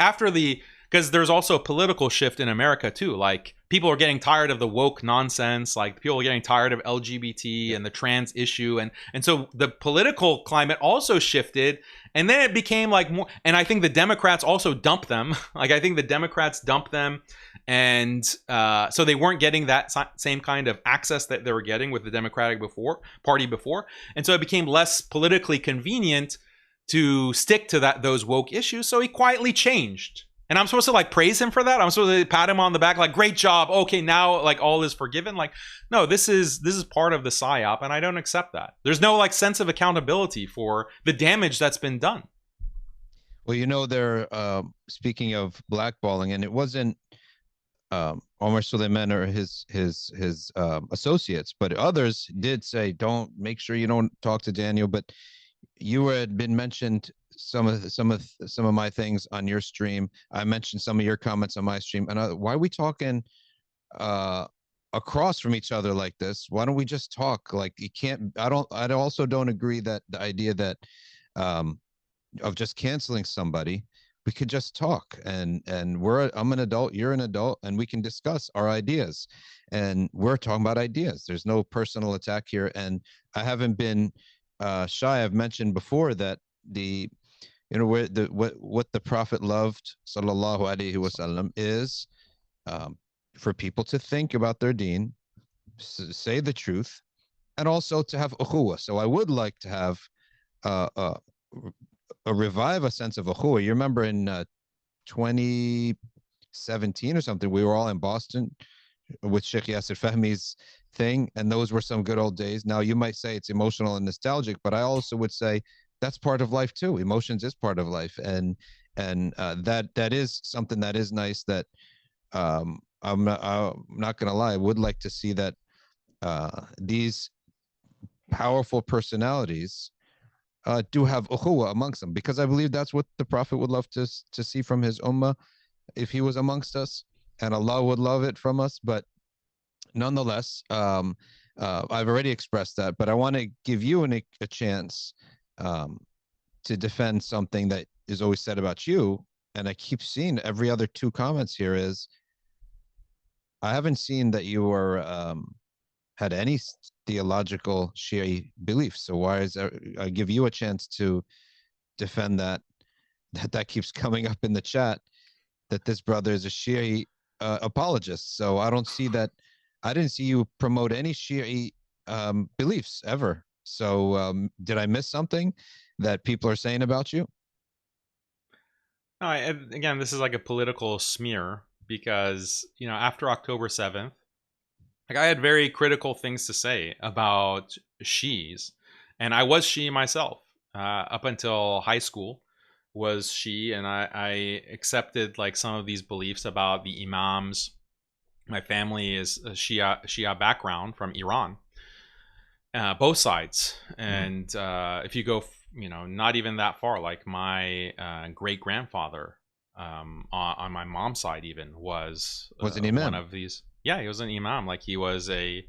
because there's also a political shift in America too. Like people are getting tired of the woke nonsense. Like people are getting tired of LGBT and the trans issue. And so the political climate also shifted. And then it became like more, and I think the Democrats also dumped them. Like I think the Democrats dumped them. And so they weren't getting that same kind of access that they were getting with the Democratic Party before. And so it became less politically convenient to stick to those woke issues. So he quietly changed. And I'm supposed to like praise him for that. I'm supposed to pat him on the back, like, great job. Okay, now like all is forgiven. Like, no, this is part of the psyop, and I don't accept that. There's no like sense of accountability for the damage that's been done. Well, they're speaking of blackballing, and it wasn't Omar Suleiman or his associates, but others did say, make sure you don't talk to Daniel. But you had been mentioned some of my things on your stream. I mentioned some of your comments on my stream. And why are we talking across from each other like this? Why don't we just talk? Like you can't. I also don't agree that the idea that of just canceling somebody. We could just talk, and I'm an adult, you're an adult, and we can discuss our ideas. And we're talking about ideas. There's no personal attack here, and I haven't been shy. I've mentioned before that what the Prophet loved, sallallahu alaihi wasallam, is for people to think about their deen, say the truth, and also to have ukhuwah. So I would like to have revive a sense of ukhuwah. You remember in 2017 or something, we were all in Boston with Sheikh Yasser Fahmi's thing, and those were some good old days. Now you might say it's emotional and nostalgic, but I also would say that's part of life too. Emotions is part of life, and that is something that is nice. That I'm not gonna lie, I would like to see that these powerful personalities do have ukhuwah amongst them, because I believe that's what the Prophet would love to see from his ummah if he was amongst us, and Allah would love it from us. But nonetheless, I've already expressed that, but I want to give you a chance to defend something that is always said about you. And I keep seeing every other 2 comments here is, I haven't seen that you are had any theological Shia beliefs. So why is I give you a chance to defend that keeps coming up in the chat, that this brother is a Shia apologist. So I don't see that. I didn't see you promote any Shia beliefs ever. So did I miss something that people are saying about you? No, again, this is like a political smear because, after October 7th, like I had very critical things to say about Shiis, and I was Shii myself up until high school. Was Shii, and I accepted like some of these beliefs about the imams. My family is a Shia background from Iran, both sides, and if you go, not even that far, like my great grandfather on my mom's side even was an imam. one of these. Yeah, he was an imam. Like he was a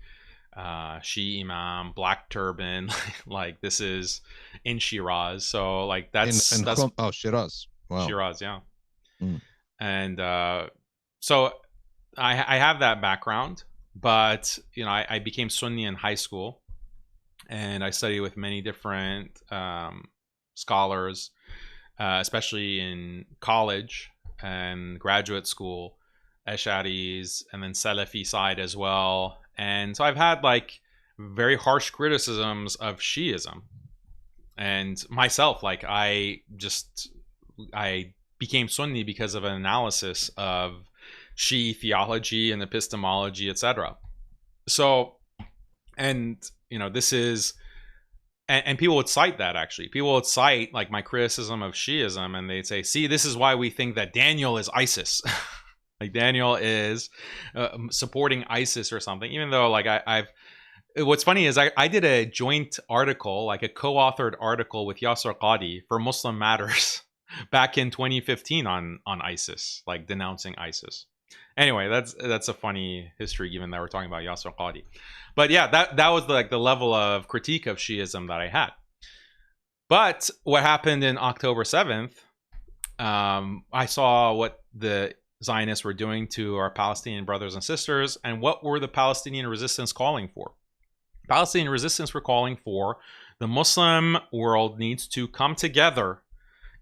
Shi imam, black turban. Like this is in Shiraz. So like that's Shiraz. Wow. Shiraz, yeah. And so I have that background, but I became Sunni in high school, and I studied with many different scholars, especially in college and graduate school. Ash'aris, and then Salafi side as well. And so I've had like very harsh criticisms of Shiism. And myself, like I became Sunni because of an analysis of Shi theology and epistemology, etc. So, and this is, and people would cite that actually. People would cite like my criticism of Shiism, and they'd say, see, this is why we think that Daniel is ISIS. Like Daniel is supporting ISIS or something, even though like what's funny is I did a joint article, like a co-authored article with Yasser Qadi for Muslim Matters back in 2015 on ISIS, like denouncing ISIS. Anyway, that's a funny history given that we're talking about Yasser Qadi. But yeah, that was like the level of critique of Shiism that I had. But what happened in October 7th, I saw what the Zionists were doing to our Palestinian brothers and sisters, and what were the Palestinian resistance calling for? Palestinian resistance were calling for the Muslim world needs to come together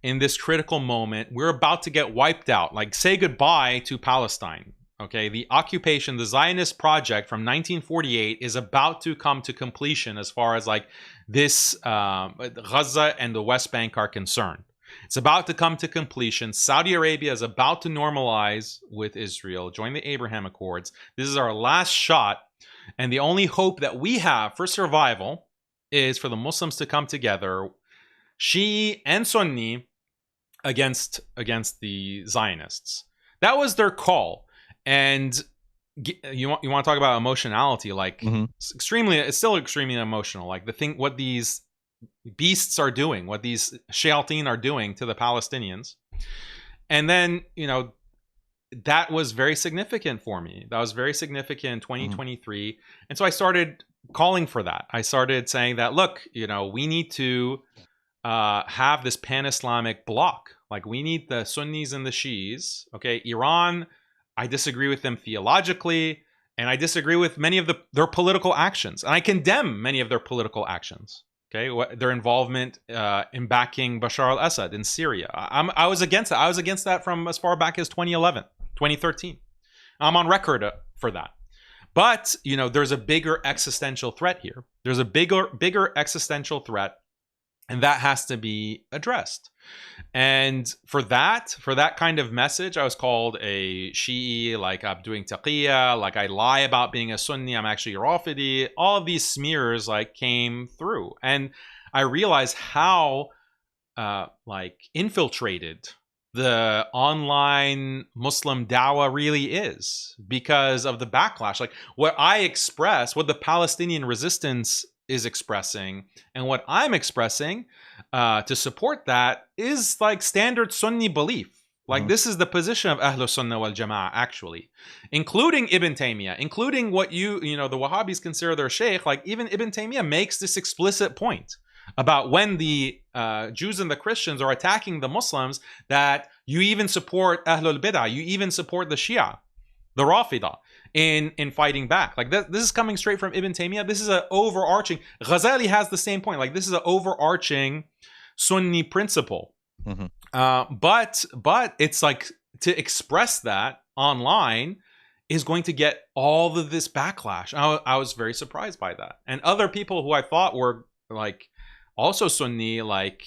in this critical moment. We're about to get wiped out. Like, say goodbye to Palestine. Okay, the occupation, the Zionist project from 1948 is about to come to completion as far as like this Gaza and the West Bank are concerned. It's about to come to completion. Saudi Arabia is about to normalize with Israel, join the Abraham Accords. This is our last shot. And the only hope that we have for survival is for the Muslims to come together, Shii and Sunni, against the Zionists. That was their call. And you want to talk about emotionality, like it's still extremely emotional. Like what these beasts are doing, what these shayateen are doing to the Palestinians. And then, that was very significant for me. That was very significant in 2023. And so I started calling for that. I started saying that, look, we need to have this pan-Islamic bloc. Like we need the Sunnis and the Shiis. Okay, Iran, I disagree with them theologically, and I disagree with many of their political actions. And I condemn many of their political actions. Okay, their involvement in backing Bashar al-Assad in Syria. I was against that. I was against that from as far back as 2011, 2013. I'm on record for that. But, there's a bigger existential threat here. There's a bigger existential threat, and that has to be addressed. And for that kind of message, I was called a Shi'i, like I'm doing taqiyya, like I lie about being a Sunni, I'm actually Rafidi. All of these smears like came through. And I realized how infiltrated the online Muslim dawah really is because of the backlash. Like what I express, what the Palestinian resistance is expressing, and what I'm expressing to support that is like standard Sunni belief. Like this is the position of Ahlus Sunnah wal Jama'ah, actually, including Ibn Taymiyyah, including what the Wahhabis consider their sheikh. Like even Ibn Taymiyyah makes this explicit point about when the Jews and the Christians are attacking the Muslims, that you even support Ahlul Bid'ah, you even support the Shia, the Rafida, in fighting back. Like this is coming straight from Ibn Taymiyyah. This is an overarching, Ghazali has the same point. Like this is an overarching Sunni principle. But it's like to express that online is going to get all of this backlash. I was very surprised by that. And other people who I thought were like also Sunni, like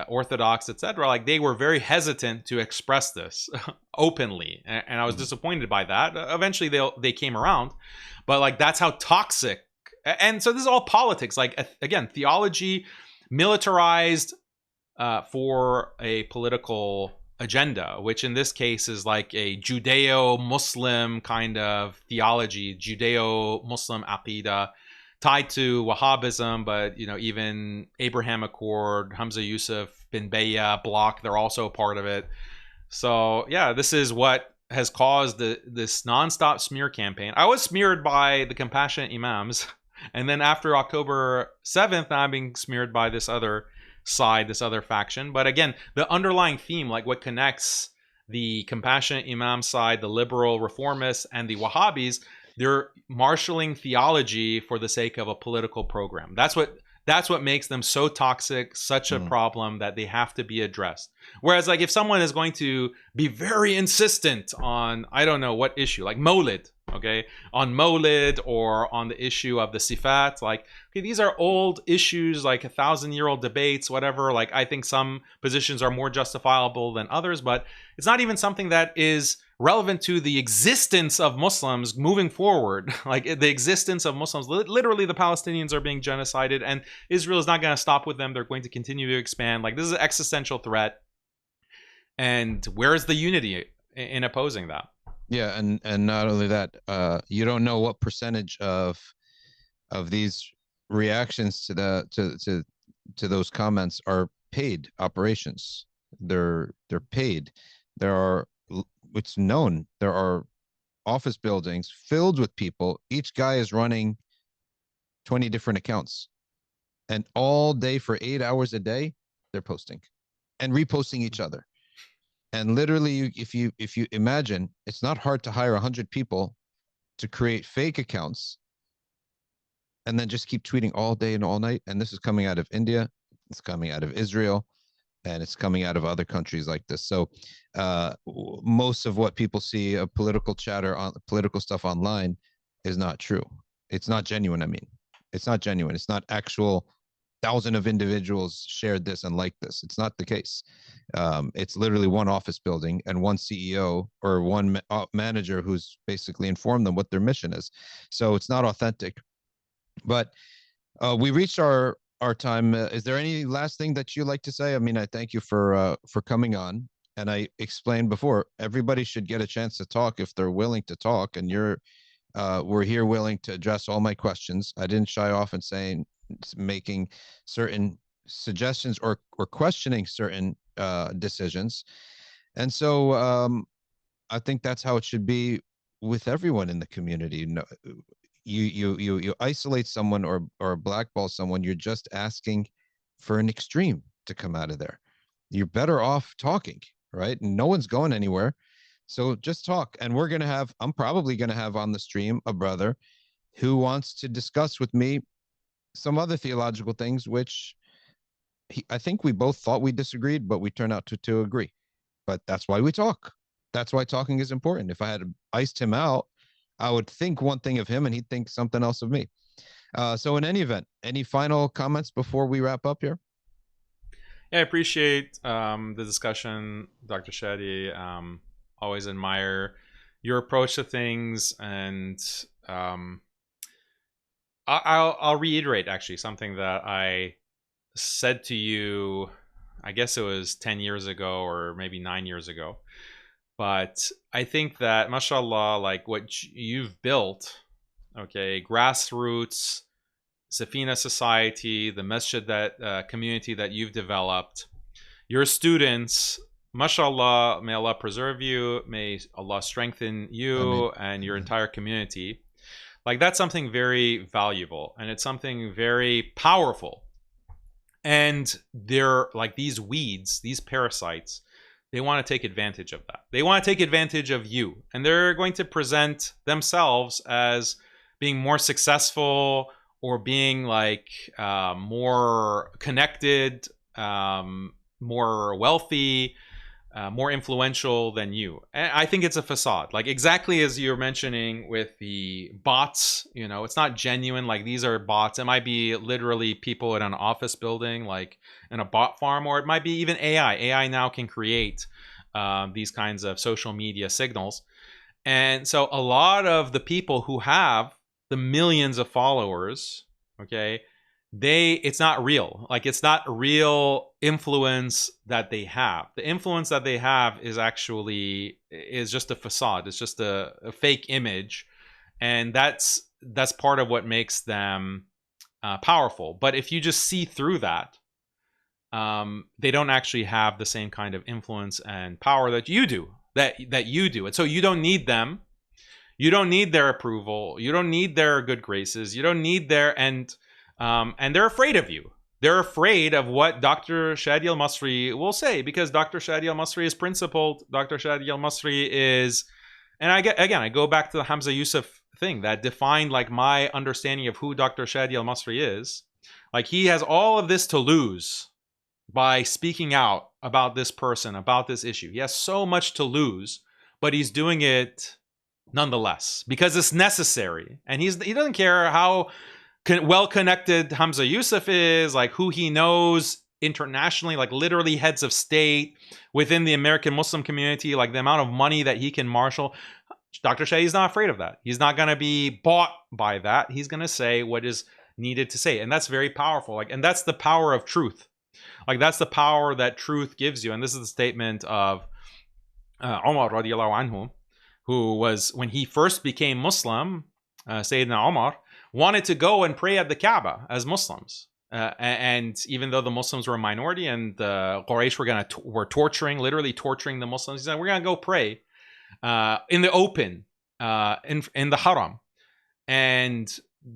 Orthodox, etc., like they were very hesitant to express this openly, and I was disappointed by that. Eventually, they came around, but like that's how toxic. And so this is all politics. Like again, theology militarized for a political agenda, which in this case is like a Judeo-Muslim kind of theology, Judeo-Muslim aqidah, tied to Wahhabism, but even Abraham Accord, Hamza Yusuf, Bin Bayya bloc, they're also a part of it. So yeah, this is what has caused this nonstop smear campaign. I was smeared by the compassionate imams, and then after October 7th, I'm being smeared by this other side, this other faction. But again, the underlying theme, like what connects the compassionate imam side, the liberal reformists, and the Wahhabis, they're marshaling theology for the sake of a political program. That's what makes them so toxic, such a problem that they have to be addressed. Whereas like if someone is going to be very insistent on, I don't know what issue, like Mawlid, okay, on Mawlid or on the issue of the Sifat, like, okay, these are old issues, like 1,000-year-old debates, whatever. Like I think some positions are more justifiable than others, but it's not even something that is relevant to the existence of Muslims moving forward. Like the existence of Muslims, literally the Palestinians are being genocided, and Israel is not going to stop with them. They're going to continue to expand. Like this is an existential threat. And where is the unity in opposing that? Yeah, and not only that, you don't know what percentage of these reactions to those comments are paid operations. They're paid. It's known there are office buildings filled with people. Each guy is running 20 different accounts, and all day for 8 hours a day, they're posting and reposting each other. And literally, if you imagine, it's not hard to hire 100 people to create fake accounts and then just keep tweeting all day and all night. And this is coming out of India, it's coming out of Israel, and it's coming out of other countries like this. So most of what people see of political chatter on political stuff online is not true. It's not genuine. I mean, it's not genuine. It's not actual 1,000 of individuals shared this and liked this. It's not the case. It's literally one office building and one CEO or one manager who's basically informed them what their mission is. So it's not authentic. But we reached our time. Is there any last thing that you'd like to say? I mean, I thank you for coming on. And I explained before, everybody should get a chance to talk if they're willing to talk. And we're here willing to address all my questions. I didn't shy off in saying making certain suggestions or questioning certain decisions. And so I think that's how it should be with everyone in the community. No, you isolate someone or blackball someone, you're just asking for an extreme to come out of there. You're better off talking, right? And no one's going anywhere. So just talk. And I'm probably going to have on the stream a brother who wants to discuss with me some other theological things, which I think we both thought we disagreed, but we turned out to agree. But that's why we talk. That's why talking is important. If I had iced him out, I would think one thing of him and he'd think something else of me. So in any event, any final comments before we wrap up here? Yeah, I appreciate the discussion, Dr. Shadee. Always admire your approach to things, and I'll reiterate actually something that I said to you, I guess it was 10 years ago or maybe 9 years ago. But I think that, mashallah, like what you've built, okay, grassroots, Safina Society, the masjid, that community that you've developed, your students, mashallah, may Allah preserve you, may Allah strengthen you and your entire community. Like that's something very valuable, and it's something very powerful. And they're like these weeds, these parasites, they want to take advantage of that. They want to take advantage of you, and they're going to present themselves as being more successful or being like more connected, more wealthy, more influential than you. And I think it's a facade, like exactly as you're mentioning with the bots. You know, it's not genuine. Like these are bots. It might be literally people in an office building, like in a bot farm, or it might be even AI. AI now can create these kinds of social media signals. And so a lot of the people who have the millions of followers, okay, it's not real. Like it's not real influence that they have. The influence that they have is just a facade. It's just a fake image, and that's part of what makes them powerful. But if you just see through that, they don't actually have the same kind of influence and power that you do. That you do. And so you don't need them. You don't need their approval. You don't need their good graces. You don't need their and they're afraid of you. They're afraid of what Dr. Shadee Elmasry will say, because Dr. Shadee Elmasry is principled. Dr. Shadee Elmasry is, and I go back to the Hamza Yusuf thing that defined like my understanding of who Dr. Shadee Elmasry is. Like he has all of this to lose by speaking out about this person, about this issue. He has so much to lose, but he's doing it nonetheless because it's necessary. And he doesn't care how well connected Hamza Yusuf is, like who he knows internationally, like literally heads of state within the American Muslim community, like the amount of money that he can marshal. Dr. Shadee is not afraid of that. He's not going to be bought by that. He's going to say what is needed to say. And that's very powerful. Like, and that's the power of truth. Like that's the power that truth gives you. And this is the statement of Umar radiallahu anhu, who was, when he first became Muslim, Sayyidina Umar wanted to go and pray at the Kaaba as Muslims. And even though the Muslims were a minority and the Quraysh were literally torturing the Muslims, he said, we're going to go pray in the open, in the Haram. And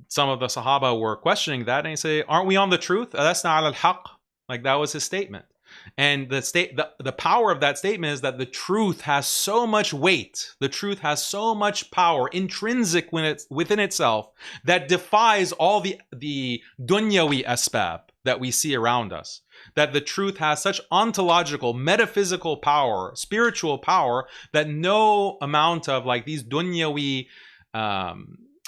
some of the Sahaba were questioning that, and he said, aren't we on the truth? That's not al-haq. Like that was his statement. And the power of that statement is that the truth has so much weight. The truth has so much power, intrinsic within itself, that defies all the dunyawi asbab that we see around us. That the truth has such ontological, metaphysical power, spiritual power, that no amount of like these dunyawi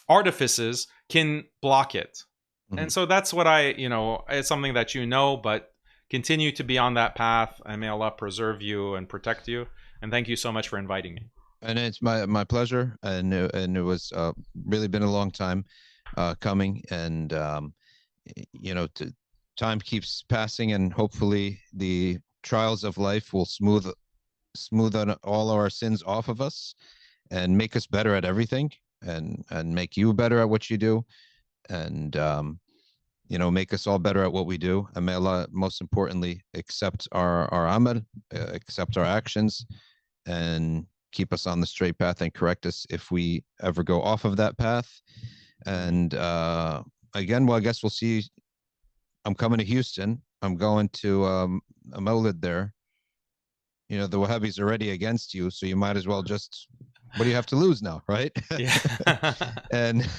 artifices can block it. Mm-hmm. And so that's what it's something that but continue to be on that path, and may Allah preserve you and protect you. And thank you so much for inviting me. And it's my pleasure. And it was really been a long time coming. And time keeps passing, and hopefully the trials of life will smooth all our sins off of us, and make us better at everything, and make you better at what you do, and make us all better at what we do. And may Allah, most importantly, accept our amal, accept our actions, and keep us on the straight path, and correct us if we ever go off of that path. And again, well, I guess we'll see. I'm coming to Houston. I'm going to a Mawlid there. The Wahhabis are already against you, so you might as well just, what do you have to lose now, right? Yeah. And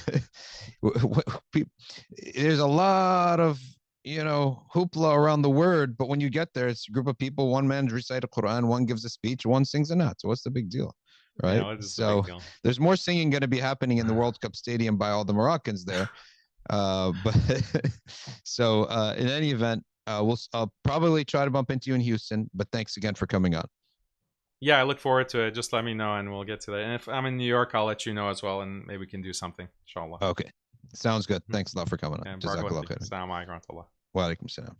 there's a lot of, hoopla around the word, but when you get there, it's a group of people, one man recites the Quran, one gives a speech, one sings a nut. So what's the big deal, right? Yeah, so big deal? There's more singing going to be happening in the World Cup Stadium by all the Moroccans there. But so in any event, I'll probably try to bump into you in Houston, but thanks again for coming on. Yeah, I look forward to it. Just let me know and we'll get to that. And if I'm in New York, I'll let you know as well, and maybe we can do something, inshallah. Okay. Sounds good. Thanks a lot for coming on. Jazakallah khair. Assalamu alaikum. Wa alaikum salam.